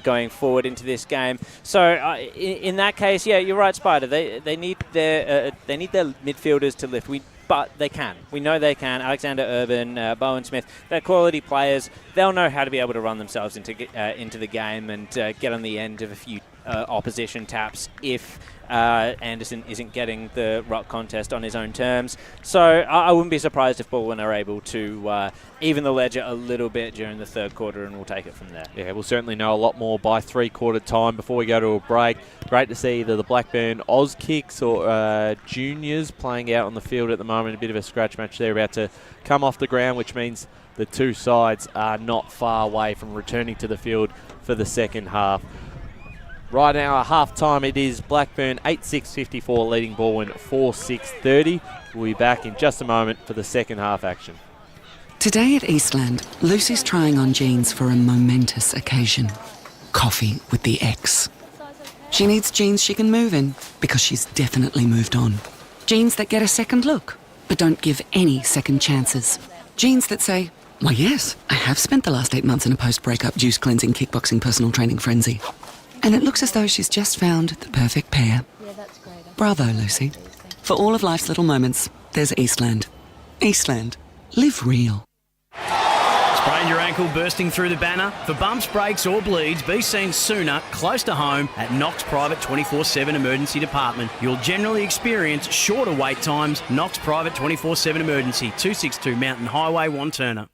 going forward into this game. So in that case, you're right, Spider. They need their midfielders to lift. But they can. We know they can. Alexander Urban, Bowen Smith, they're quality players. They'll know how to be able to run themselves into the game and get on the end of a few opposition taps if Anderson isn't getting the ruck contest on his own terms. So I wouldn't be surprised if Balwyn are able to even the ledger a little bit during the third quarter, and we'll take it from there. Yeah, we'll certainly know a lot more by three-quarter time. Before we go to a break, great to see either the Blackburn Oz Kicks or juniors playing out on the field at the moment. A bit of a scratch match there about to come off the ground, which means the two sides are not far away from returning to the field for the second half. Right now, at half-time, it is Blackburn 8-6-54 leading Balwyn 4-6-30. We'll be back in just a moment for the second half action. Today at Eastland, Lucy's trying on jeans for a momentous occasion. Coffee with the ex. She needs jeans she can move in because she's definitely moved on. Jeans that get a second look, but don't give any second chances. Jeans that say, well, yes, I have spent the last 8 months in a post-breakup juice cleansing, kickboxing, personal training frenzy. And it looks as though she's just found the perfect pair. Yeah, that's great. Bravo, Lucy. For all of life's little moments, there's Eastland. Eastland. Live real. Sprained your ankle bursting through the banner? For bumps, breaks or bleeds, be seen sooner, close to home, at Knox Private 24/7 Emergency Department. You'll generally experience shorter wait times. Knox Private 24/7 Emergency, 262 Mountain Highway, Wanturna.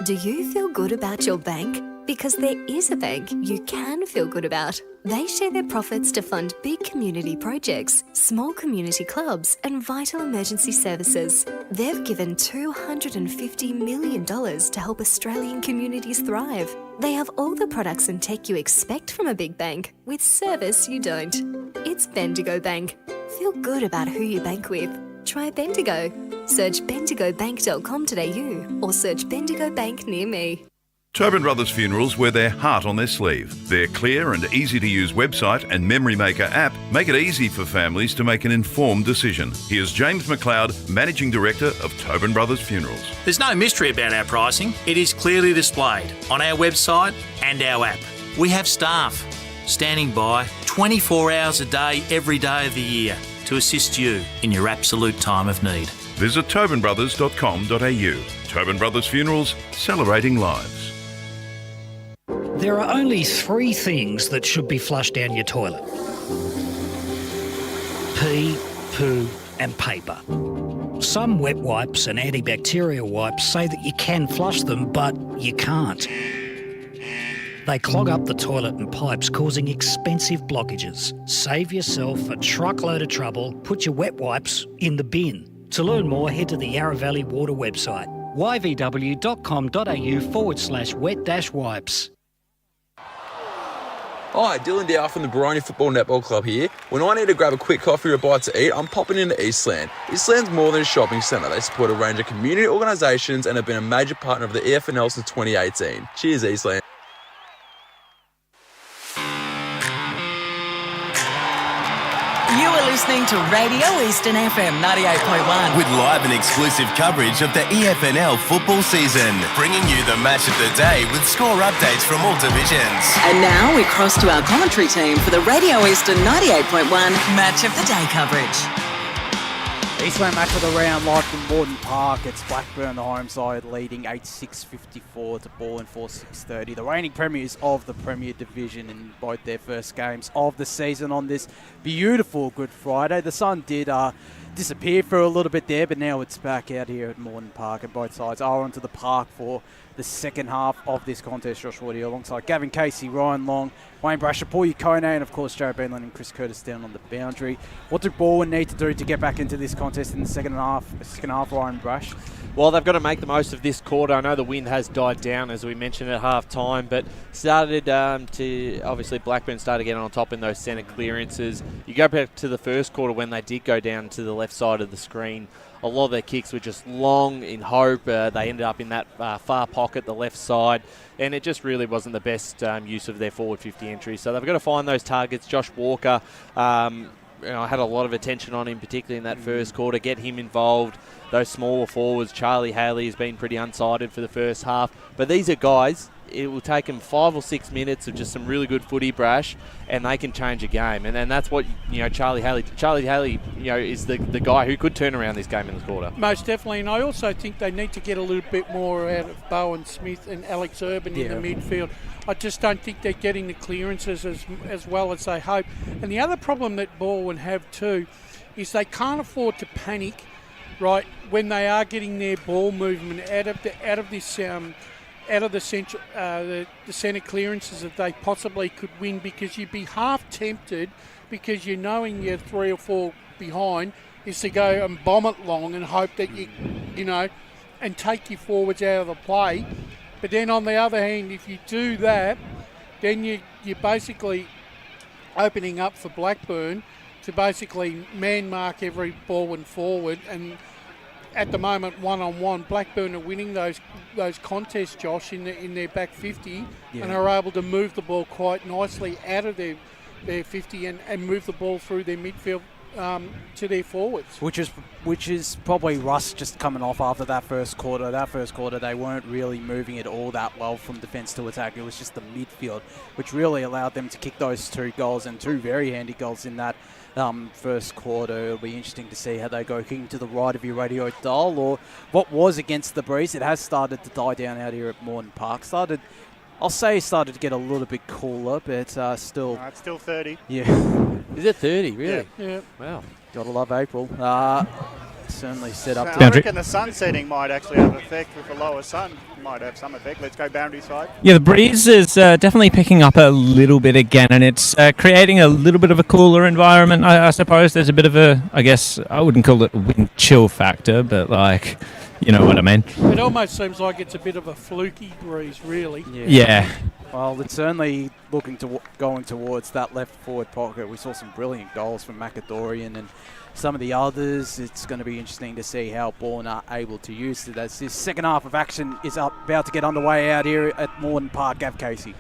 Do you feel good about your bank? Because there is a bank you can feel good about. They share their profits to fund big community projects, small community clubs, and vital emergency services. They've given $250 million to help Australian communities thrive. They have all the products and tech you expect from a big bank, with service you don't. It's Bendigo Bank. Feel good about who you bank with. Try Bendigo. Search bendigobank.com.au or search Bendigo Bank near me. Tobin Brothers Funerals wear their heart on their sleeve. Their clear and easy-to-use website and Memory Maker app make it easy for families to make an informed decision. Here's James McLeod, Managing Director of Tobin Brothers Funerals. There's no mystery about our pricing. It is clearly displayed on our website and our app. We have staff, standing by 24 hours a day, every day of the year to assist you in your absolute time of need. Visit tobinbrothers.com.au. Tobin Brothers Funerals, celebrating lives. There are only 3 things that should be flushed down your toilet: pee, poo and paper. Some wet wipes and antibacterial wipes say that you can flush them, but you can't. They clog up the toilet and pipes, causing expensive blockages. Save yourself a truckload of trouble. Put your wet wipes in the bin. To learn more, head to the Yarra Valley Water website, yvw.com.au/wet-wipes. Hi, Dylan Dow from the Baroni Football Netball Club here. When I need to grab a quick coffee or a bite to eat, I'm popping into Eastland. Eastland's more than a shopping centre. They support a range of community organisations and have been a major partner of the EFNL since 2018. Cheers, Eastland. You are listening to Radio Eastern FM 98.1. With live and exclusive coverage of the EFNL football season, bringing you the match of the day with score updates from all divisions. And now we cross to our commentary team for the Radio Eastern 98.1 Match of the Day coverage. Eastland Match of the round live from Moreton Park. It's Blackburn, the home side, leading 8-6-54 to Balwyn 4-6-30. The reigning premiers of the Premier Division in both their first games of the season on this beautiful Good Friday. The sun did disappear for a little bit there, but now it's back out here at Moreton Park, and both sides are onto the park for the second half of this contest. Josh Woody alongside Gavin Casey, Ryan Long, Wayne Brasher, Paul Yukone, and of course Joe Beanland and Chris Curtis down on the boundary. What do Balwyn need to do to get back into this contest in the second half, Ryan Brash? Well, they've got to make the most of this quarter. I know the wind has died down, as we mentioned at half-time, but started obviously Blackburn started getting on top in those centre clearances. You go back to the first quarter when they did go down to the left side of the screen. A lot of their kicks were just long in hope. They ended up in that far pocket, the left side, and it just really wasn't the best use of their forward 50 entry. So they've got to find those targets. Josh Walker, I had a lot of attention on him, particularly in that first quarter. Get him involved. Those smaller forwards, Charlie Haley has been pretty unsighted for the first half. But these are guys, it will take them 5 or 6 minutes of just some really good footy, Brash, and they can change a game. And that's what, Charlie Haley, is the guy who could turn around this game in the quarter. Most definitely, and I also think they need to get a little bit more out of Bowen Smith and Alex Urban in the midfield. I just don't think they're getting the clearances as well as they hope. And the other problem that Balwyn have too is they can't afford to panic, right, when they are getting their ball movement out of the centre clearances that they possibly could win, because you'd be half tempted, because you're knowing you're 3 or 4 behind, is to go and bomb it long and hope that and take your forwards out of the play. But then on the other hand, if you do that, then you're basically opening up for Blackburn to basically man mark every Balwyn forward. And at the moment, one-on-one, Blackburn are winning those contests, Josh, in their back 50, and are able to move the ball quite nicely out of their 50 and move the ball through their midfield to their forwards. Which is probably rust just coming off after that first quarter. That first quarter, they weren't really moving it all that well from defence to attack. It was just the midfield, which really allowed them to kick those 2 goals, and 2 very handy goals in that first quarter. It'll be interesting to see how they go kicking to the right of your radio dial, or what was against the breeze. It has started to die down out here at Moreton Park. Started to get a little bit cooler, but still... No, it's still 30. Yeah. Is it 30, really? Yeah. Wow. Gotta love April. Certainly set up... I reckon the sun setting might actually have effect. With the lower sun, might have some effect. Let's go boundary side. Yeah, the breeze is definitely picking up a little bit again, and it's creating a little bit of a cooler environment, I suppose. There's a bit of a, I guess, I wouldn't call it a wind chill factor, but like... You know what I mean? It almost seems like it's a bit of a fluky breeze, really. Yeah. Well, it's certainly going towards that left forward pocket. We saw some brilliant goals from Macadorian and some of the others. It's going to be interesting to see how Balwyn are able to use it, as this second half of action is about to get underway out here at Moreton Park. Gav Casey.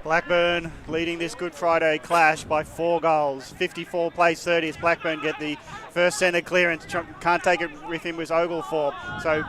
Blackburn leading this Good Friday clash by 4 goals. 54 plays 30 as Blackburn get the first centre clearance. Can't take it with him was Oglethorpe. So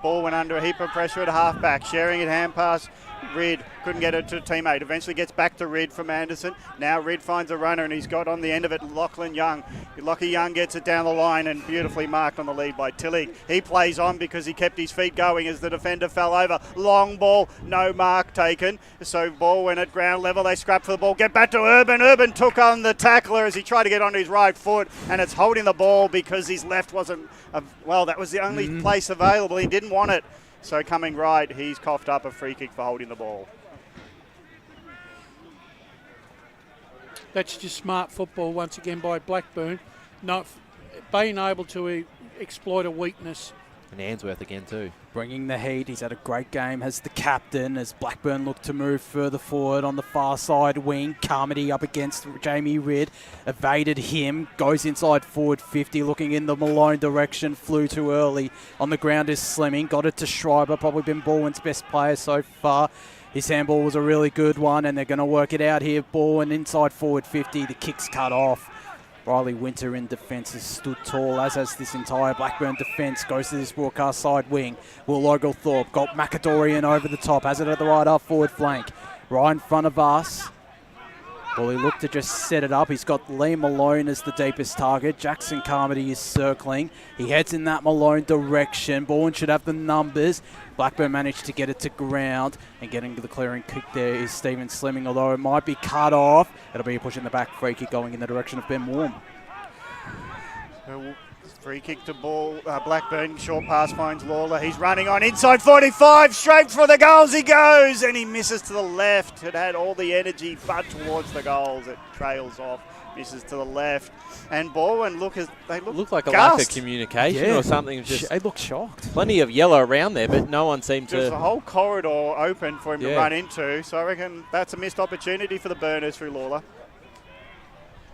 Balwyn under a heap of pressure at half-back. Sharing it hand pass Rid couldn't get it to a teammate. Eventually gets back to Rid from Anderson. Now Rid finds a runner and he's got on the end of it Lachlan Young. Lockie Young gets it down the line and beautifully marked on the lead by Tillich. He plays on because he kept his feet going as the defender fell over. Long ball, no mark taken. So ball went at ground level. They scrap for the ball. Get back to Urban. Urban took on the tackler as he tried to get onto his right foot, and it's holding the ball because his left wasn't, well, that was the only place available. He didn't want it. So coming right, he's coughed up a free kick for holding the ball. That's just smart football once again by Blackburn. Not being able to exploit a weakness. And Ainsworth again too. Bringing the heat. He's had a great game as the captain as Blackburn look to move further forward on the far side wing. Carmody up against Jamie Rid. Evaded him. Goes inside forward 50. Looking in the Malone direction. Flew too early. On the ground is Slimming. Got it to Schreiber. Probably been Balwyn's best player so far. His handball was a really good one and they're going to work it out here. Balwyn inside forward 50. The kick's cut off. Riley Winter in defence has stood tall, as has this entire Blackburn defence. Goes to this broadcast side wing. Will Oglethorpe got McAdorian over the top. Has it at the right half forward flank. Right in front of us. Well, he looked to just set it up. He's got Lee Malone as the deepest target. Jackson Carmody is circling. He heads in that Malone direction. Balwyn should have the numbers. Blackburn managed to get it to ground, and getting the clearing kick there is Stephen Slimming, although it might be cut off. It'll be a push in the back free kick going in the direction of Ben Warm. Free kick to ball. Blackburn, short pass finds Lawler. He's running on inside 45, straight for the goals he goes, and he misses to the left. It had all the energy, but towards the goals it trails off, misses to the left. And Balwyn they look like a gassed. lack of communication or something. Just they look shocked. Plenty of yellow around there, but no one seemed to. There's a whole corridor open for him to run into, so I reckon that's a missed opportunity for the Burners through Lawler.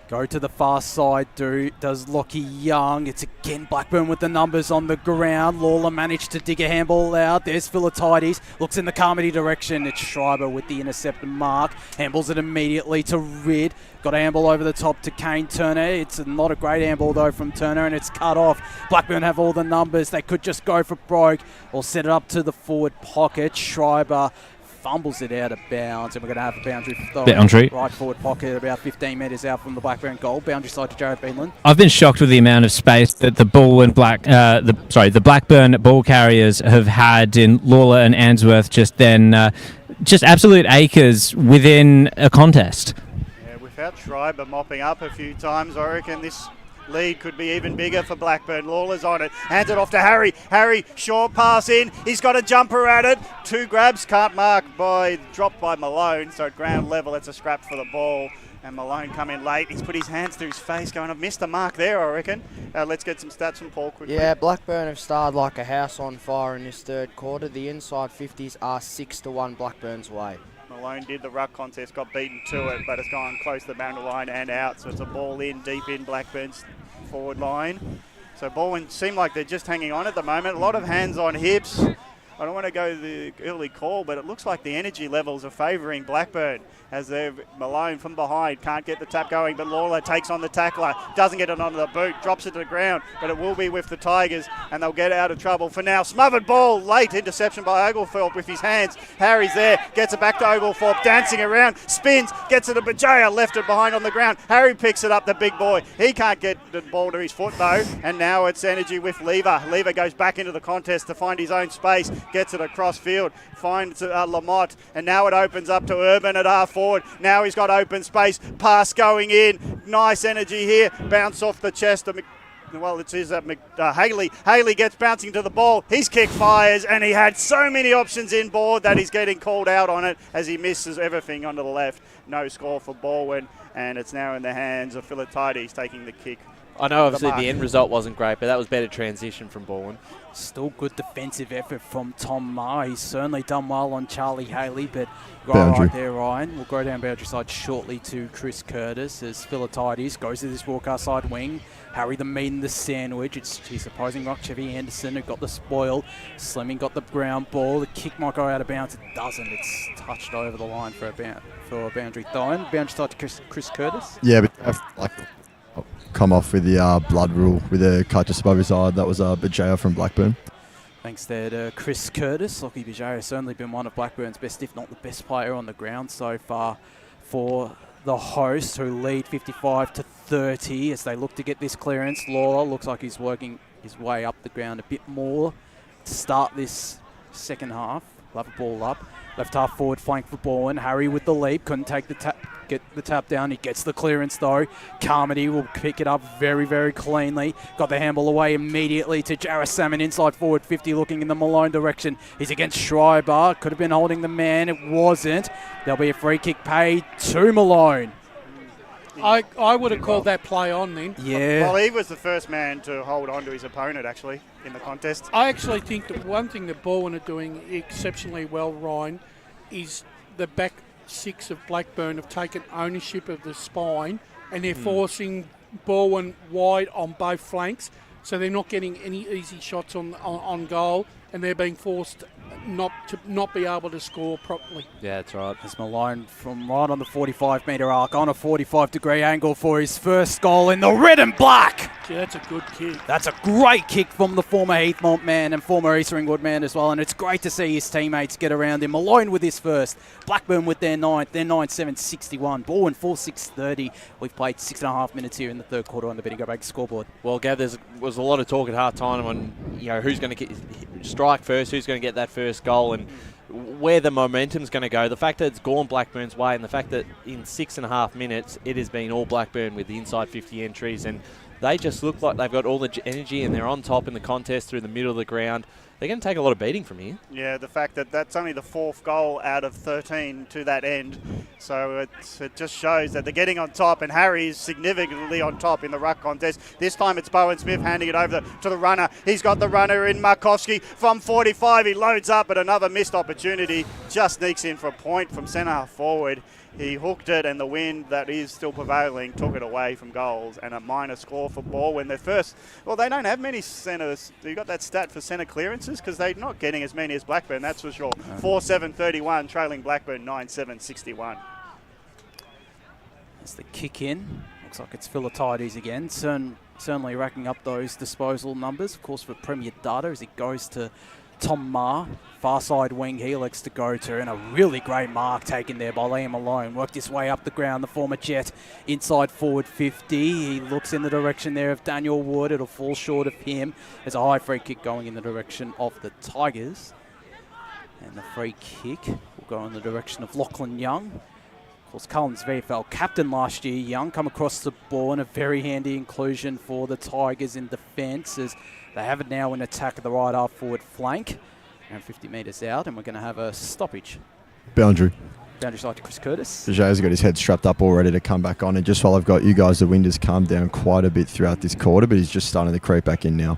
Go to the far side, does Lockie Young. It's again Blackburn with the numbers on the ground. Lawler managed to dig a handball out. There's Philatides. Looks in the Carmody direction. It's Schreiber with the intercept mark. Handballs it immediately to Rid. Got a handball over the top to Kane Turner. It's not a great handball though from Turner, and it's cut off. Blackburn have all the numbers. They could just go for broke or set it up to the forward pocket. Schreiber fumbles it out of bounds, and we're going to have a boundary. Right forward pocket, about 15 metres out from the Blackburn goal. Boundary side to Jared Beanland. I've been shocked with the amount of space that the the Blackburn ball carriers have had in Lawler and Ainsworth just absolute acres within a contest. Yeah, without Schreiber mopping up a few times, I reckon this lead could be even bigger for Blackburn. Lawler's on it. Hands it off to Harry. Harry, short pass in. He's got a jumper at it. Two grabs, can't mark dropped by Malone. So at ground level, it's a scrap for the ball. And Malone come in late. He's put his hands to his face going, I've missed a mark there, I reckon. Let's get some stats from Paul quickly. Yeah, Blackburn have started like a house on fire in this third quarter. The inside 50s are 6-1 Blackburn's way. Malone did the ruck contest, got beaten to it, but it's gone close to the boundary line and out. So it's a ball in, deep in Blackburn's forward line. So Balwyn seem like they're just hanging on at the moment. A lot of hands on hips. I don't want to go the early call, but it looks like the energy levels are favouring Blackburn as they're Malone from behind. Can't get the tap going, but Lawler takes on the tackler. Doesn't get it onto the boot, drops it to the ground, but it will be with the Tigers, and they'll get out of trouble for now. Smothered ball, late interception by Oglethorpe with his hands. Harry's there, gets it back to Oglethorpe, dancing around, spins, gets it to Bajaya, left it behind on the ground. Harry picks it up, the big boy. He can't get the ball to his foot though, and now it's energy with Lever. Lever goes back into the contest to find his own space. Gets it across field, finds Lamotte, and now it opens up to Urban at half forward. Now he's got open space, pass going in, nice energy here, bounce off the chest of Haley. Haley gets bouncing to the ball, his kick fires, and he had so many options inboard that he's getting called out on it as he misses everything onto the left. No score for Balwyn, and it's now in the hands of Philatides taking the kick. I know obviously the end result wasn't great, but that was better transition from Balwyn. Still good defensive effort from Tom Maher. He's certainly done well on Charlie Haley, but right there, Ryan. We'll go down boundary side shortly to Chris Curtis as Philatides goes to this broadcast side wing. Harry the meat and the sandwich. It's his opposing rock, Chevy Anderson, who got the spoil. Slimming got the ground ball. The kick might go out of bounds. It doesn't. It's touched over the line for a boundary throw-in. Boundary side to Chris Curtis. Yeah, but come off with the blood rule with a cut just above his eye. That was Bajaya from Blackburn. Thanks there to Chris Curtis. Lockie Bijay has certainly been one of Blackburn's best, if not the best player on the ground so far for the hosts, who lead 55-30 as they look to get this clearance. Lawler looks like he's working his way up the ground a bit more to start this second half. Love a ball up. Left half forward flank for Balwyn. Harry with the leap. Couldn't take get the tap down. He gets the clearance though. Carmody will pick it up very, very cleanly. Got the handball away immediately to Jarrah Salmon inside forward 50, looking in the Malone direction. He's against Schreiber. Could have been holding the man. It wasn't. There'll be a free kick paid to Malone. I would have called that play on then. Yeah. Well, he was the first man to hold on to his opponent, actually, in the contest. I actually think that one thing that Balwyn are doing exceptionally well, Ryan, is the back six of Blackburn have taken ownership of the spine and they're forcing Balwyn wide on both flanks, so they're not getting any easy shots on goal, and they're being forced not be able to score properly. Yeah, that's right. There's Malone from right on the 45-metre arc on a 45-degree angle for his first goal in the red and black. Gee, that's a good kick. That's a great kick from the former Heathmont man and former East Ringwood man as well, and it's great to see his teammates get around him. Malone with his first, Blackburn with their ninth, their 9-7-61, Balwyn 4-6-30. We've played 6.5 minutes here in the third quarter on the Bendigo Bank scoreboard. Well, Gav, there was a lot of talk at half-time on who's going to strike first, who's going to get that first goal, and where the momentum's going to go. The fact that it's gone Blackburn's way, and the fact that in 6.5 minutes it has been all Blackburn with the inside 50 entries, and they just look like they've got all the energy and they're on top in the contest through the middle of the ground. They're going to take a lot of beating from here. Yeah, the fact that that's only the fourth goal out of 13 to that end. So it just shows that they're getting on top, and Harry's significantly on top in the ruck contest. This time it's Bowen Smith handing it over to the runner. He's got the runner in Markowski from 45. He loads up, but another missed opportunity. Just sneaks in for a point from centre half forward. He hooked it, and the wind that is still prevailing took it away from goals, and a minor score for Balwyn. They're first. Well, they don't have many centres. You've got that stat for centre clearances because they're not getting as many as Blackburn, that's for sure. 4-7-31, trailing Blackburn 9-7-61. That's the kick in. Looks like it's Philatides again. Certainly racking up those disposal numbers, of course, for Premier Data as it goes to Tom Maher, far side wing he elects to go to, and a really great mark taken there by Liam Malone. Worked his way up the ground, the former Jet, inside forward 50. He looks in the direction there of Daniel Wood. It'll fall short of him. There's a high free kick going in the direction of the Tigers. And the free kick will go in the direction of Lachlan Young. Of course, Cullen's VFL captain last year, Young, come across the ball, and a very handy inclusion for the Tigers in defence as they have it now in attack of the right half forward flank. Around 50 metres out, and we're going to have a stoppage. Boundary. Boundary side to Chris Curtis. Vijay's got his head strapped up all ready to come back on, and just while I've got you guys, the wind has calmed down quite a bit throughout this quarter, but he's just starting to creep back in now.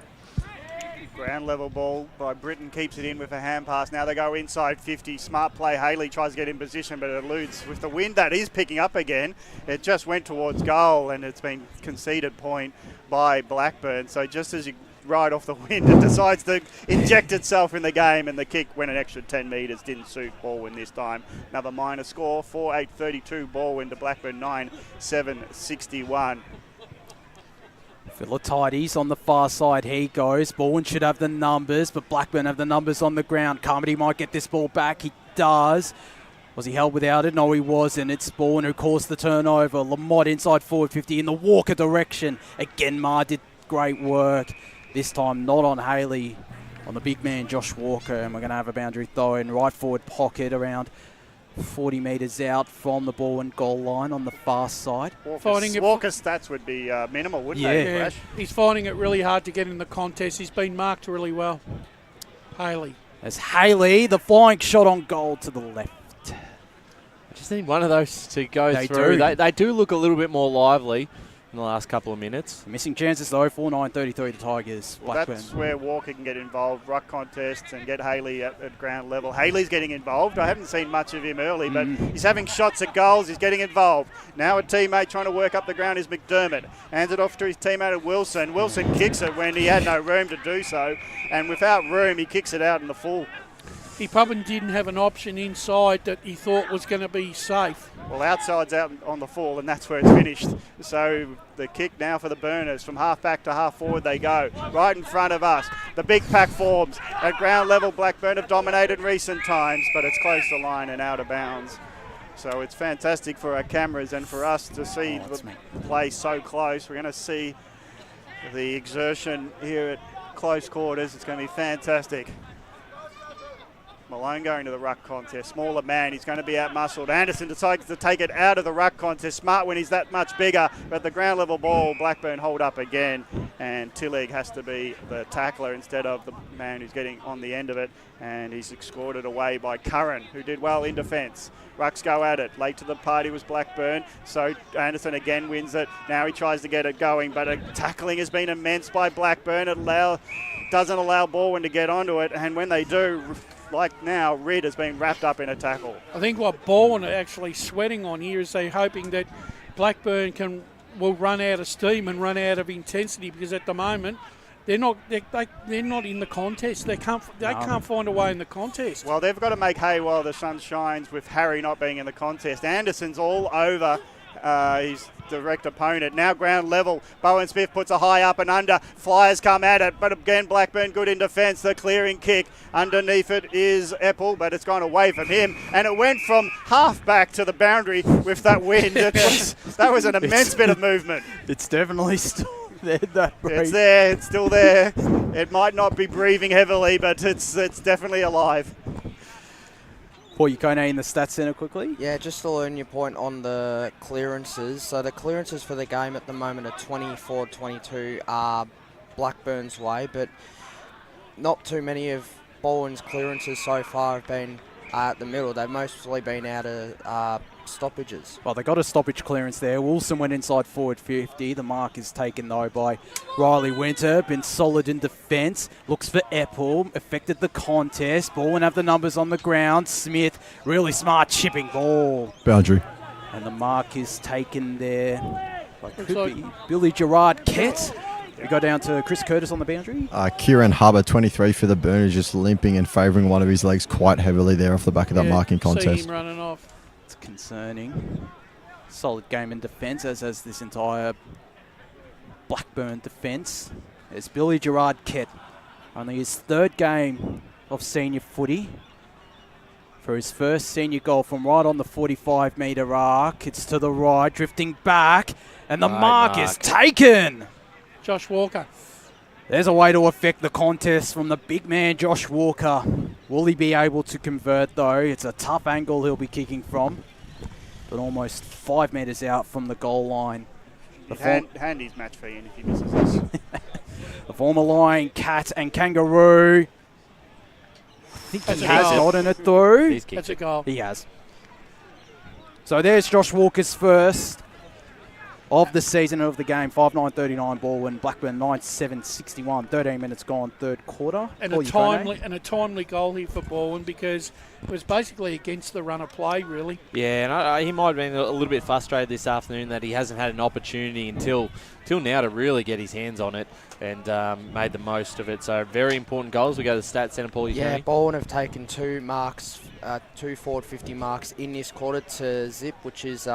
Ground level ball by Britton, keeps it in with a hand pass. Now they go inside 50. Smart play. Haley tries to get in position, but it eludes. With the wind that is picking up again, it just went towards goal, and it's been conceded point by Blackburn. So just as you ride off the wind, it decides to inject itself in the game, and the kick went an extra 10 metres. Didn't suit Balwyn this time. Another minor score, 4-8-32. Balwyn to Blackburn 9-7-61. Philatides on the far side, he goes. Balwyn should have the numbers, but Blackburn have the numbers on the ground. Carmody might get this ball back. He does. Was he held without it? No, he wasn't. It's Balwyn who caused the turnover. Lamont inside forward 50 in the Walker direction. Again, Mar did great work. This time not on Haley, on the big man Josh Walker, and we're going to have a boundary throw in right forward pocket around 40 metres out from the ball and goal line on the far side. Walker's stats would be minimal, wouldn't they? Yeah, he's finding it really hard to get in the contest. He's been marked really well. Haley. There's Haley, the flying shot on goal to the left. I just need one of those to go through. They do look a little bit more lively in the last couple of minutes. Missing chances though, 4-9-33 the Tigers. Well, that's where Walker can get involved, ruck contests, and get Haley at ground level. Haley's getting involved. I haven't seen much of him early, but he's having shots at goals. He's getting involved. Now a teammate trying to work up the ground is McDermott. Hands it off to his teammate Wilson. Wilson kicks it when he had no room to do so, and without room, he kicks it out in the full. he probably didn't have an option inside that he thought was going to be safe. Well, outside's out on the full, and that's where it's finished. So the kick now for the Burners. From half back to half forward they go. Right in front of us. The big pack forms. At ground level, Blackburn have dominated in recent times, but it's close to line and out of bounds. So it's fantastic for our cameras and for us to see the play so close. We're going to see the exertion here at close quarters. It's going to be fantastic. Malone going to the ruck contest. Smaller man, he's going to be out-muscled. Anderson decides to take it out of the ruck contest. Smart when he's that much bigger, but the ground level ball, Blackburn hold up again, and Tillig has to be the tackler instead of the man who's getting on the end of it, and he's escorted away by Curran, who did well in defence. Rucks go at it. Late to the party was Blackburn, so Anderson again wins it. Now he tries to get it going, but tackling has been immense by Blackburn. It doesn't allow Balwyn to get onto it, and when they do, like now, Reid has been wrapped up in a tackle. I think what Balwyn are actually sweating on here is they're hoping that Blackburn will run out of steam and run out of intensity, because at the moment they're not in the contest. They can't find a way in the contest. Well, they've got to make hay while the sun shines with Harry not being in the contest. Anderson's all over his direct opponent. Now ground level. Bowen Smith puts a high up and under. Flyers come at it, but again Blackburn good in defence. The clearing kick. Underneath it is Epple, but it's gone away from him. And it went from half back to the boundary with that wind. That was an immense bit of movement. It's definitely still there, that breeze. It's there. It's still there. It might not be breathing heavily, but it's definitely alive. Paul Yukone in the stats centre quickly. Yeah, just to learn your point on the clearances. So the clearances for the game at the moment are 24-22 are Blackburn's way, but not too many of Balwyn's clearances so far have been at the middle. They've mostly been out of stoppages. Well, they got a stoppage clearance there. Wilson went inside forward 50. The mark is taken, though, by Riley Winter. Been solid in defence. Looks for Epple. Affected the contest. Balwyn have the numbers on the ground. Smith, really smart chipping ball. Boundary. And the mark is taken there. Could be Billy Gerard Kett. We go down to Chris Curtis on the boundary. Kieran Hubbard, 23 for the Burners, just limping and favouring one of his legs quite heavily there off the back of that marking contest. See him running off. It's concerning. Solid game in defence, as has this entire Blackburn defence. There's Billy Gerard Kett. Only his third game of senior footy. For his first senior goal from right on the 45-metre arc. It's to the right, drifting back, and the mark is taken. Josh Walker. There's a way to affect the contest from the big man, Josh Walker. Will he be able to convert, though? It's a tough angle he'll be kicking from, but almost 5 metres out from the goal line. Hand his match fee in if he misses this. The former Lion, Cat and Kangaroo. I think he has gotten it through. That's a goal. He has. So there's Josh Walker's first of the season of the game. 5-9-39 Balwyn. Blackburn 9-7-61. 13 minutes gone, third quarter. And a timely goal here for Balwyn, because it was basically against the run of play, really. Yeah, and he might have been a little bit frustrated this afternoon that he hasn't had an opportunity until now to really get his hands on it and made the most of it. So very important goals. We go to the stats centre, Paul. Yeah, Balwyn have taken 2 marks, 2 forward 50 marks in this quarter to zip, which is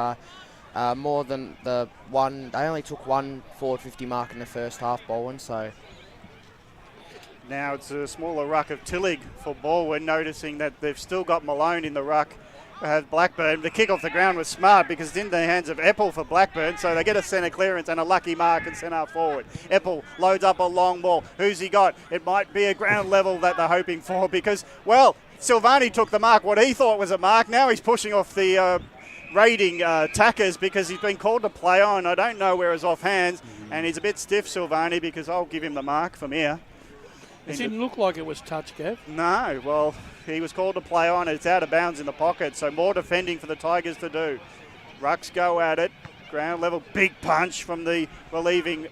more than the one. They only took 1 forward 50 mark in the first half, Balwyn, so. Now it's a smaller ruck of Tillig for Balwyn, noticing that they've still got Malone in the ruck. Blackburn, the kick off the ground was smart because it's in the hands of Epple for Blackburn, so they get a centre clearance and a lucky mark and centre forward. Epple loads up a long ball. Who's he got? It might be a ground level that they're hoping for because, well, Silvani took the mark, what he thought was a mark. Now he's pushing off the raiding tackers because he's been called to play on. I don't know where he's off hands, and he's a bit stiff, Silvani, because I'll give him the mark from here. It didn't look like it was touch, Gav. No, well, he was called to play on. It's out of bounds in the pocket, so more defending for the Tigers to do. Rucks go at it. Ground level, big punch from the relieving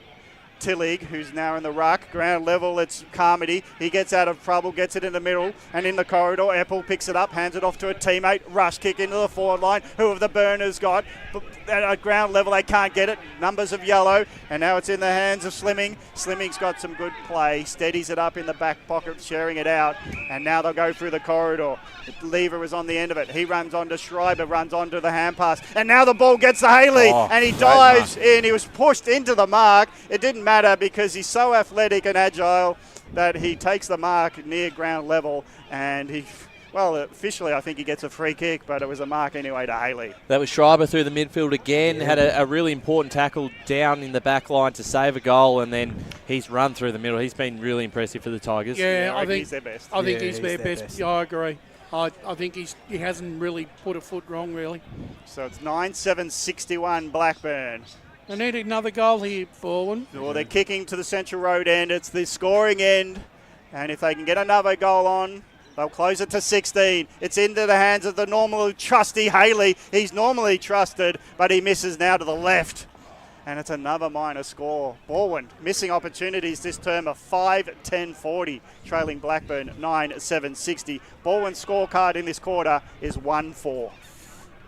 Tillig, who's now in the ruck. Ground level, it's Carmody. He gets out of trouble, gets it in the middle, and in the corridor, Apple picks it up, hands it off to a teammate. Rush kick into the forward line. Who have the Burners got? But at ground level, they can't get it. Numbers of yellow, and now it's in the hands of Slimming. Slimming's got some good play, steadies it up in the back pocket, sharing it out, and now they'll go through the corridor. The lever was on the end of it. He runs on to Schreiber, runs on to the hand pass, and now the ball gets to Haley, and he dives in. He was pushed into the mark. It didn't matter because he's so athletic and agile that he takes the mark near ground level, and officially I think he gets a free kick, but it was a mark anyway to Haley. That was Schreiber through the midfield again, had a really important tackle down in the back line to save a goal, and then he's run through the middle. He's been really impressive for the Tigers. Yeah, I think he's their best. I think he's their best. Yeah, I agree. I think he hasn't really put a foot wrong, really. So it's 9-7-61 Blackburn. They need another goal here, Balwyn. Well, they're kicking to the Central Road end. It's the scoring end. And if they can get another goal on, they'll close it to 16. It's into the hands of the normal trusty Haley. He's normally trusted, but he misses now to the left. And it's another minor score. Balwyn missing opportunities this term of 5-10-40, trailing Blackburn 9-7-60. Balwyn's scorecard in this quarter is 1-4.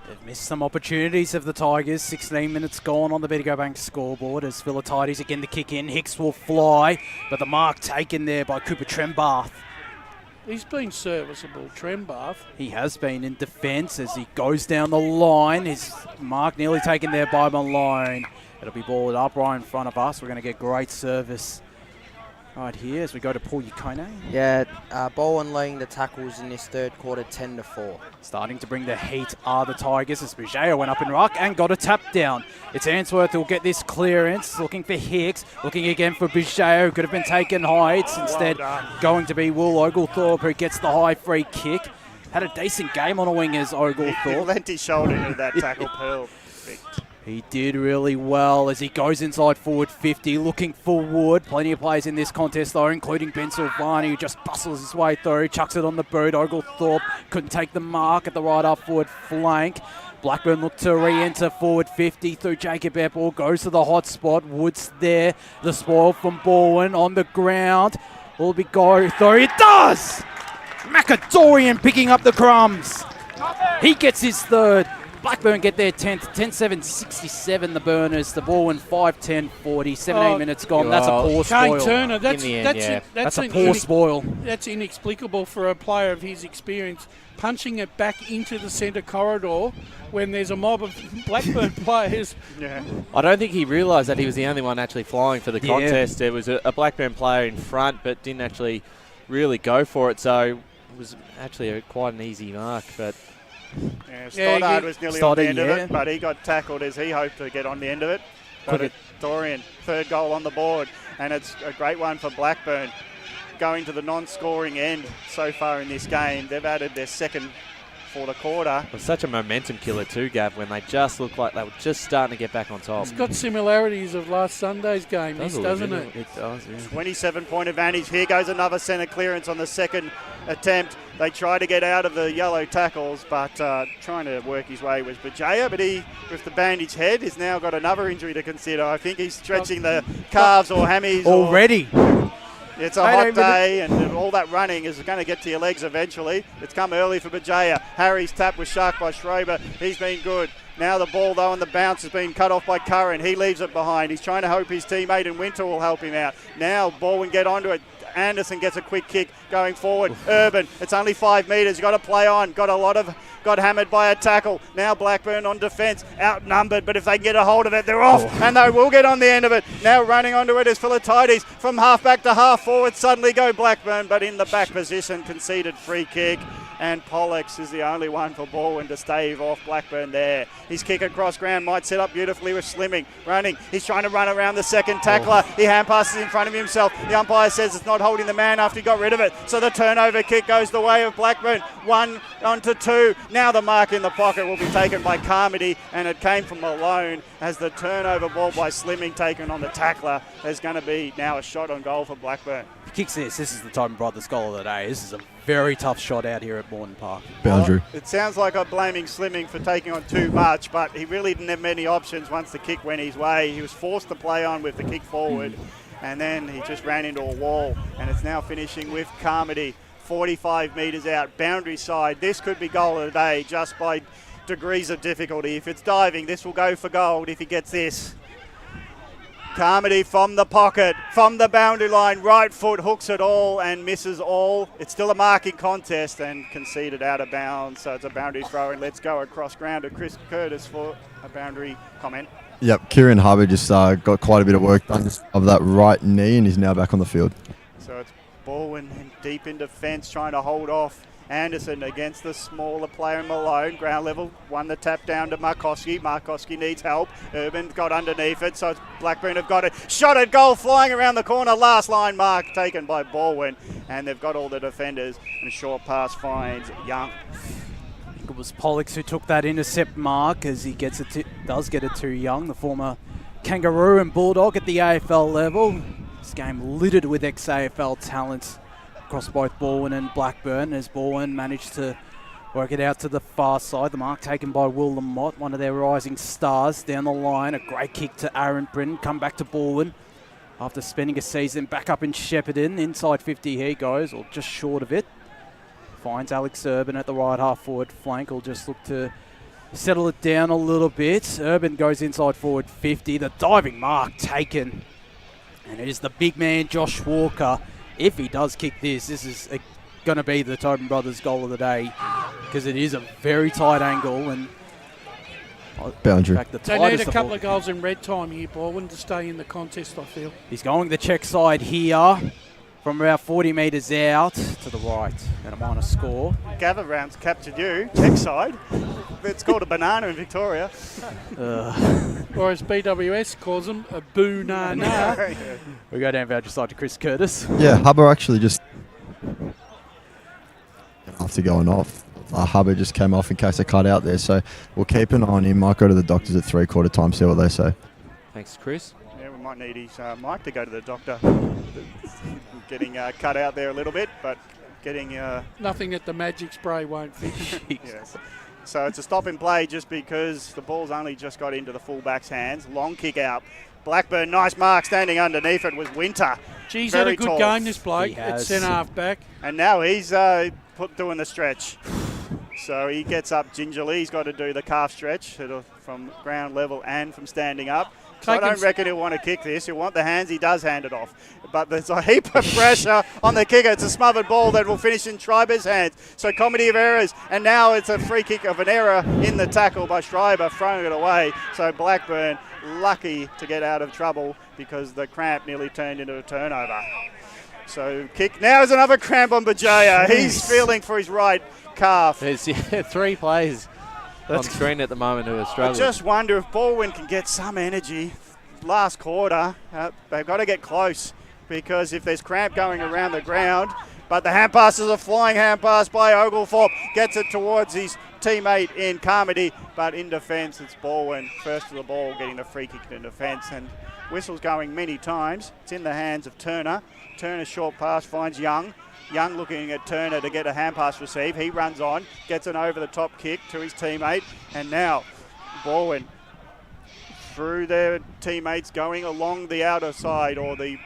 They've missed some opportunities of the Tigers. 16 minutes gone on the Bedigo Bank scoreboard as Philatides again to kick in. Hicks will fly, but the mark taken there by Cooper Trembath. He's been serviceable, Trembath. He has been in defence as he goes down the line. His mark nearly taken there by Malone. It'll be balled up right in front of us. We're going to get great service right here as we go to Paul Yukone. Yeah, Balwyn leading the tackles in this third quarter 10-4. Starting to bring the heat are the Tigers as Bujaya went up in ruck and got a tap down. It's Answorth who'll get this clearance, looking for Hicks, looking again for Bujaya who could have been taken high. It's instead going to be Will Oglethorpe who gets the high free kick. Had a decent game on a wing as Oglethorpe. He lent his shoulder into that tackle, perfect. He did really well as he goes inside forward 50, looking forward. Plenty of players in this contest, though, including Ben Silvani, who just bustles his way through, chucks it on the boot. Oglethorpe couldn't take the mark at the right up forward flank. Blackburn looked to re-enter forward 50 through Jacob Epple, goes to the hot spot. Woods there, the spoil from Balwyn on the ground. Will be go through? It does! Macadorian picking up the crumbs. He gets his third. Blackburn get their 10th, 10-7-67 the Burners. The Balwyn 5-10-40, 17 minutes gone. That's a poor spoil. Kane Turner, that's a poor spoil. That's inexplicable for a player of his experience. Punching it back into the centre corridor when there's a mob of Blackburn players. Yeah. I don't think he realised that he was the only one actually flying for the contest. There was a Blackburn player in front but didn't actually really go for it, so it was actually quite an easy mark. But Stoddard was nearly on the end of it, but he got tackled as he hoped to get on the end of it. But Dorian, third goal on the board, and it's a great one for Blackburn. Going to the non-scoring end so far in this game. They've added their second for the quarter. It was such a momentum killer too, Gav, when they just looked like they were just starting to get back on top. It's got similarities of last Sunday's game, doesn't it? It does, yeah. 27-point advantage. Here goes another centre clearance on the second attempt. They try to get out of the yellow tackles, but trying to work his way was Bajaya, but he, with the bandaged head, has now got another injury to consider. I think he's stretching the calves or hammies. Already. It's a hot day, and all that running is going to get to your legs eventually. It's come early for Bajaya. Harry's tap was shark by Schreiber. He's been good. Now the ball, though, and the bounce has been cut off by Curran. He leaves it behind. He's trying to hope his teammate in Winter will help him out. Now Balwyn get onto it. Anderson gets a quick kick going forward. Urban, it's only 5 metres. You've got to play on. Got hammered by a tackle. Now Blackburn on defence, outnumbered, but if they can get a hold of it, they're off, and they will get on the end of it. Now running onto it is Philatides. From half back to half forward, suddenly go Blackburn, but in the back position, conceded free kick. And Pollux is the only one for Balwyn to stave off Blackburn there. His kick across ground might set up beautifully with Slimming. Running, he's trying to run around the second tackler. He hand passes in front of himself. The umpire says it's not holding the man after he got rid of it. So the turnover kick goes the way of Blackburn. 1 onto 2. Now the mark in the pocket will be taken by Carmody, and it came from Malone as the turnover ball by Slimming taken on the tackler. There's going to be now a shot on goal for Blackburn. If he kicks this is the Tobin Brothers goal of the day. This is a very tough shot out here at Morton Park. Boundary. Well, it sounds like I'm blaming Slimming for taking on too much, but he really didn't have many options once the kick went his way. He was forced to play on with the kick forward, and then he just ran into a wall, and it's now finishing with Carmody. 45 metres out, boundary side. This could be goal of the day just by degrees of difficulty. If it's diving, this will go for gold if he gets this. Carmody from the pocket, from the boundary line, right foot hooks it all and misses all. It's still a marking contest and conceded out of bounds, so it's a boundary throw, and let's go across ground to Chris Curtis for a boundary comment. Yep, Kieran Harbour just got quite a bit of work done of that right knee and is now back on the field. So it's Balwyn deep in defence trying to hold off Anderson against the smaller player Malone. Ground level, won the tap down to Markowski. Markowski needs help. Urban got underneath it, so it's Blackburn have got it. Shot at goal, flying around the corner. Last line mark taken by Balwyn, and they've got all the defenders. And a short pass finds Young. I think it was Pollux who took that intercept mark as he does get it to Young, the former Kangaroo and Bulldog at the AFL level. This game littered with ex-AFL talents across both Balwyn and Blackburn, as Balwyn managed to work it out to the far side. The mark taken by Will Lamott, one of their rising stars down the line. A great kick to Aaron Britton. Come back to Balwyn after spending a season back up in Shepparton. Inside 50 he goes, or just short of it. Finds Alex Urban at the right half forward flank. Will just look to settle it down a little bit. Urban goes inside forward 50. The diving mark taken. And it is the big man, Josh Walker. If he does kick this is going to be the Tobin Brothers goal of the day, because it is a very tight angle and boundary. They need a couple of goals in red time here, Balwyn, to stay in the contest, I feel. He's going the check side here from about 40 metres out to the right, and a minor score. Gather rounds captured you, check side. It's called a banana in Victoria. Or as BWS calls them, a boo-na-na. We go down voucher side to Chris Curtis. Yeah, Hubber actually just after going off. Hubber just came off in case I cut out there, so we'll keep an eye on him. Might go to the doctors at 3/4 time, see what they say. Thanks, Chris. Yeah, we might need his mic to go to the doctor. Getting cut out there a little bit, but getting... Nothing that the magic spray won't fix. Yes. So it's a stop and play just because the ball's only just got into the fullback's hands. Long kick out. Blackburn, nice mark, standing underneath it was Winter. Geez, Very had a good tall. game, this bloke, at centre-half back. And now he's doing the stretch. So he gets up gingerly. He's got to do the calf stretch from ground level and from standing up. So I don't reckon he'll want to kick this. He'll want the hands. He does hand it off. But there's a heap of pressure on the kicker. It's a smothered ball that will finish in Schreiber's hands. So comedy of errors. And now it's a free kick of an error in the tackle by Schreiber, throwing it away. So Blackburn lucky to get out of trouble because the cramp nearly turned into a turnover. So kick. Now is another cramp on Bajaya. He's feeling for his right calf. There's 3 players on screen at the moment who are I struggling. just wonder if Balwyn can get some energy. Last quarter, they've got to get close because if there's cramp going around the ground, but the hand pass is a flying hand pass by Oglethorpe, gets it towards his teammate in Carmody, but in defence it's Balwyn first to the ball, getting the free kick in defence, and whistles going many times. It's in the hands of Turner. Turner's short pass finds Young. Young looking at Turner to get a hand pass receive. He runs on, gets an over-the-top kick to his teammate. And now Balwyn through their teammates going along the outer side or the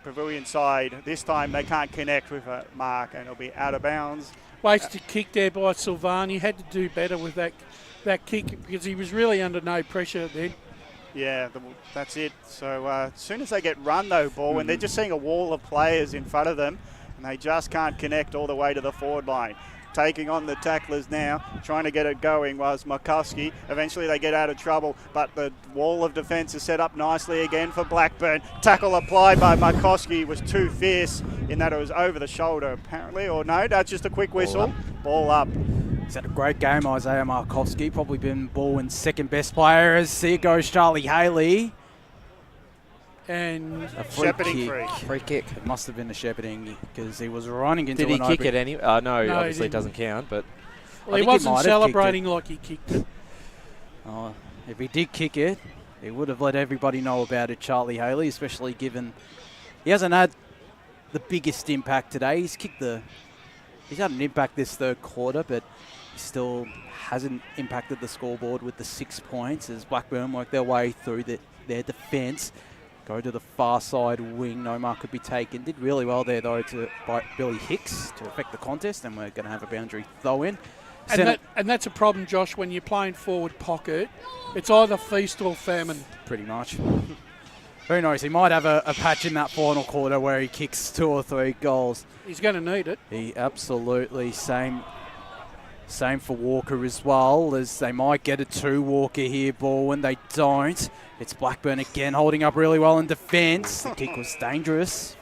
pavilion side. This time they can't connect with a mark and it'll be out of bounds. Wasted kick there by Silvani. Had to do better with that kick because he was really under no pressure then. Yeah, that's it. So as soon as they get run though, Balwyn, they're just seeing a wall of players in front of them. And they just can't connect all the way to the forward line. Taking on the tacklers now, trying to get it going was Markowski. Eventually they get out of trouble, but the wall of defence is set up nicely again for Blackburn. Tackle applied by Markowski was too fierce in that it was over the shoulder apparently, or no, that's just a quick whistle. Ball up. He's had a great game, Isaiah Markowski. Probably been Balwyn's second best player as here goes Charlie Haley. And A free kick. It must have been a shepherding because he was running into. Did he kick it anyway? No, obviously it doesn't count. But well, he wasn't celebrating like he kicked it. Oh, if he did kick it, he would have let everybody know about it, Charlie Haley, especially given he hasn't had the biggest impact today. He's had an impact this third quarter, but he still hasn't impacted the scoreboard with the 6 points as Blackburn work their way through their defence. Go to the far side wing. No mark could be taken. Did really well there, though, by Billy Hicks to affect the contest, and we're going to have a boundary throw-in. And that's a problem, Josh, when you're playing forward pocket. It's either feast or famine. Pretty much. Who knows? He might have a patch in that final quarter where he kicks 2 or 3 goals. He's going to need it. He absolutely. Same for Walker as well, as they might get a 2 Walker here, Balwyn. They don't. It's Blackburn again holding up really well in defence. The kick was dangerous.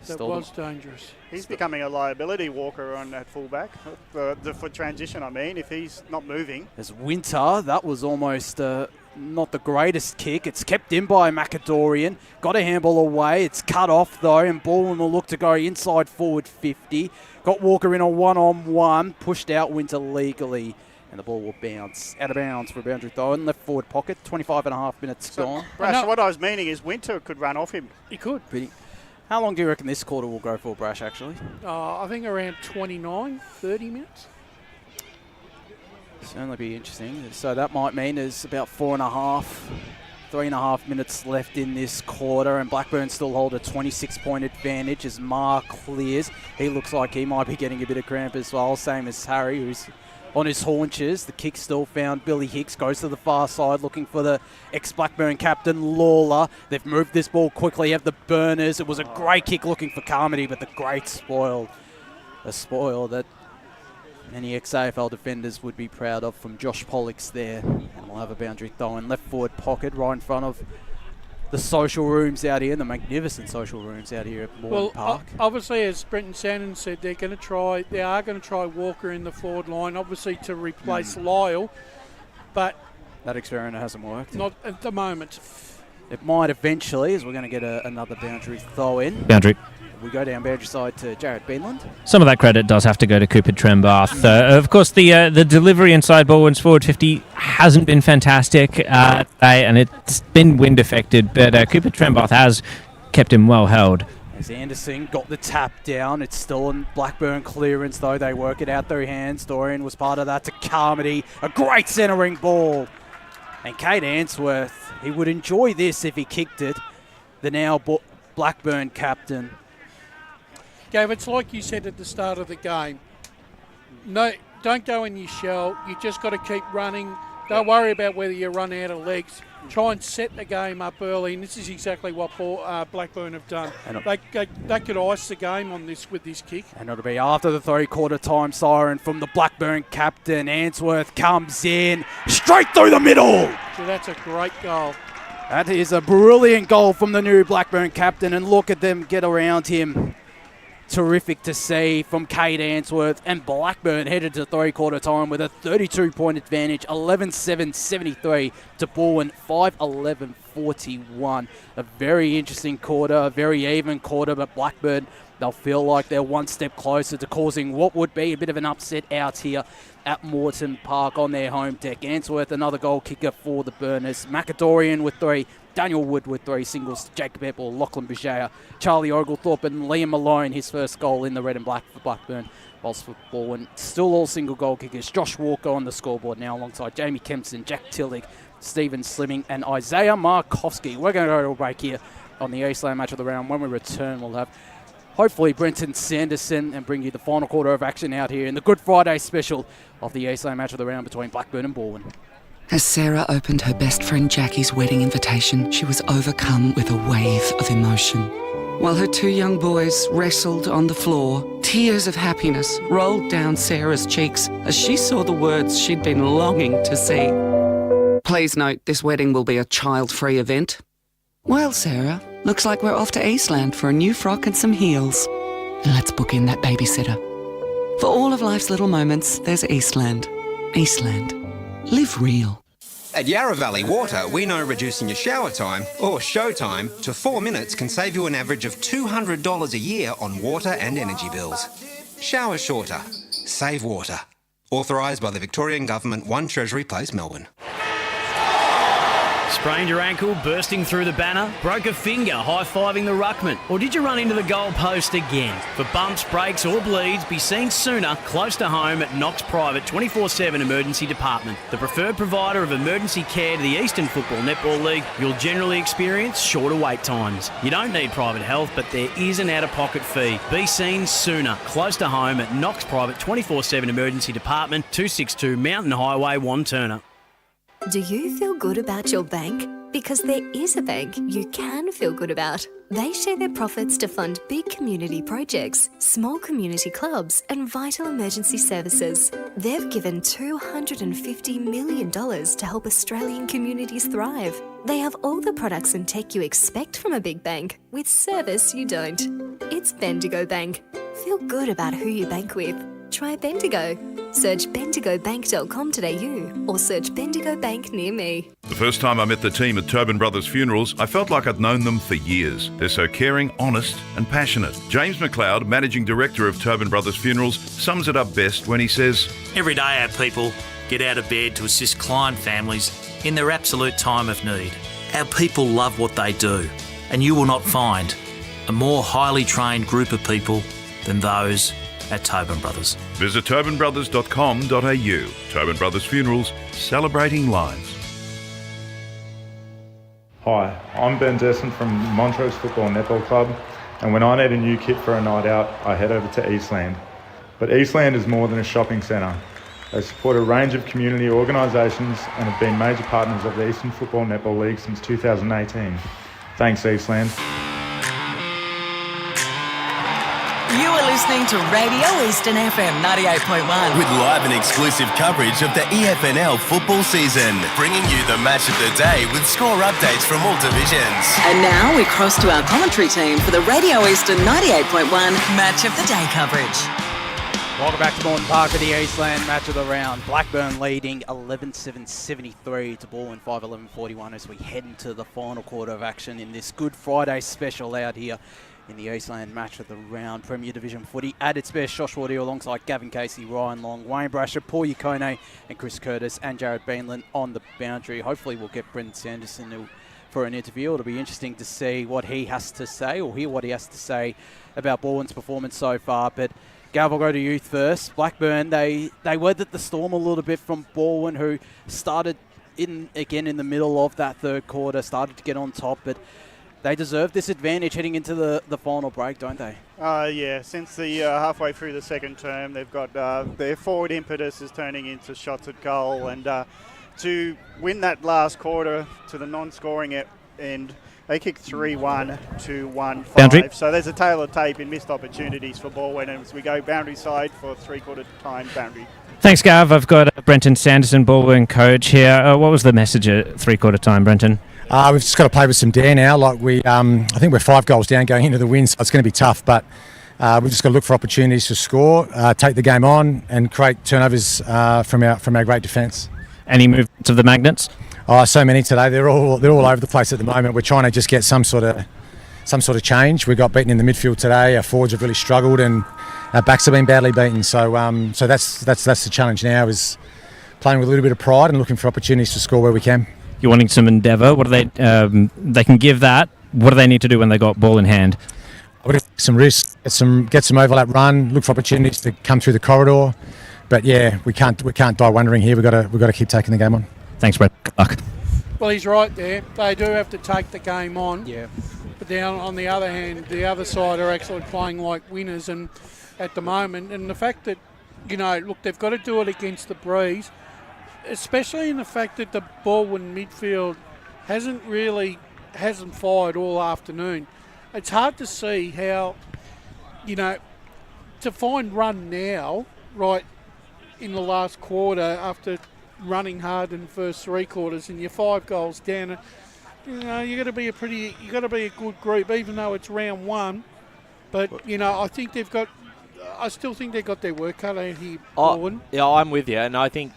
That was dangerous. He's becoming a liability, Walker, on that fullback. For transition, I mean, if he's not moving. As Winter, that was almost not the greatest kick. It's kept in by Macadorian. Got a handball away. It's cut off, though, and Balwyn will look to go inside forward 50. Got Walker in a one-on-one. Pushed out Winter legally. And the ball will bounce out of bounds for a boundary throw in left forward pocket. 25.5 minutes gone. Brash, what I was meaning is Winter could run off him. He could. How long do you reckon this quarter will go for, Brash, actually? I think around 29, 30 minutes. Certainly be interesting. So that might mean there's about 3.5 minutes left in this quarter, and Blackburn still hold a 26-point advantage as Marr clears. He looks like he might be getting a bit of cramp as well, same as Harry, who's on his haunches. The kick still found. Billy Hicks goes to the far side looking for the ex-Blackburn captain, Lawler. They've moved this ball quickly, have the burners. It was a great kick looking for Carmody, but the great spoil. A spoil that many ex-AFL defenders would be proud of from Josh Pollock's there. And we'll have a boundary throw in left forward pocket right in front of the social rooms out here, the magnificent social rooms out here at Moore Park. Obviously, as Brenton Sandon said, they are going to try Walker in the forward line, obviously to replace Lyle, but that experiment hasn't worked. Not at the moment. It might eventually, as we're going to get another boundary throw in. Boundary. We go down boundary side to Jared Beanland. Some of that credit does have to go to Cooper Trembath. Of course, the delivery inside Balwyn's forward 50 hasn't been fantastic, and it's been wind affected, but Cooper Trembath has kept him well held. As Anderson got the tap down, it's still in Blackburn clearance, though. They work it out through hands. Dorian was part of that to Carmody. A great centering ball. And Kate Answorth, he would enjoy this if he kicked it. The now Blackburn captain. Gav, it's like you said at the start of the game. No, don't go in your shell. You just got to keep running. Don't worry about whether you run out of legs. Try and set the game up early, and this is exactly what Blackburn have done. They could ice the game on this with this kick. And it'll be after the three-quarter time siren from the Blackburn captain. Answorth comes in straight through the middle. So that's a great goal. That is a brilliant goal from the new Blackburn captain, and look at them get around him. Terrific to see from Kate Answorth, and Blackburn headed to three-quarter time with a 32-point advantage, 11-7-73 to Balwyn, 5-11-41. A very interesting quarter, a very even quarter, but Blackburn, they'll feel like they're one step closer to causing what would be a bit of an upset out here at Moreton Park on their home deck. Answorth, another goal kicker for the Burners. Macadorian with 3. Daniel Wood with 3 singles. Jacob Epple, Lachlan Bajaya, Charlie Oglethorpe and Liam Malone, his first goal in the red and black for Blackburn. Whilst for Balwyn, still all single goal kickers. Josh Walker on the scoreboard now alongside Jamie Kempson, Jack Tillich, Stephen Slimming and Isaiah Markowski. We're going to go to a break here on the Eastland Match of the Round. When we return, we'll have hopefully Brenton Sanderson and bring you the final quarter of action out here in the Good Friday special of the Eastland Match of the Round between Blackburn and Balwyn. As Sarah opened her best friend Jackie's wedding invitation, she was overcome with a wave of emotion. While her 2 young boys wrestled on the floor, tears of happiness rolled down Sarah's cheeks as she saw the words she'd been longing to see. Please note, this wedding will be a child-free event. Well, Sarah, looks like we're off to Eastland for a new frock and some heels. Let's book in that babysitter. For all of life's little moments, there's Eastland. Eastland. Live real. At Yarra Valley Water, we know reducing your shower time, or show time, to 4 minutes can save you an average of $200 a year on water and energy bills. Shower shorter. Save water. Authorised by the Victorian Government, 1 Treasury Place, Melbourne. Sprained your ankle bursting through the banner? Broke a finger high-fiving the ruckman? Or did you run into the goal post again? For bumps, breaks or bleeds, be seen sooner close to home at Knox Private 24/7 Emergency Department. The preferred provider of emergency care to the Eastern Football Netball League, you'll generally experience shorter wait times. You don't need private health, but there is an out-of-pocket fee. Be seen sooner close to home at Knox Private 24/7 Emergency Department, 262 Mountain Highway, Wantirna. Do you feel good about your bank? Because there is a bank you can feel good about. They share their profits to fund big community projects, small community clubs, and vital emergency services. They've given $250 million to help Australian communities thrive. They have all the products and tech you expect from a big bank, with service you don't. It's Bendigo Bank. Feel good about who you bank with. Try Bendigo. Search bendigobank.com.au or search Bendigo Bank near me. The first time I met the team at Tobin Brothers Funerals, I felt like I'd known them for years. They're so caring, honest and passionate. James McLeod, Managing Director of Tobin Brothers Funerals, sums it up best when he says, Every day our people get out of bed to assist client families in their absolute time of need. Our people love what they do, and you will not find a more highly trained group of people than those at Tobin Brothers. Visit tobinbrothers.com.au. Tobin Brothers Funerals, celebrating lives. Hi, I'm Ben Desson from Montrose Football Netball Club, and when I need a new kit for a night out, I head over to Eastland. But Eastland is more than a shopping centre. They support a range of community organisations and have been major partners of the Eastern Football Netball League since 2018. Thanks, Eastland. You are listening to Radio Eastern FM 98.1. With live and exclusive coverage of the EFNL football season, bringing you the match of the day with score updates from all divisions. And now we cross to our commentary team for the Radio Eastern 98.1 Match of the Day coverage. Welcome back to Moreton Park for the Eastland Match of the Round. Blackburn leading 11-7-73 to Balwyn 5-11-41 as we head into the final quarter of action in this Good Friday special out here in the Eastland Match of the Round. Premier Division footy at its best. Josh Wardell alongside Gavin Casey, Ryan Long, Wayne Brasher, Paul Yacone and Chris Curtis and Jared Beanland on the boundary. Hopefully we'll get Brendan Sanderson for an interview. It'll be interesting to see what he has to say, or hear what he has to say about Balwyn's performance so far. But Gav, I'll go to you first. Blackburn, they weathered the storm a little bit from Balwyn, who started in the middle of that third quarter, started to get on top, but they deserve this advantage heading into the final break, don't they? Yeah, since the halfway through the second term, they've got their forward impetus is turning into shots at goal, and to win that last quarter to the non-scoring end, they kicked 3-1 to 1-5. Boundary. So there's a tail of tape in missed opportunities for Balwyn, and as we go boundary side for three-quarter time boundary. Thanks, Gav. I've got Brenton Sanderson, Balwyn coach here. What was the message at three-quarter time, Brenton? We've just got to play with some dare now. Like I think we're 5 goals down going into the win, so it's going to be tough. But we've just got to look for opportunities to score, take the game on, and create turnovers from our great defence. Any movements of the Magnets? Oh, so many today. They're all over the place at the moment. We're trying to just get some sort of change. We got beaten in the midfield today. Our forwards have really struggled, and our backs have been badly beaten. So that's the challenge now, is playing with a little bit of pride and looking for opportunities to score where we can. You're wanting some endeavour. What do they can give that? What do they need to do when they got ball in hand? I would take some risks, get some overlap run, look for opportunities to come through the corridor. But yeah, we can't die wondering here. We've got to keep taking the game on. Thanks, Brett. Good luck. Well, he's right there. They do have to take the game on. Yeah. But down on the other hand, the other side are actually playing like winners, and at the moment, and the fact that, look, they've got to do it against the breeze, especially in the fact that the Balwyn midfield hasn't fired all afternoon. It's hard to see how, to find run now, right in the last quarter after running hard in the first 3 quarters, and you're 5 goals down. You got to be a good group, even though it's round 1. But I still think they've got their work cut out here, Balwyn. Yeah, I'm with you, and I think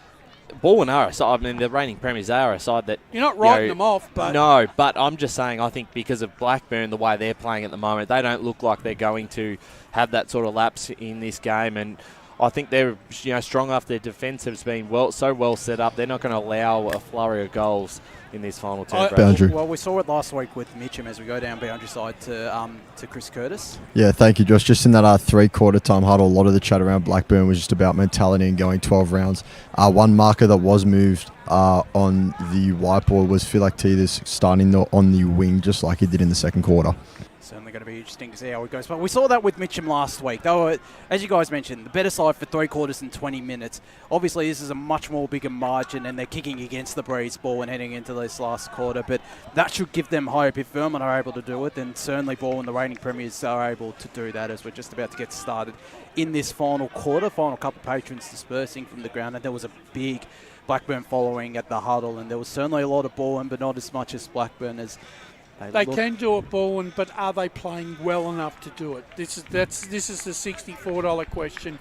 Balwyn are a side, I mean, the reigning premiers are a side that... You're not writing them off, but... No, but I'm just saying, I think because of Blackburn, the way they're playing at the moment, they don't look like they're going to have that sort of lapse in this game, and I think they're strong enough. Their defence has been so well set up. They're not going to allow a flurry of goals in this final turn. Boundary. Well, we saw it last week with Mitcham as we go down boundary side to Chris Curtis. Yeah, thank you, Josh. Just in that three-quarter time huddle, a lot of the chat around Blackburn was just about mentality and going 12 rounds. One marker that was moved on the whiteboard was Philactides starting on the wing, just like he did in the second quarter. Certainly going to be interesting to see how it goes. But we saw that with Mitcham last week. They were, as you guys mentioned, the better side for 3 quarters and 20 minutes. Obviously, this is a much more bigger margin, and they're kicking against the breeze ball and heading into this last quarter. But that should give them hope. If Vermont are able to do it, then certainly Ball and the reigning premiers are able to do that, as we're just about to get started in this final quarter. Final couple of patrons dispersing from the ground, and there was a big Blackburn following at the huddle, and there was certainly a lot of Balwyn, but not as much as Blackburn as they can do it, Balwyn, but are they playing well enough to do it? This is the $64 question.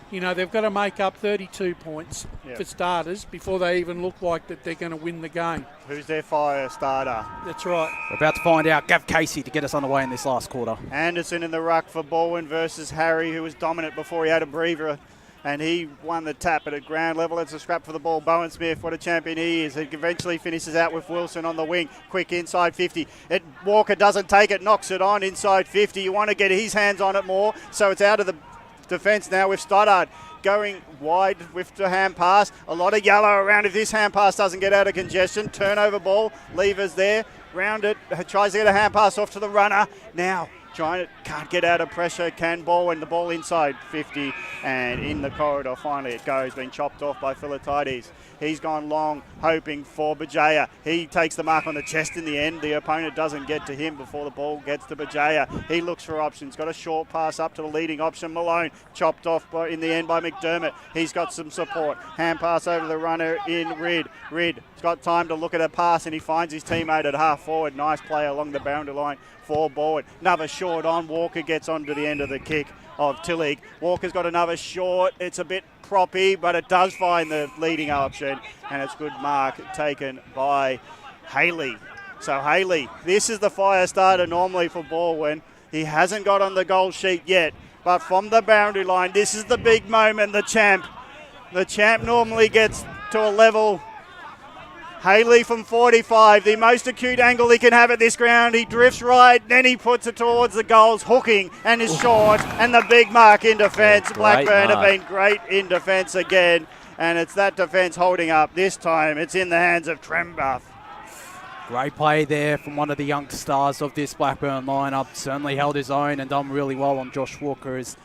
They've got to make up 32 points for starters before they even look like that they're going to win the game. Who's their fire starter? That's right. We're about to find out. Gav Casey to get us underway in this last quarter. Anderson in the ruck for Balwyn versus Harry, who was dominant before he had a breather. And he won the tap at a ground level. It's a scrap for the ball. Bowen Smith, what a champion he is. He eventually finishes out with Wilson on the wing. Quick inside 50. Walker doesn't take it, knocks it on inside 50. You want to get his hands on it more. So it's out of the defence now with Stoddard going wide with the hand pass. A lot of yellow around if this hand pass doesn't get out of congestion. Turnover ball. Levers there. Round it. Tries to get a hand pass off to the runner. Now can't get out of pressure, can Balwyn, the ball inside 50 and in the corridor. Finally it goes, been chopped off by Philatides. He's gone long, hoping for Bajaya. He takes the mark on the chest in the end. The opponent doesn't get to him before the ball gets to Bajaya. He looks for options, got a short pass up to the leading option, Malone, chopped off in the end by McDermott. He's got some support. Hand pass over the runner in Rid. Rid's got time to look at a pass and he finds his teammate at half forward. Nice play along the boundary line for Balwyn. Another short on. Walker gets on to the end of the kick of Tillig. Walker's got another short. It's a bit proppy, but it does find the leading option, and it's good mark taken by Haley. So Haley, this is the fire starter normally for Balwyn. He hasn't got on the goal sheet yet, but from the boundary line, this is the big moment. The champ normally gets to a level. Haley from 45, the most acute angle he can have at this ground. He drifts right, then he puts it towards the goals, hooking, and is short, and the big mark in defence. Blackburn have been great in defence again, and it's that defence holding up. This time it's in the hands of Trembuff. Great play there from one of the young stars of this Blackburn lineup. Certainly held his own and done really well on Josh Walker as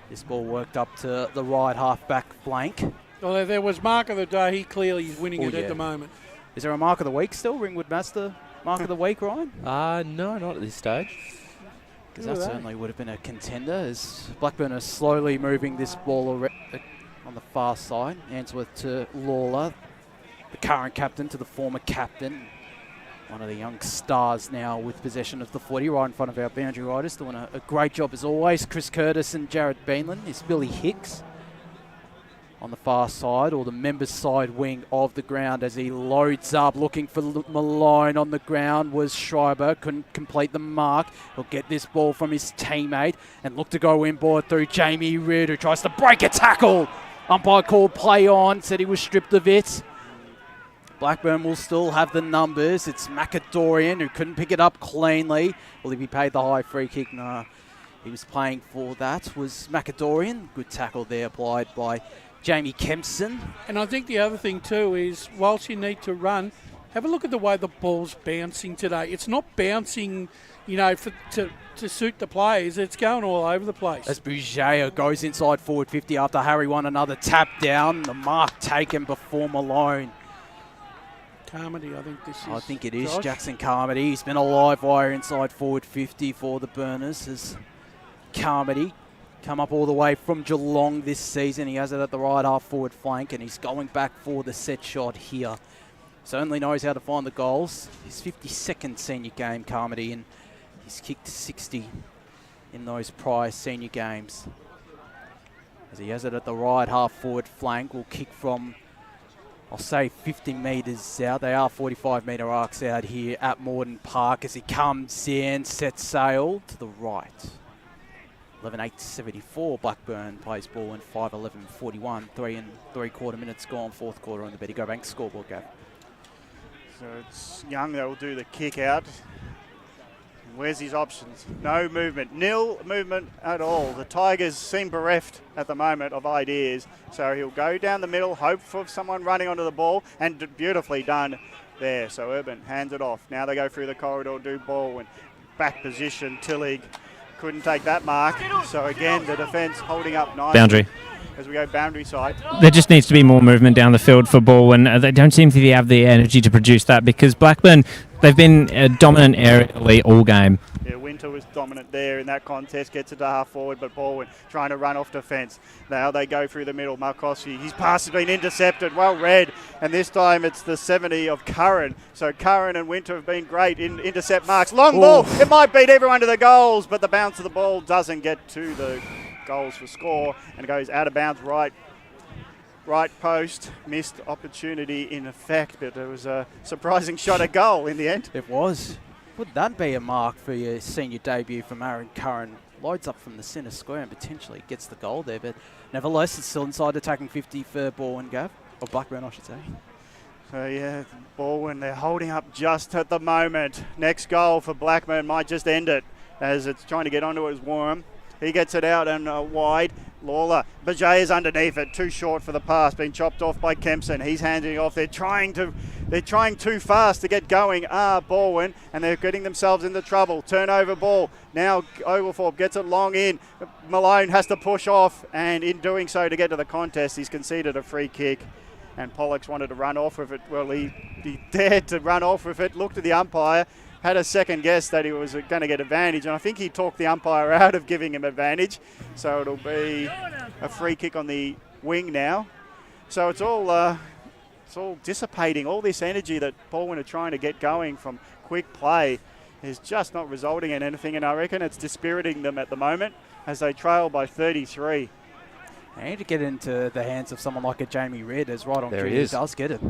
this ball worked up to the right half-back flank. Well, there was mark of the day. He clearly is winning it at the moment. Is there a mark of the week still? Ringwood Master mark of the week, Ryan? No, not at this stage. Because that certainly would have been a contender as Blackburn are slowly moving this ball on the far side. Answorth to Lawler, the current captain to the former captain. One of the young stars now with possession of the 40 right in front of our boundary riders. Doing a great job as always. Chris Curtis and Jared Beanland. Is Billy Hicks on the far side, or the members' side wing of the ground as he loads up, looking for Malone on the ground was Schreiber, couldn't complete the mark. He'll get this ball from his teammate and look to go inboard through Jamie Reid, who tries to break a tackle. Umpire called play on, said he was stripped of it. Blackburn will still have the numbers. It's Macadorian who couldn't pick it up cleanly. Will he be paid the high free kick? No, he was playing for that. Was Macadorian. Good tackle there applied by Jamie Kempson. And I think the other thing too is, whilst you need to run, have a look at the way the ball's bouncing today. It's not bouncing, to suit the players. It's going all over the place. As Bujaya goes inside forward 50 after Harry won another tap down. The mark taken before Malone. Carmody, I think this is. I think it is Josh. Jackson Carmody. He's been a live wire inside forward 50 for the Burners as Carmody come up all the way from Geelong this season. He has it at the right half forward flank and he's going back for the set shot here. Certainly knows how to find the goals. His 52nd senior game, Carmody, and he's kicked 60 in those prior senior games. As he has it at the right half forward flank, will kick from I'll say 50 metres out. They are 45-metre arcs out here at Morden Park as he comes in, sets sail to the right. 11.8.74. Blackburn plays ball in 5.11.41. 3 3/4 minutes gone, fourth quarter on the Betty Go Bank scoreboard, Gav. So it's Young that will do the kick out. Where's his options? No movement. Nil movement at all. The Tigers seem bereft at the moment of ideas. So he'll go down the middle, hope for someone running onto the ball, and beautifully done there. So Urban hands it off. Now they go through the corridor, do Balwyn. Back position, Tillig couldn't take that mark. So again, the defence holding up nicely. Boundary. As we go boundary side. There just needs to be more movement down the field for Balwyn. They don't seem to have the energy to produce that because Blackburn, they've been dominant aerially all game. Yeah, Winter was dominant there in that contest, gets it to half forward, but Balwyn trying to run off defence. Now they go through the middle. Marcosi, his pass has been intercepted, well read, and this time it's the 70 of Curran. So Curran and Winter have been great in intercept marks. Long ball, it might beat everyone to the goals, but the bounce of the ball doesn't get to the goals for score and goes out of bounds right post. Missed opportunity in effect, but it was a surprising shot at goal in the end. It was. Would that be a mark for your senior debut from Aaron Curran? Loads up from the centre square and potentially gets the goal there, but nevertheless it's still inside attacking 50 for Balwyn, Gav, or Blackburn I should say. So yeah, Balwyn, they're holding up just at the moment. Next goal for Blackburn might just end it as it's trying to get onto his worm. He gets it out and wide. Lawler. Bajay is underneath it. Too short for the pass. Being chopped off by Kempson. He's handing it off. They're trying too fast to get going. Balwyn, and they're getting themselves into trouble. Turnover ball. Now Oglethorpe gets it long in. Malone has to push off, and in doing so to get to the contest, he's conceded a free kick. And Pollux wanted to run off with it. Well, he dared to run off with it. Looked at the umpire. Had a second guess that he was going to get advantage, and I think he talked the umpire out of giving him advantage. So it'll be a free kick on the wing now. So it's all dissipating. All this energy that Balwyn are trying to get going from quick play is just not resulting in anything, and I reckon it's dispiriting them at the moment as they trail by 33. They need to get into the hands of someone like a Jamie Red, as right on there cue he is. Does get it.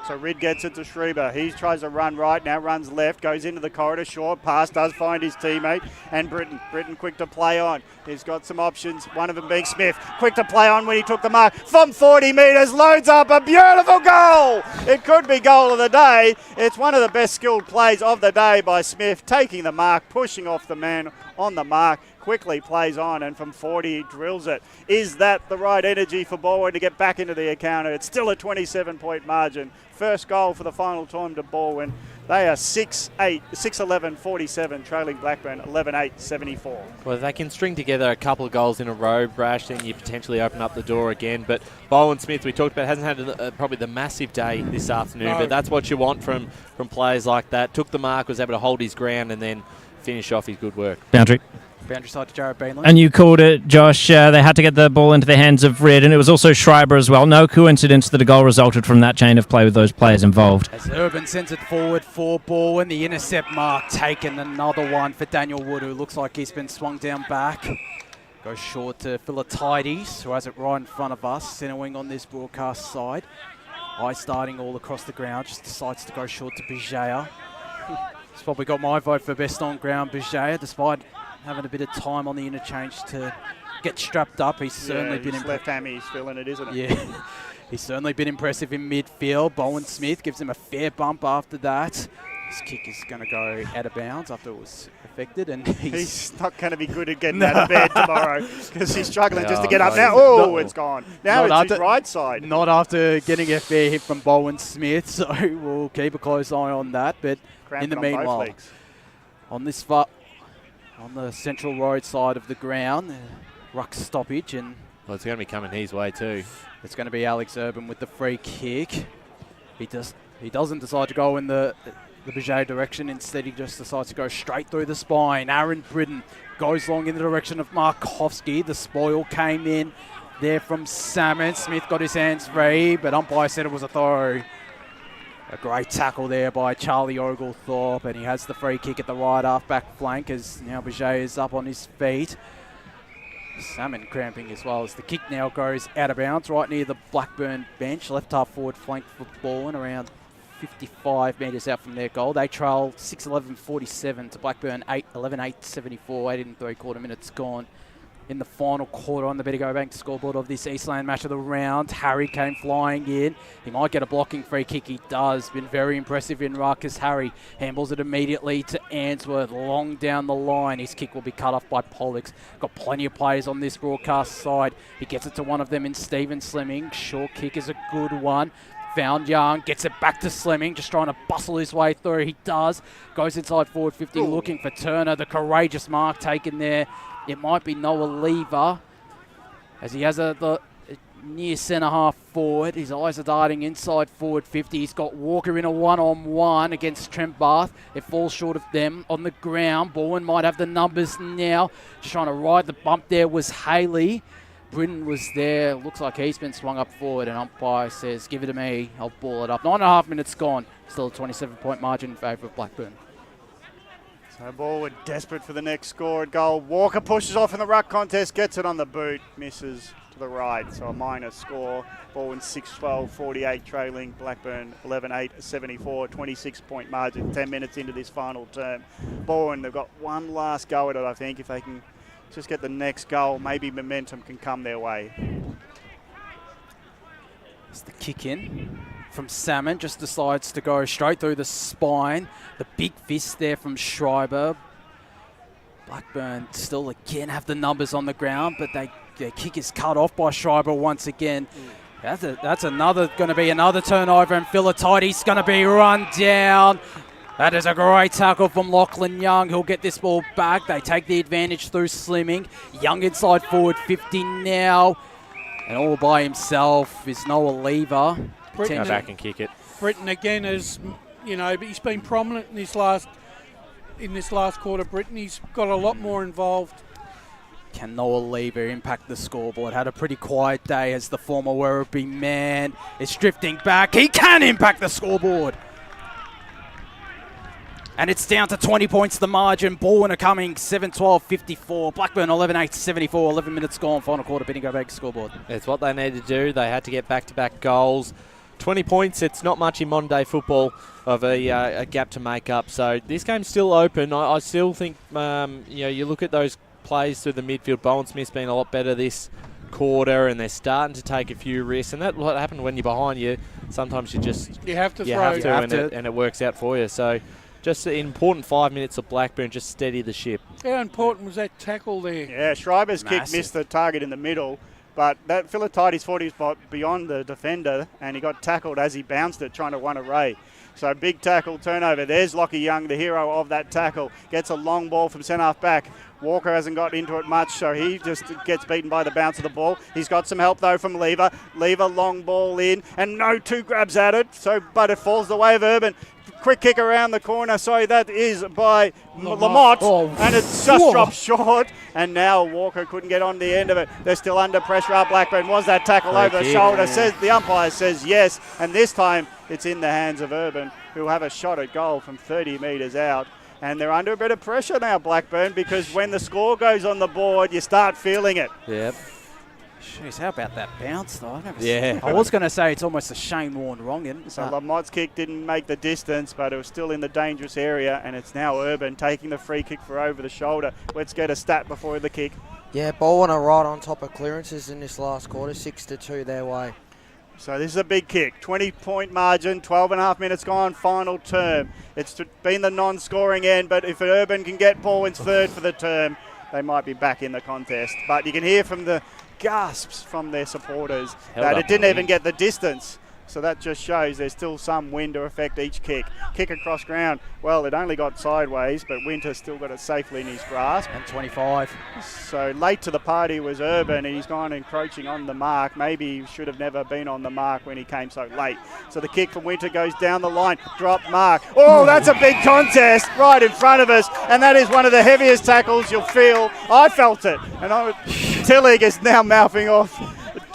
So Rid gets it to Schreiber. He tries to run right, now runs left, goes into the corridor, short pass, does find his teammate, and Britton quick to play on. He's got some options, one of them being Smith. Quick to play on when he took the mark. From 40 metres, loads up a beautiful goal! It could be goal of the day. It's one of the best skilled plays of the day by Smith, taking the mark, pushing off the man on the mark. Quickly plays on, and from 40 he drills it. Is that the right energy for Balwyn to get back into the encounter? It's still a 27-point margin. First goal for the final time to Balwyn. They are 6-11-47, trailing Blackburn 11-8-74. Well, if they can string together a couple of goals in a row, Brash, then you potentially open up the door again. But Bolin Smith, we talked about, hasn't had probably the massive day this afternoon, but that's what you want from players like that. Took the mark, was able to hold his ground, and then finish off his good work. Boundary side to Jared Beanley. And you called it, Josh. They had to get the ball into the hands of Red, and it was also Schreiber as well. No coincidence that a goal resulted from that chain of play with those players involved. As Urban sends it forward for Balwyn, the intercept mark taken. Another one for Daniel Wood, who looks like he's been swung down back. Goes short to Philatides, who has it right in front of us. Centre wing on this broadcast side. High starting all across the ground, just decides to go short to Bijaya. He's probably got my vote for best on ground, Bijaya, despite having a bit of time on the interchange to get strapped up. He's certainly been impressive. Left hammy, he's feeling it, isn't it? Yeah, he's certainly been impressive in midfield. Bolin Smith gives him a fair bump after that. His kick is going to go out of bounds after it was affected, and he's not going to be good at getting out of bed tomorrow because he's struggling just to get up now. Oh, it's gone. Now it's his right side. Not after getting a fair hit from Bolin Smith, so we'll keep a close eye on that. But in the meanwhile, on this on the Central Road side of the ground, ruck stoppage, and well, it's going to be coming his way too. It's going to be Alex Urban with the free kick. He doesn't decide to go in the Bijay direction. Instead, he just decides to go straight through the spine. Aaron Britton goes long in the direction of Markovsky. The spoil came in there from Salmon. Smith got his hands free, but umpire said it was a throw. A great tackle there by Charlie Oglethorpe, and he has the free kick at the right half-back flank as now Bijay is up on his feet. Salmon cramping as well as the kick now goes out of bounds right near the Blackburn bench. Left half forward flank for Balwyn around 55 metres out from their goal. They trail 6:11.47 to Blackburn 8:11.874. 8 3/4 minutes gone in the final quarter on the Biddigo Bank scoreboard of this Eastland match of the round. Harry came flying in. He might get a blocking free kick. He does. Been very impressive in ruck as Harry handballs it immediately to Answorth. Long down the line. His kick will be cut off by Pollux. Got plenty of players on this broadcast side. He gets it to one of them in Stephen Slimming. Short kick is a good one. Found Young, gets it back to Slimming, just trying to bustle his way through. He does. Goes inside forward 50, looking for Turner. The courageous mark taken there. It might be Noah Lever, as he has the near centre half forward. His eyes are darting inside forward 50. He's got Walker in a one-on-one against Trent Bath. It falls short of them on the ground. Balwyn might have the numbers now. Just trying to ride the bump there was Haley. Britton was there. Looks like he's been swung up forward, and umpire says, give it to me. I'll ball it up. 9.5 minutes gone. Still a 27-point margin in favour of Blackburn. So Balwyn desperate for the next scored goal. Walker pushes off in the ruck contest, gets it on the boot, misses to the right. So a minor score. Balwyn 6-12-48 trailing Blackburn 11-8-74, 26-point margin, 10 minutes into this final term. Balwyn, they've got one last go at it, I think. If they can just get the next goal, maybe momentum can come their way. It's the kick in from Salmon, just decides to go straight through the spine. The big fist there from Schreiber. Blackburn still again have the numbers on the ground, but their kick is cut off by Schreiber once again. That's going to be another turnover, and Philatides going to be run down. That is a great tackle from Lachlan Young. He'll get this ball back. They take the advantage through Slimming. Young inside forward 50 now. And all by himself is Noah Lever. Go back and kick it. Britton again is, he's been prominent in this last quarter. Britton, he's got a lot more involved. Can Noah Lever impact the scoreboard? Had a pretty quiet day as the former Werribee man is drifting back. He can impact the scoreboard. And it's down to 20 points the margin. Balwyn are coming 7-12-54. Blackburn 11-8-74. 11 minutes gone. Final quarter. Biddigo Bank scoreboard. It's what they need to do. They had to get back-to-back goals. 20 points. It's not much in modern day football of a gap to make up. So this game's still open. I still think you look at those plays through the midfield. Bowen Smith's been a lot better this quarter, and they're starting to take a few risks. And that's what happened when you're behind. Sometimes you have to, and it works out for you. So. Just an important 5 minutes of Blackburn, just steady the ship. How important was that tackle there? Yeah, Schreiber's kick missed the target in the middle, but that Philatides thought he was beyond the defender, and he got tackled as he bounced it, trying to run away. So big tackle, turnover. There's Lockie Young, the hero of that tackle. Gets a long ball from centre-half back. Walker hasn't got into it much, so he just gets beaten by the bounce of the ball. He's got some help, though, from Lever. Lever, long ball in, and no two grabs at it, but it falls the way of Urban. Quick kick around the corner. Sorry, that is by Lamont. And it's just dropped short. And now Walker couldn't get on the end of it. They're still under pressure. Blackburn. Was that tackle over the shoulder? Says the umpire says yes. And this time it's in the hands of Urban, who have a shot at goal from 30 metres out. And they're under a bit of pressure now, Blackburn, because when the score goes on the board, you start feeling it. Yep. Jeez, how about that bounce, though? Yeah. I was going to say it's almost a Shane Warne wrong, isn't it? So Lamont's kick didn't make the distance, but it was still in the dangerous area, and it's now Urban taking the free kick for over the shoulder. Let's get a stat before the kick. Yeah, Balwyn are right on top of clearances in this last quarter, 6-2 their way. So this is a big kick. 20-point margin, 12.5 minutes gone, final term. It's been the non-scoring end, but if Urban can get Balwyn's third for the term, they might be back in the contest. But you can hear from the gasps from their supporters that it didn't even get the distance. So that just shows there's still some wind to affect each kick. Kick across ground. Well, it only got sideways, but Winter still got it safely in his grasp. And 25. So late to the party was Urban, and he's gone encroaching on the mark. Maybe he should have never been on the mark when he came so late. So the kick from Winter goes down the line. Drop mark. Oh, that's a big contest right in front of us. And that is one of the heaviest tackles you'll feel. I felt it. And Tillig is now mouthing off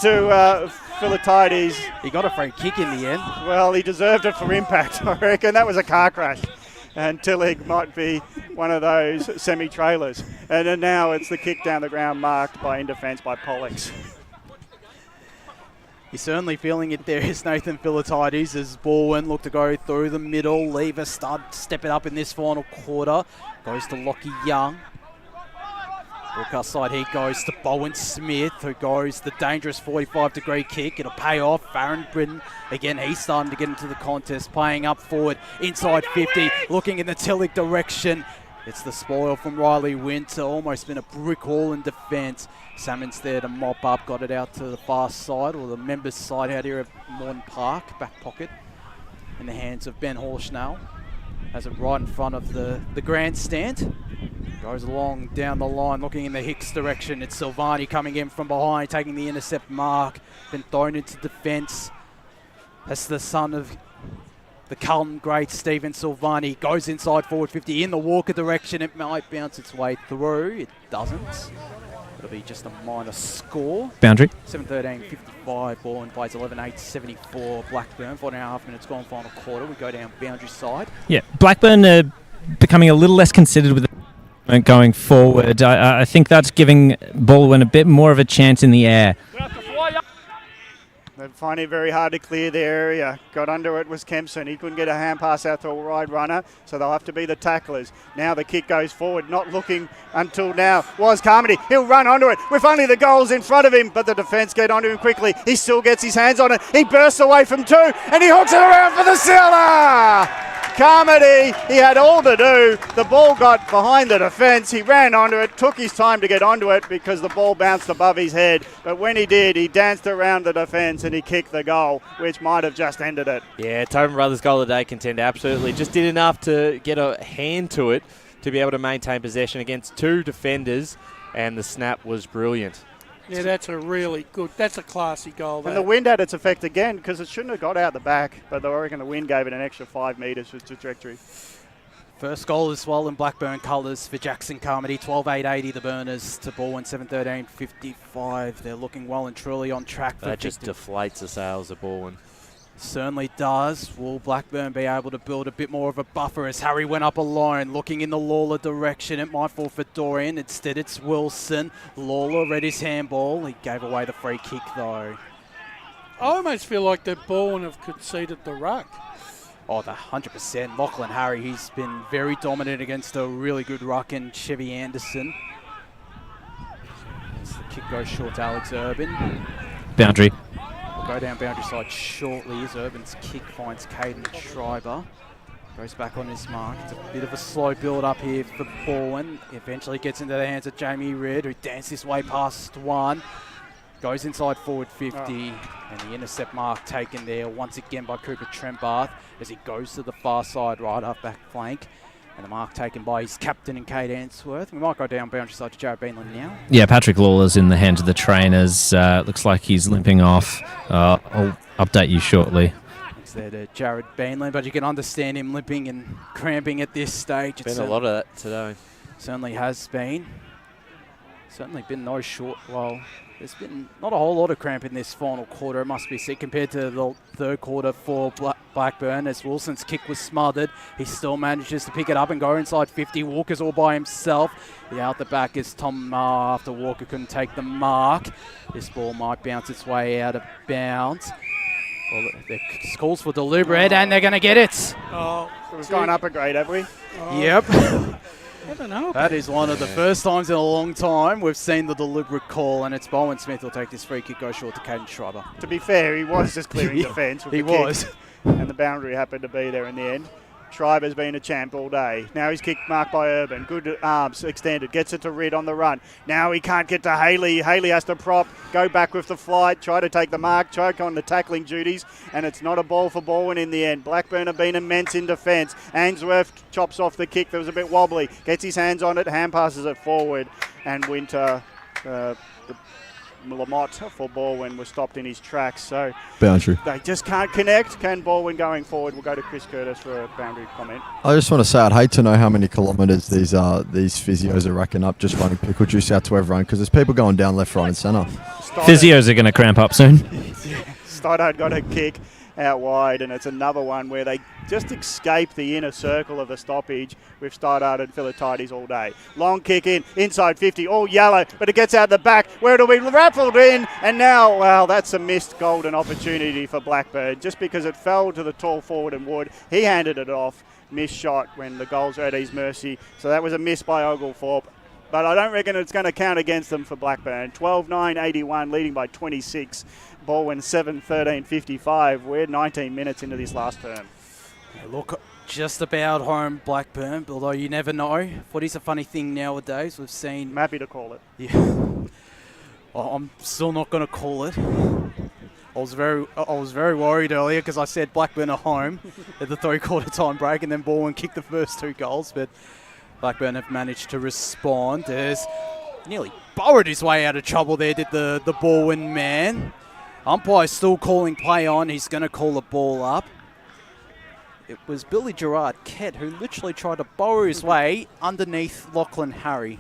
to Philatides. He got a free kick in the end. Well, he deserved it for impact, I reckon. That was a car crash. and Tillich might be one of those semi-trailers. And then now it's the kick down the ground marked by in defence by Pollux. He's certainly feeling it there, is Nathan Philatides, as Balwyn look to go through the middle. Lever step it up in this final quarter. Goes to Lockie Young. Broadcast side, he goes to Bowen Smith, who goes the dangerous 45-degree kick. It'll pay off. Farron Britton, again, he's starting to get into the contest, playing up forward, inside 50, looking in the Tillich direction. It's the spoil from Riley Winter, almost been a brick wall in defence. Salmon's there to mop up, got it out to the far side, or the members' side out here at Morton Park, back pocket, in the hands of Ben Horsnell. Has it right in front of the grandstand. Goes along down the line, looking in the Hicks direction. It's Silvani coming in from behind, taking the intercept mark. Been thrown into defence. That's the son of the Carlton great Stephen Silvani. Goes inside forward 50 in the Walker direction. It might bounce its way through. It doesn't. It'll be just a minor score. Boundary. 7:13:55. Balwyn plays 11:8:74. Blackburn. 4.5 minutes gone, final quarter. We go down boundary side. Yeah, Blackburn becoming a little less considered with the going forward. I think that's giving Balwyn a bit more of a chance in the air. They find it very hard to clear the area. Got under it was Kempson. He couldn't get a hand pass out to a wide runner, so they'll have to be the tacklers. Now the kick goes forward, not looking until now. Was Carmody. He'll run onto it with only the goals in front of him, but the defence get onto him quickly. He still gets his hands on it. He bursts away from two, and he hooks it around for the sealer! Carmody, he had all to do. The ball got behind the defence. He ran onto it, took his time to get onto it because the ball bounced above his head. But when he did, he danced around the defence and he kicked the goal, which might have just ended it. Yeah, Tobin Brothers' goal of the day, contender. Absolutely. Just did enough to get a hand to it to be able to maintain possession against two defenders, and the snap was brilliant. Yeah, that's a really good, that's a classy goal. And the wind had its effect again because it shouldn't have got out the back, but I reckon the wind gave it an extra 5 metres for trajectory. First goal as well in Blackburn colours for Jackson Carmody. 12:8:80 the Burners to Balwyn 7:13:55. They're looking well and truly on track for that just deflates the sails of Balwyn. Certainly does. Will Blackburn be able to build a bit more of a buffer as Harry went up alone, looking in the Lawler direction? It might fall for Dorian. Instead, it's Wilson. Lawler read his handball. He gave away the free kick, though. I almost feel like that Balwyn have conceded the ruck. Oh, the 100%. Lachlan Harry, he's been very dominant against a really good ruck in Chevy Anderson. As the kick goes short to Alex Urban. Boundary. Go down boundary side shortly as Urban's kick finds Caden Schreiber. Goes back on his mark. It's a bit of a slow build up here for Balwyn. Eventually gets into the hands of Jamie Reid, who danced his way past one. Goes inside forward 50, and the intercept mark taken there once again by Cooper Trembath as he goes to the far side right up back flank. And the mark taken by his captain and Kate Answorth. We might go down boundary side to Jared Beanland now. Yeah, Patrick Lawler's in the hands of the trainers. Looks like he's limping off. I'll update you shortly. It's there to Jared Beanland, but you can understand him limping and cramping at this stage. Been a lot of that today. Certainly has been. Certainly been no short. Well, there's been not a whole lot of cramp in this final quarter, it must be said, compared to the third quarter for Blackburn. As Wilson's kick was smothered, he still manages to pick it up and go inside 50. Walker's all by himself. Out the back is Tom Maher after Walker couldn't take the mark. This ball might bounce its way out of bounds. Well, the calls for deliberate, and they're going to get it. Oh, we've gone up a grade, have we? Yep. I don't know. That is one of the first times in a long time we've seen the deliberate call, and it's Bowen Smith will take this free kick, go short to Caden Schreiber. To be fair, he was just clearing defence with he the kick, was. and the boundary happened to be there in the end. Schreiber's been a champ all day. Now he's kicked marked by Urban. Good arms extended. Gets it to Reid on the run. Now he can't get to Haley. Haley has to prop. Go back with the flight. Try to take the mark. Choke on the tackling duties. And it's not a ball for Balwyn in the end. Blackburn have been immense in defence. Ainsworth chops off the kick that was a bit wobbly. Gets his hands on it. Hand passes it forward. And Winter, Lamotte for Balwyn was stopped in his tracks. So Boundary. they just can't connect. Can Balwyn going forward? We'll go to Chris Curtis for a boundary comment. I just want to say I'd hate to know how many kilometres these physios are racking up just running pickle juice out to everyone because there's people going down left, right and centre. Physios are going to cramp up soon. Stoddard got a kick. out wide, and it's another one where they just escape the inner circle of the stoppage with Stoddard and Philatides all day. Long kick inside 50, all yellow, but it gets out the back where it'll be raffled in, and now, well, that's a missed golden opportunity for Blackburn, just because it fell to the tall forward and Wood. He handed it off, missed shot when the goals were at his mercy, so that was a miss by Oglethorpe. But I don't reckon it's going to count against them for Blackburn. 12-9-81, leading by 26. Balwyn 7-13-55. We're 19 minutes into this last term. Look, just about home Blackburn, although you never know. Footy's a funny thing nowadays. We've seen... I'm happy to call it. Yeah. I'm still not going to call it. I was very worried earlier because I said Blackburn are home at the three-quarter time break, and then Balwyn kicked the first 2 goals, but Blackburn have managed to respond. There's nearly burrowed his way out of trouble there, did the Balwyn man. Umpire's still calling play on. He's going to call the ball up. It was Billy Gerard Kett who literally tried to burrow his way underneath Lachlan Harry.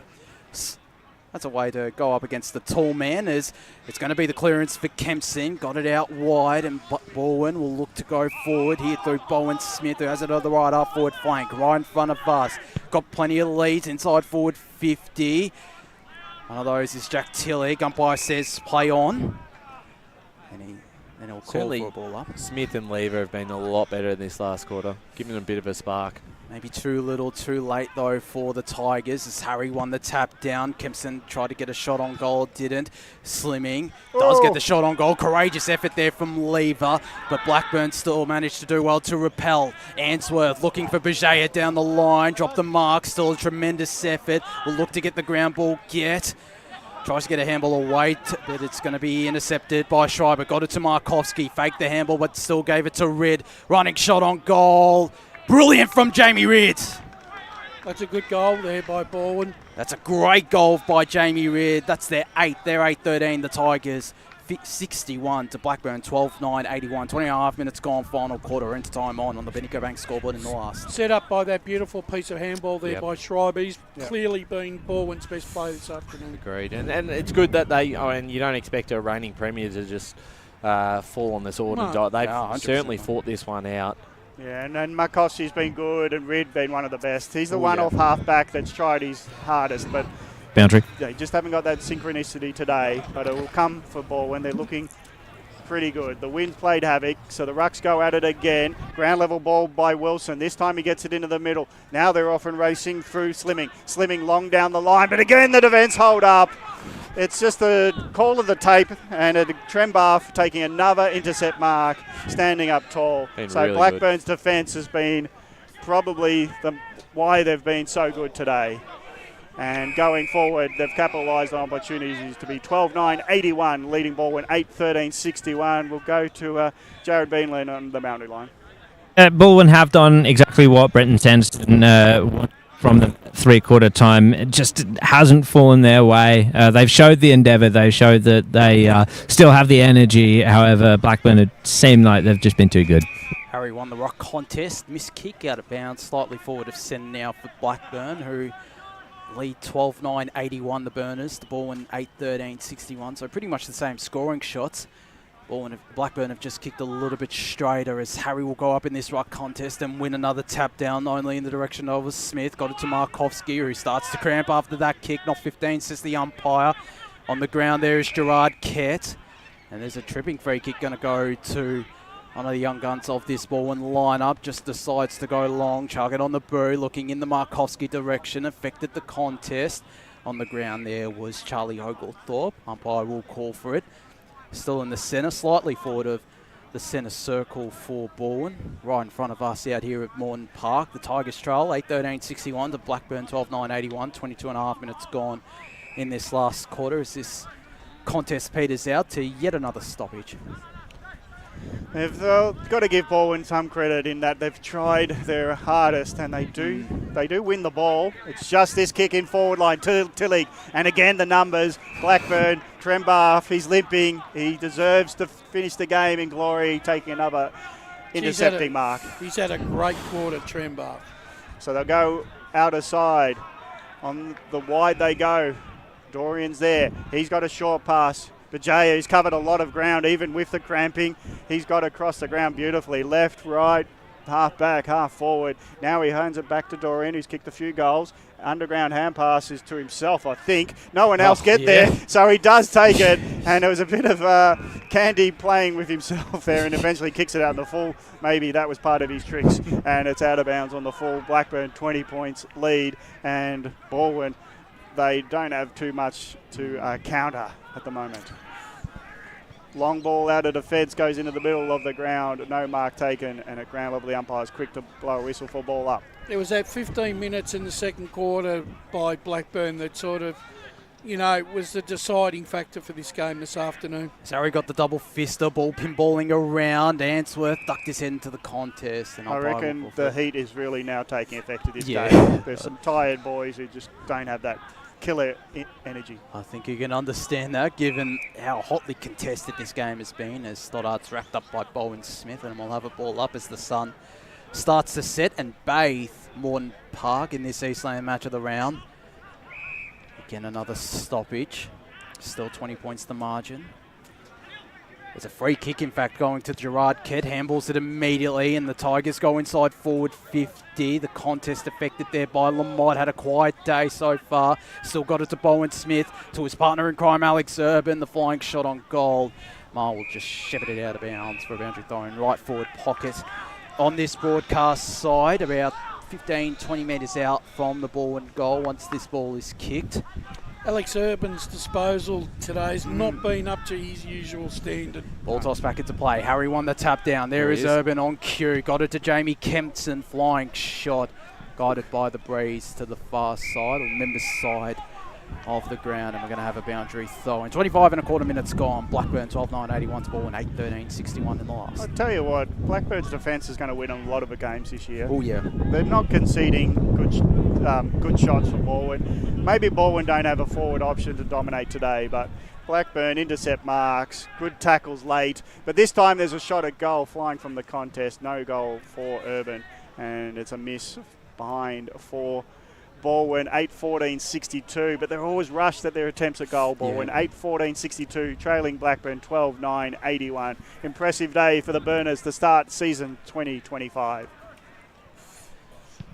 That's a way to go up against the tall man. It's going to be the clearance for Kempson. Got it out wide, and Balwyn will look to go forward here through Bowen Smith, who has it on the right half forward flank, right in front of us. Got plenty of leads inside forward 50. One of those is Jack Tillich. Umpire says play on. And he'll call for a ball up. Smith and Lever have been a lot better in this last quarter, giving them a bit of a spark. Maybe too little, too late, though, for the Tigers, as Harry won the tap down. Kempson tried to get a shot on goal, didn't. Slimming does get the shot on goal. Courageous effort there from Lever, but Blackburn still managed to do well to repel. Answorth looking for Bajaya down the line, drop the mark, still a tremendous effort. Will look to get the ground ball, tries to get a handball away, but it's going to be intercepted by Schreiber. Got it to Markovsky, faked the handball, but still gave it to Ridd. Running shot on goal. Brilliant from Jamie Ridd. That's a good goal there by Balwyn. That's a great goal by Jamie Ridd. That's their 8th. They're 8-13, the Tigers. 61 to Blackburn, 12-9-81. 20.5 minutes gone, final quarter. Into time on the Bendigo Bank scoreboard in the last. Set up by that beautiful piece of handball there by Schreiber. He's clearly been Balwyn's best player this afternoon. Agreed. And it's good that and you don't expect a reigning premier to just fall on the sword and die. They've certainly fought this one out. Yeah, and Markovsky's been good, and Ridd been one of the best. He's the one-off half-back that's tried his hardest, but boundary. They just haven't got that synchronicity today, but it will come for Balwyn. They're looking pretty good. The wind's played havoc, so the Rucks go at it again. Ground level ball by Wilson. This time he gets it into the middle. Now they're off and racing through Slimming. Slimming long down the line, but again the defence hold up. It's just the call of the tape, and Trembath taking another intercept mark, standing up tall. So really Blackburn's defence has been probably why they've been so good today. And going forward, they've capitalised on opportunities to be 12-9-81, leading Balwyn 8-13-61. We'll go to Jared Beanland on the boundary line. Balwyn have done exactly what Brenton Sanderson wanted from the three-quarter time. It just hasn't fallen their way. They've showed the endeavour. They showed that they still have the energy. However, Blackburn, it seemed like they've just been too good. Harry won the rock contest. Missed kick out of bounds, slightly forward of centre now for Blackburn, who lead 12-9-81 the Burners. The Balwyn 8-13-61. So pretty much the same scoring shots. Blackburn have just kicked a little bit straighter, as Harry will go up in this ruck contest and win another tap down, only in the direction of Smith. Got it to Markovsky, who starts to cramp after that kick. Not 15, says the umpire. On the ground there is Gerard Kett. And there's a tripping free kick going to go to one of the young guns of this Balwyn lineup. Just decides to go long, chuck it on the brew, looking in the Markovsky direction. Affected the contest. On the ground there was Charlie Oglethorpe. Umpire will call for it. Still in the centre, slightly forward of the centre circle for Balwyn. Right in front of us out here at Morton Park. The Tigers trail 8-13-61 to Blackburn 12-9-81. 22.5 minutes gone in this last quarter as this contest peters out to yet another stoppage. They've got to give Balwyn some credit in that they've tried their hardest, and they do win the ball. It's just this kick in forward line, Tillich, and again the numbers. Blackburn, Trembath, he's limping. He deserves to finish the game in glory, taking another intercepting mark. He's had a great quarter, Trembath. So they'll go outer side. On the wide they go. Dorian's there. He's got a short pass. Bajaya's covered a lot of ground, even with the cramping. He's got across the ground beautifully. Left, right, half back, half forward. Now he hands it back to Doreen, who's kicked a few goals. Underground hand passes to himself, I think. No one else get there, so he does take it. And it was a bit of Candy playing with himself there and eventually kicks it out in the full. Maybe that was part of his tricks. And it's out of bounds on the full. Blackburn 20 points lead. And Balwyn, they don't have too much to counter at the moment. Long ball out of the fence, goes into the middle of the ground. No mark taken, and at ground level the umpire's quick to blow a whistle for ball up. There was that 15 minutes in the second quarter by Blackburn that sort of, was the deciding factor for this game this afternoon. Surrey got the double fister, ball pinballing around. Answorth ducked his head into the contest. And I reckon the heat is really now taking effect of this Yeah. game. There's some tired boys who just don't have that killer energy. I think you can understand that, given how hotly contested this game has been, as Stoddart's wrapped up by Balwyn Smith, and we'll have a ball up as the sun starts to set and bathe Morton Park in this Eastland match of the round. Again, another stoppage. Still 20 points the margin. There's a free kick, in fact, going to Gerard Kett. Handballs it immediately, and the Tigers go inside forward 50. The contest affected there by Lamont. Had a quiet day so far. Still got it to Bowen Smith, to his partner in crime, Alex Urban. The flying shot on goal. Mar will just shepherd it out of bounds for a boundary throw in right forward pocket. On this broadcast side, about 15-20 metres out from the ball and goal once this ball is kicked. Alex Urban's disposal today's not been up to his usual standard. Ball toss back into play. Harry won the tap down. There is Urban on cue. Got it to Jamie Kempson. Flying shot. Guided by the breeze to the far side, or members side of the ground. And we're going to have a boundary throw. And 25 and a quarter minutes gone. Blackburn 12-9-81 to ball and 8-13-61 in the last. I tell you what, Blackburn's defence is going to win a lot of the games this year. Oh yeah. They're not conceding good shots from Balwyn. Maybe Balwyn don't have a forward option to dominate today, but Blackburn intercept marks, good tackles late. But this time there's a shot at goal flying from the contest. No goal for Urban, and it's a miss behind for Balwyn. 8-14-62, but they're always rushed at their attempts at goal. Balwyn 8-14-62, trailing Blackburn 12-9-81. Impressive day for the Burners to start season 2025.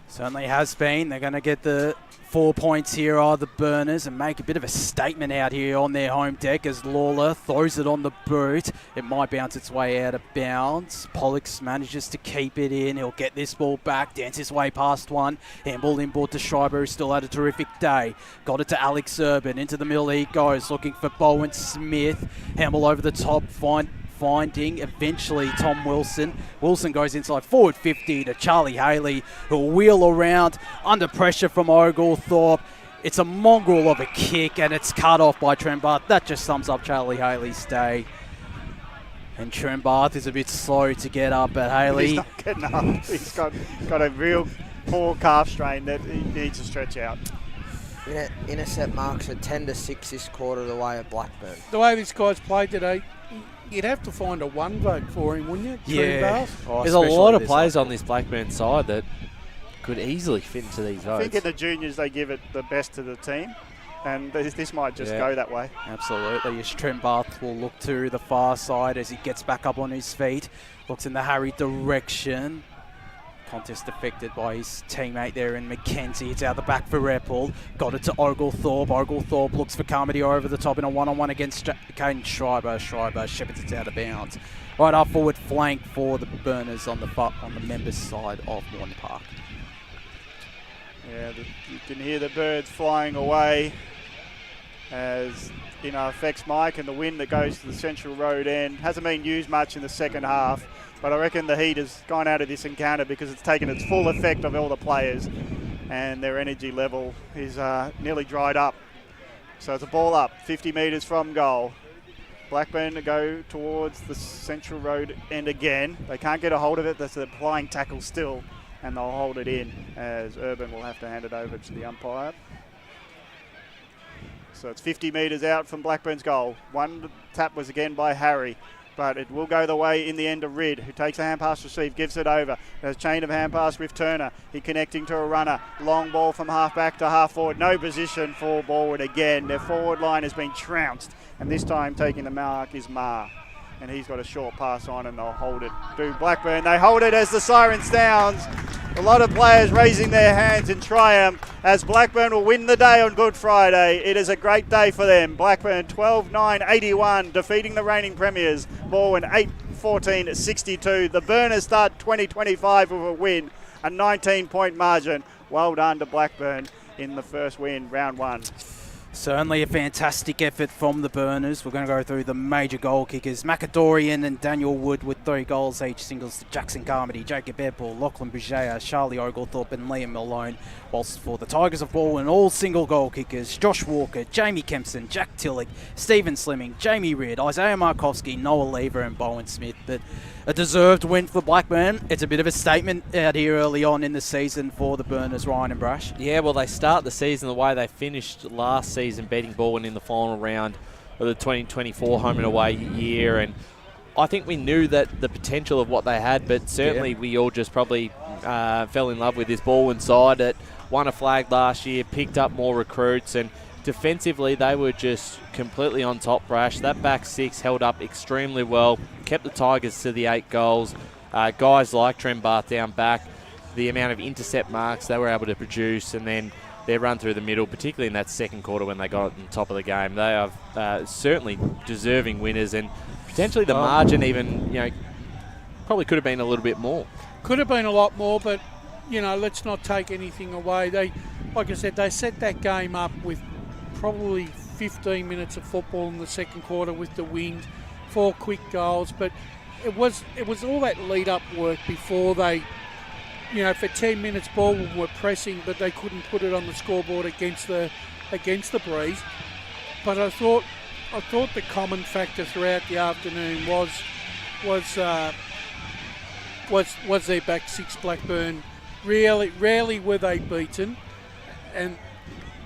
Certainly has been. They're going to get the 4 points here, are the Burners, and make a bit of a statement out here on their home deck as Lawler throws it on the boot. It might bounce its way out of bounds. Pollux manages to keep it in. He'll get this ball back, dance his way past one. Handball inboard to Schreiber, who still had a terrific day. Got it to Alex Urban. Into the middle he goes, looking for Bowen Smith. Handball over the top, finding eventually Tom Wilson. Wilson goes inside forward 50 to Charlie Haley, who'll wheel around under pressure from Oglethorpe. It's a mongrel of a kick, and it's cut off by Trembath. That just sums up Charlie Haley's day. And Trembath is a bit slow to get up, but Haley... He's not getting up. He's got a real poor calf strain that he needs to stretch out. Intercept marks are 10-6 this quarter the way of Blackburn. The way this guy's played today, you'd have to find a one vote for him, wouldn't you? Yeah. There's a lot of players on this Blackburn side that could easily fit into these votes. I think in the juniors they give it the best to the team, and this might just go that way. Absolutely. Yes, Trembath will look to the far side as he gets back up on his feet. Looks in the Harry direction. Contest affected by his teammate there in McKenzie. It's out the back for Repple. Got it to Oglethorpe. Oglethorpe looks for Carmody over the top in a one-on-one against Caden Schreiber. Schreiber shepherds it out of bounds. Right up forward flank for the Burners on the members' side of Morton Park. Yeah, you can hear the birds flying away as affects Mike, and the wind that goes to the Central Road end hasn't been used much in the second half, but I reckon the heat has gone out of this encounter because it's taken its full effect of all the players, and their energy level is nearly dried up. So it's a ball up, 50 metres from goal. Blackburn to go towards the Central Road end again. They can't get a hold of it. That's a flying tackle still, and they'll hold it in as Urban will have to hand it over to the umpire. So it's 50 metres out from Blackburn's goal. One tap was again by Harry. but it will go the way in the end of Rid, who takes a hand pass receive, gives it over. There's a chain of hand pass with Turner. He connecting to a runner. Long ball from half back to half forward. No position for Balwyn again. Their forward line has been trounced, and this time taking the mark is Ma. And he's got a short pass on, and they'll hold it to Blackburn. They hold it as the siren sounds. A lot of players raising their hands in triumph as Blackburn will win the day on Good Friday. It is a great day for them. Blackburn 12-9-81, defeating the reigning premiers. Balwyn 8-14-62. The Burners start 2025 with a win, a 19-point margin. Well done to Blackburn in the first win, round one. Certainly a fantastic effort from the Burners. We're going to go through the major goal kickers. McAdorian and Daniel Wood with 3 goals each. Singles to Jackson Carmody, Jacob Ebel, Lachlan Bouger, Charlie Oglethorpe and Liam Malone. Whilst for the Tigers of Balwyn, all single goal kickers. Josh Walker, Jamie Kempson, Jack Tillich, Stephen Slimming, Jamie Reid, Isaiah Markowski, Noah Lever and Bowen Smith. But a deserved win for Blackburn. It's a bit of a statement out here early on in the season for the Burners, Ryan and Brash. Yeah, well, they start the season the way they finished last season, beating Balwyn in the final round of the 2024 home and away year. And I think we knew that the potential of what they had, but certainly we all just probably fell in love with this Balwyn side that won a flag last year, picked up more recruits, and defensively they were just completely on top, Brash. That back six held up extremely well, kept the Tigers to the 8 goals. Guys like Trembarth down back, the amount of intercept marks they were able to produce, and then their run through the middle, particularly in that second quarter when they got on top of the game. They are certainly deserving winners, and potentially the margin even, probably could have been a little bit more. Could have been a lot more, but, let's not take anything away. Like I said, they set that game up with probably 15 minutes of football in the second quarter with the wind, 4 quick goals, but it was all that lead-up work before they, for 10 minutes Balwyn were pressing, but they couldn't put it on the scoreboard against the Breeze. But I thought the common factor throughout the afternoon was their back six. Blackburn rarely were they beaten, and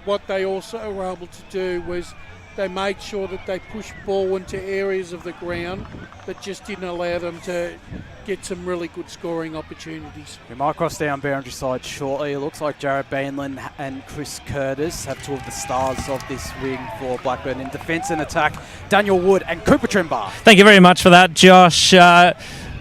what they also were able to do was they made sure that they pushed Balwyn to areas of the ground that just didn't allow them to get some really good scoring opportunities. We might cross down boundary side shortly. It looks like Jared Bainland and Chris Curtis have 2 of the stars of this wing for Blackburn. In defence and attack, Daniel Wood and Cooper Trembarth. Thank you very much for that, Josh.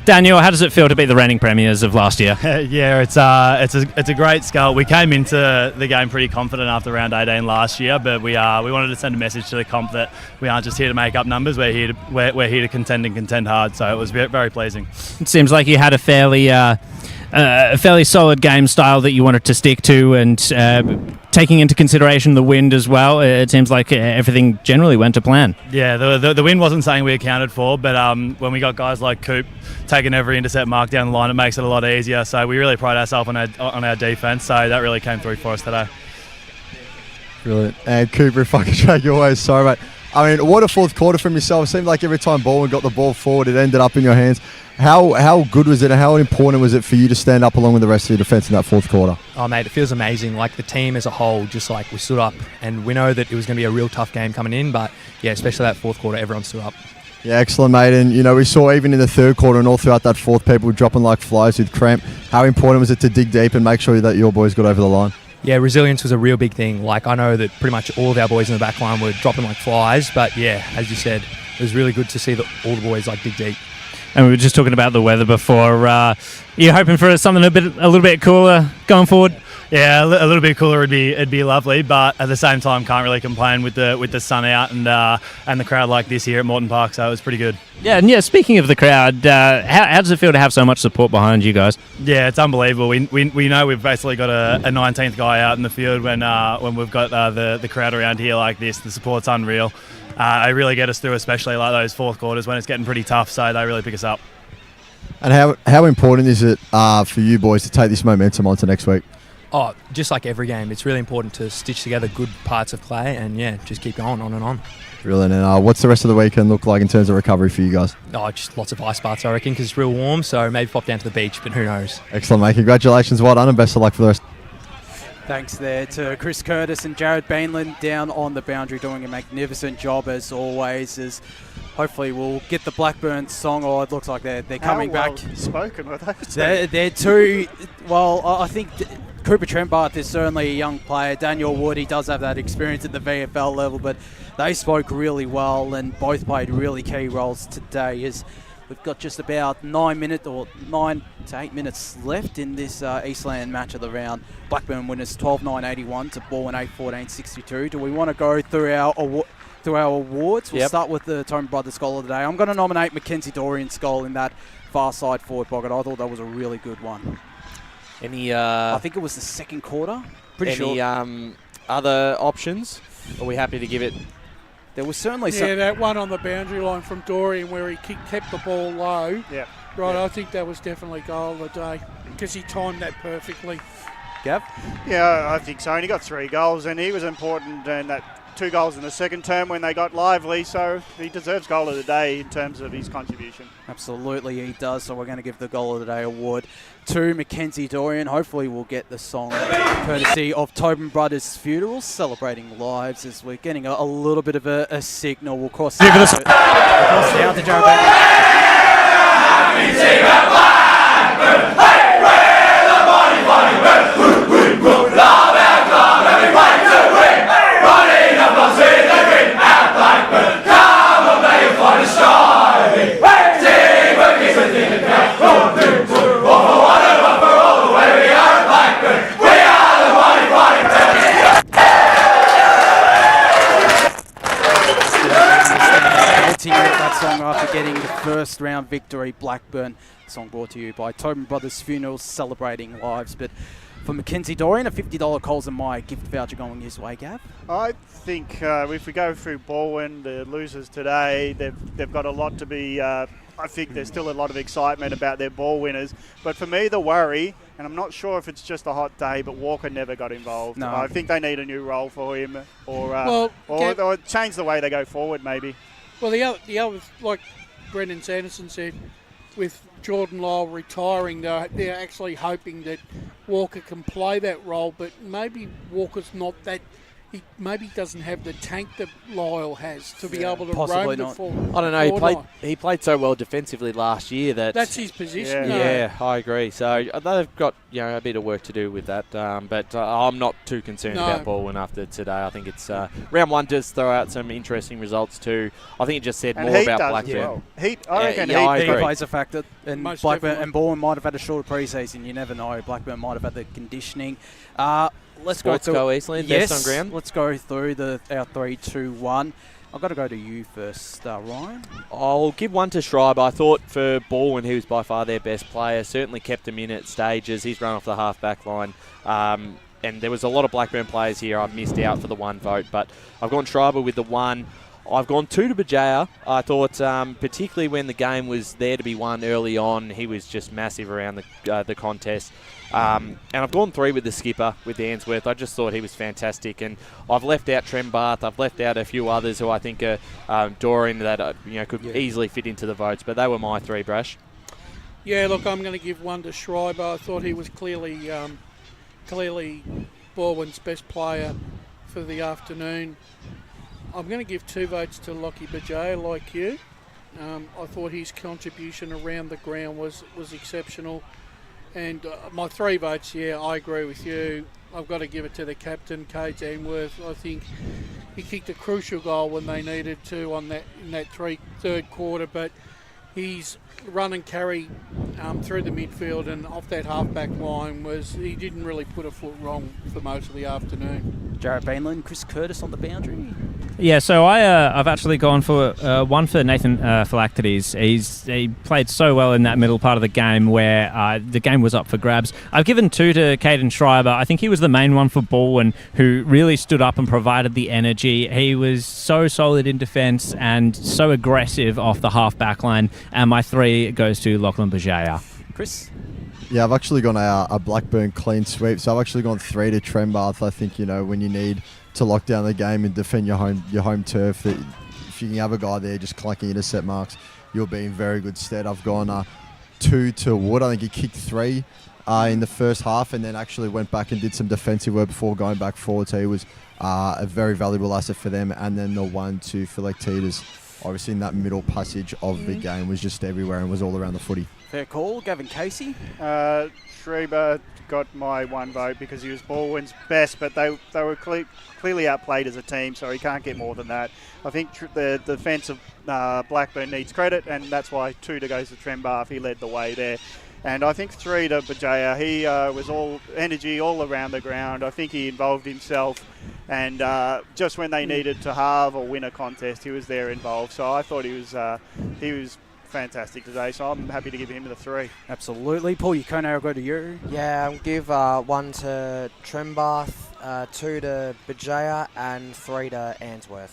Daniel, how does it feel to be the reigning premiers of last year? Yeah, it's a great skull. We came into the game pretty confident after round 18 last year, but we wanted to send a message to the comp that we aren't just here to make up numbers. We're here to contend and contend hard. So it was very pleasing. It seems like you had a fairly solid game style that you wanted to stick to, and taking into consideration the wind as well, it seems like everything generally went to plan. Yeah, the wind wasn't something we accounted for, but when we got guys like Coop taking every intercept mark down the line, it makes it a lot easier. So we really pride ourselves on our defence, so that really came through for us today. Brilliant. And Cooper, if I could drag you away, sorry, mate. I mean, what a fourth quarter from yourself. It seemed like every time Balwyn got the ball forward, it ended up in your hands. How good was it, and how important was it for you to stand up along with the rest of your defence in that fourth quarter? Oh, mate, it feels amazing. Like the team as a whole, just like we stood up, and we know that it was going to be a real tough game coming in, but yeah, especially that fourth quarter, everyone stood up. Yeah, excellent, mate. And, we saw even in the third quarter and all throughout that fourth, people dropping like flies with cramp. How important was it to dig deep and make sure that your boys got over the line? Yeah, resilience was a real big thing. Like, I know that pretty much all of our boys in the back line were dropping like flies, but yeah, as you said, it was really good to see that all the boys like dig deep. And we were just talking about the weather before. You're hoping for something a little bit cooler going forward? Yeah, a little bit cooler it'd be lovely, but at the same time, can't really complain with the sun out and the crowd like this here at Moreton Park. So it was pretty good. Yeah, and speaking of the crowd, how does it feel to have so much support behind you guys? Yeah, it's unbelievable. We know we've basically got a 19th guy out in the field when we've got the crowd around here like this. The support's unreal. They really get us through, especially like those fourth quarters when it's getting pretty tough. So they really pick us up. And how important is it for you boys to take this momentum on to next week? Oh, just like every game, it's really important to stitch together good parts of play and, yeah, just keep going on and on. Brilliant. And what's the rest of the weekend look like in terms of recovery for you guys? Oh, just lots of ice baths, I reckon, because it's real warm, so maybe pop down to the beach, but who knows. Excellent, mate. Congratulations. Well done and best of luck for the rest. Thanks there to Chris Curtis and Jared Bainland down on the boundary doing a magnificent job as always. As hopefully we'll get the Blackburn song, or it looks like they're coming back. Spoken were those? They're two. Well, I think Cooper Trembath is certainly a young player. Daniel Wood, he does have that experience at the VFL level, but they spoke really well and both played really key roles today. As we've got just about 9 to 8 minutes left in this Eastland match of the round. Blackburn winners 12-9-81 to Balwyn 8-14-62. Do we want to go through our awards? We'll start with the Tobin Brothers goal of the day. I'm going to nominate Mackenzie Dorian's goal in that far side forward pocket. I thought that was a really good one. I think it was the second quarter. Pretty sure. Any other options? Are we happy to give it? There was certainly that one on the boundary line from Dorian where he kept the ball low. Yeah. Right, yeah. I think that was definitely goal of the day because he timed that perfectly. Gav? Yeah, I think so. And he got 3 goals, and he was important in that 2 goals in the second term when they got lively, so he deserves goal of the day in terms of his contribution. Absolutely, he does. So we're going to give the goal of the day award to Mackenzie Dorian. Hopefully we'll get the song courtesy of Tobin Brothers Funerals, celebrating lives, as we're getting a little bit of a signal. We'll cross down to Joe Bailey. That song after getting the first round victory, Blackburn. Song brought to you by Tobin Brothers Funerals, celebrating lives. But for Mackenzie Dorian, a $50 Coles and My gift voucher going his way, Gav. I think if we go through Balwyn, the losers today, they've got a lot to be. I think there's still a lot of excitement about their ball winners. But for me, the worry, and I'm not sure if it's just a hot day, but Walker never got involved. No. I think they need a new role for him, or change the way they go forward, maybe. Well, the other, like Brendan Sanderson said, with Jordan Lyle retiring, they're actually hoping that Walker can play that role, but maybe Walker's not that. He maybe doesn't have the tank that Lyle has to be able to roam the forward. I don't know. He played so well defensively last year that's his position. Yeah, I agree. So they've got a bit of work to do with that. But I'm not too concerned about Balwyn after today. I think it's round one does throw out some interesting results too. I think it just said more about Blackburn. Well. I reckon Heat plays a factor, and Blackburn and Balwyn might have had a shorter pre-season. You never know. Blackburn might have had the conditioning. Let's go through Eastland, yes, best on ground. Let's go through our 3, 2, 1. I've got to go to you first, Ryan. I'll give one to Schreiber. I thought for Balwyn, he was by far their best player. Certainly kept him in at stages. He's run off the half-back line. And there was a lot of Blackburn players here I've missed out for the 1 vote. But I've gone Schreiber with the 1. I've gone 2 to Bajaya. I thought, particularly when the game was there to be won early on, he was just massive around the contest. And I've gone 3 with the skipper, with Answorth. I just thought he was fantastic. And I've left out Trembath. I've left out a few others who I think are Dorian that could easily fit into the votes. But they were my 3, Brash. Yeah, look, I'm going to give 1 to Schreiber. I thought he was clearly Balwyn's best player for the afternoon. I'm going to give 2 votes to Lockie Bajaya, like you. I thought his contribution around the ground was exceptional. And my 3 votes, I agree with you. I've got to give it to the captain, Cades Answorth. I think he kicked a crucial goal when they needed to in that third quarter, but his run and carry through the midfield and off that half-back line he didn't really put a foot wrong for most of the afternoon. Jared Bainland, Chris Curtis on the boundary. Yeah, so I've actually gone for 1 for Nathan Phylactides. He played so well in that middle part of the game where the game was up for grabs. I've given 2 to Caden Schreiber. I think he was the main one for Balwyn, who really stood up and provided the energy. He was so solid in defence and so aggressive off the half-back line. And my 3 goes to Lachlan Bajaya. Chris? Yeah, I've actually gone a Blackburn clean sweep. So I've actually gone 3 to Trembath. I think, when you need to lock down the game and defend your home turf, that if you can have a guy there just collecting intercept marks, you'll be in very good stead. I've gone 2 to Wood. I think he kicked 3. in the first half, and then actually went back and did some defensive work before going back forward. So he was a very valuable asset for them. And then the 1-2 for Lactitas, obviously in that middle passage of the game, was just everywhere and was all around the footy. Fair call. Gavin Casey? Schreiber got my one vote because he was Balwyn's best, but they were clearly outplayed as a team, so he can't get more than that. I think the defence of Blackburn needs credit, and that's why 2 goes to Trembarth. He led the way there. And I think 3 to Bajaya. He was all energy all around the ground. I think he involved himself, and just when they needed to halve or win a contest, he was there involved. So I thought he was fantastic today, so I'm happy to give him the 3. Absolutely. Paul Yukone, I'll go to you. Yeah, I'll give 1 to Trembarth, 2 to Bajaya, and 3 to Answorth.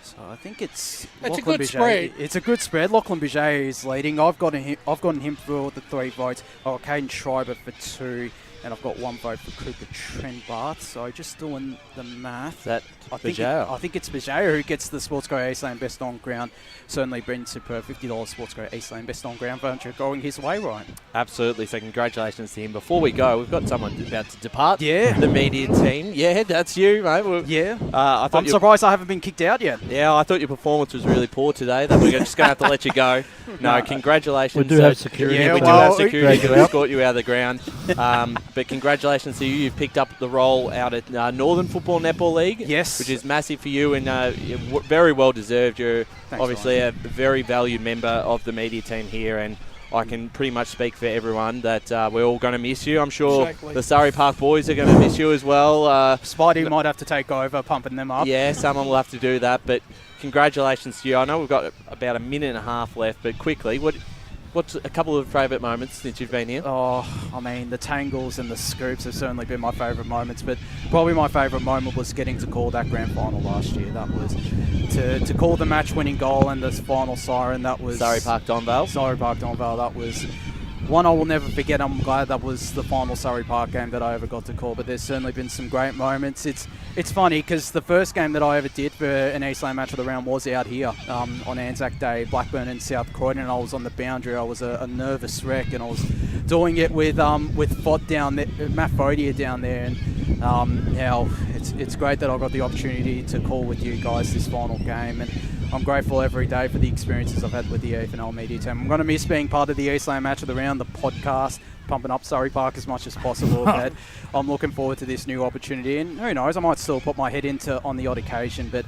So I think it's a Lachlan good Biget. spread. It's a good spread. Lachlan Biget is leading. I've gotten him for the 3 votes. Oh, Caden Schreiber for 2. And I've got 1 vote for Cooper Trembarth. So just doing the math. I think it's Bajaya who gets the Sportsco Eastland Best on Ground. Certainly been superb. $50 Sportsco Eastland Best on Ground voucher going his way, Ryan. Absolutely. So congratulations to him. Before we go, we've got someone about to depart. Yeah. The media team. Yeah, that's you, mate. I'm surprised I haven't been kicked out yet. Yeah, I thought your performance was really poor today. That we're just going to have to let you go. No, congratulations. We do have security. Yeah, we do have security to escort you out of the ground. But congratulations to you. You've picked up the role out at Northern Football Netball League. Yes. Which is massive for you and very well deserved. You're obviously a very valued member of the media team here, and I can pretty much speak for everyone that we're all going to miss you. I'm sure the Surrey Park boys are going to miss you as well. Spidey might have to take over, pumping them up. Yeah, someone will have to do that, but congratulations to you. I know we've got about a minute and a half left, but quickly, what's a couple of favourite moments since you've been here? Oh, I mean, the tangles and the scoops have certainly been my favourite moments, but probably my favourite moment was getting to call that grand final last year. That was to call the match-winning goal and the final siren. That was Surrey Park Donvale. That was one I will never forget. I'm glad that was the final Surrey Park game that I ever got to call, but there's certainly been some great moments. It's funny because the first game that I ever did for an Eastland Match of the Round was out here on Anzac Day, Blackburn and South Croydon, and I was on the boundary. I was a nervous wreck, and I was doing it with Fott down there, Matt Fodier down there, and it's great that I got the opportunity to call with you guys this final game, and I'm grateful every day for the experiences I've had with the EFNL media team. I'm going to miss being part of the Eastland Match of the Round, the podcast, pumping up Surrey Park as much as possible. But I'm looking forward to this new opportunity, and who knows, I might still put my head into on the odd occasion. But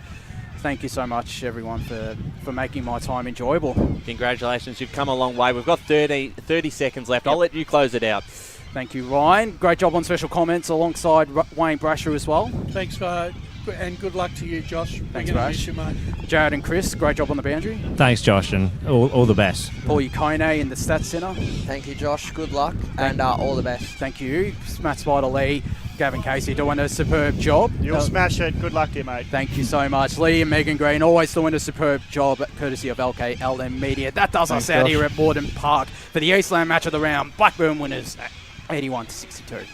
thank you so much, everyone, for making my time enjoyable. Congratulations, you've come a long way. We've got 30 seconds left. I'll let you close it out. Thank you, Ryan. Great job on special comments alongside Wayne Brasher as well. Thanks, and good luck to you, Josh. Thanks, Brash. Jared and Chris, great job on the boundary. Thanks, Josh, and all the best. Paul Yukone in the Stats Centre. Thank you, Josh. Good luck and all the best. Thank you. Matt Spider Lee, Gavin Casey doing a superb job. You'll smash it. Good luck to you, mate. Thank you so much. Lee and Megan Green always doing a superb job courtesy of LKLM Media. That does us out here at Morden Park for the Eastland Match of the Round. Blackburn winners 81-62.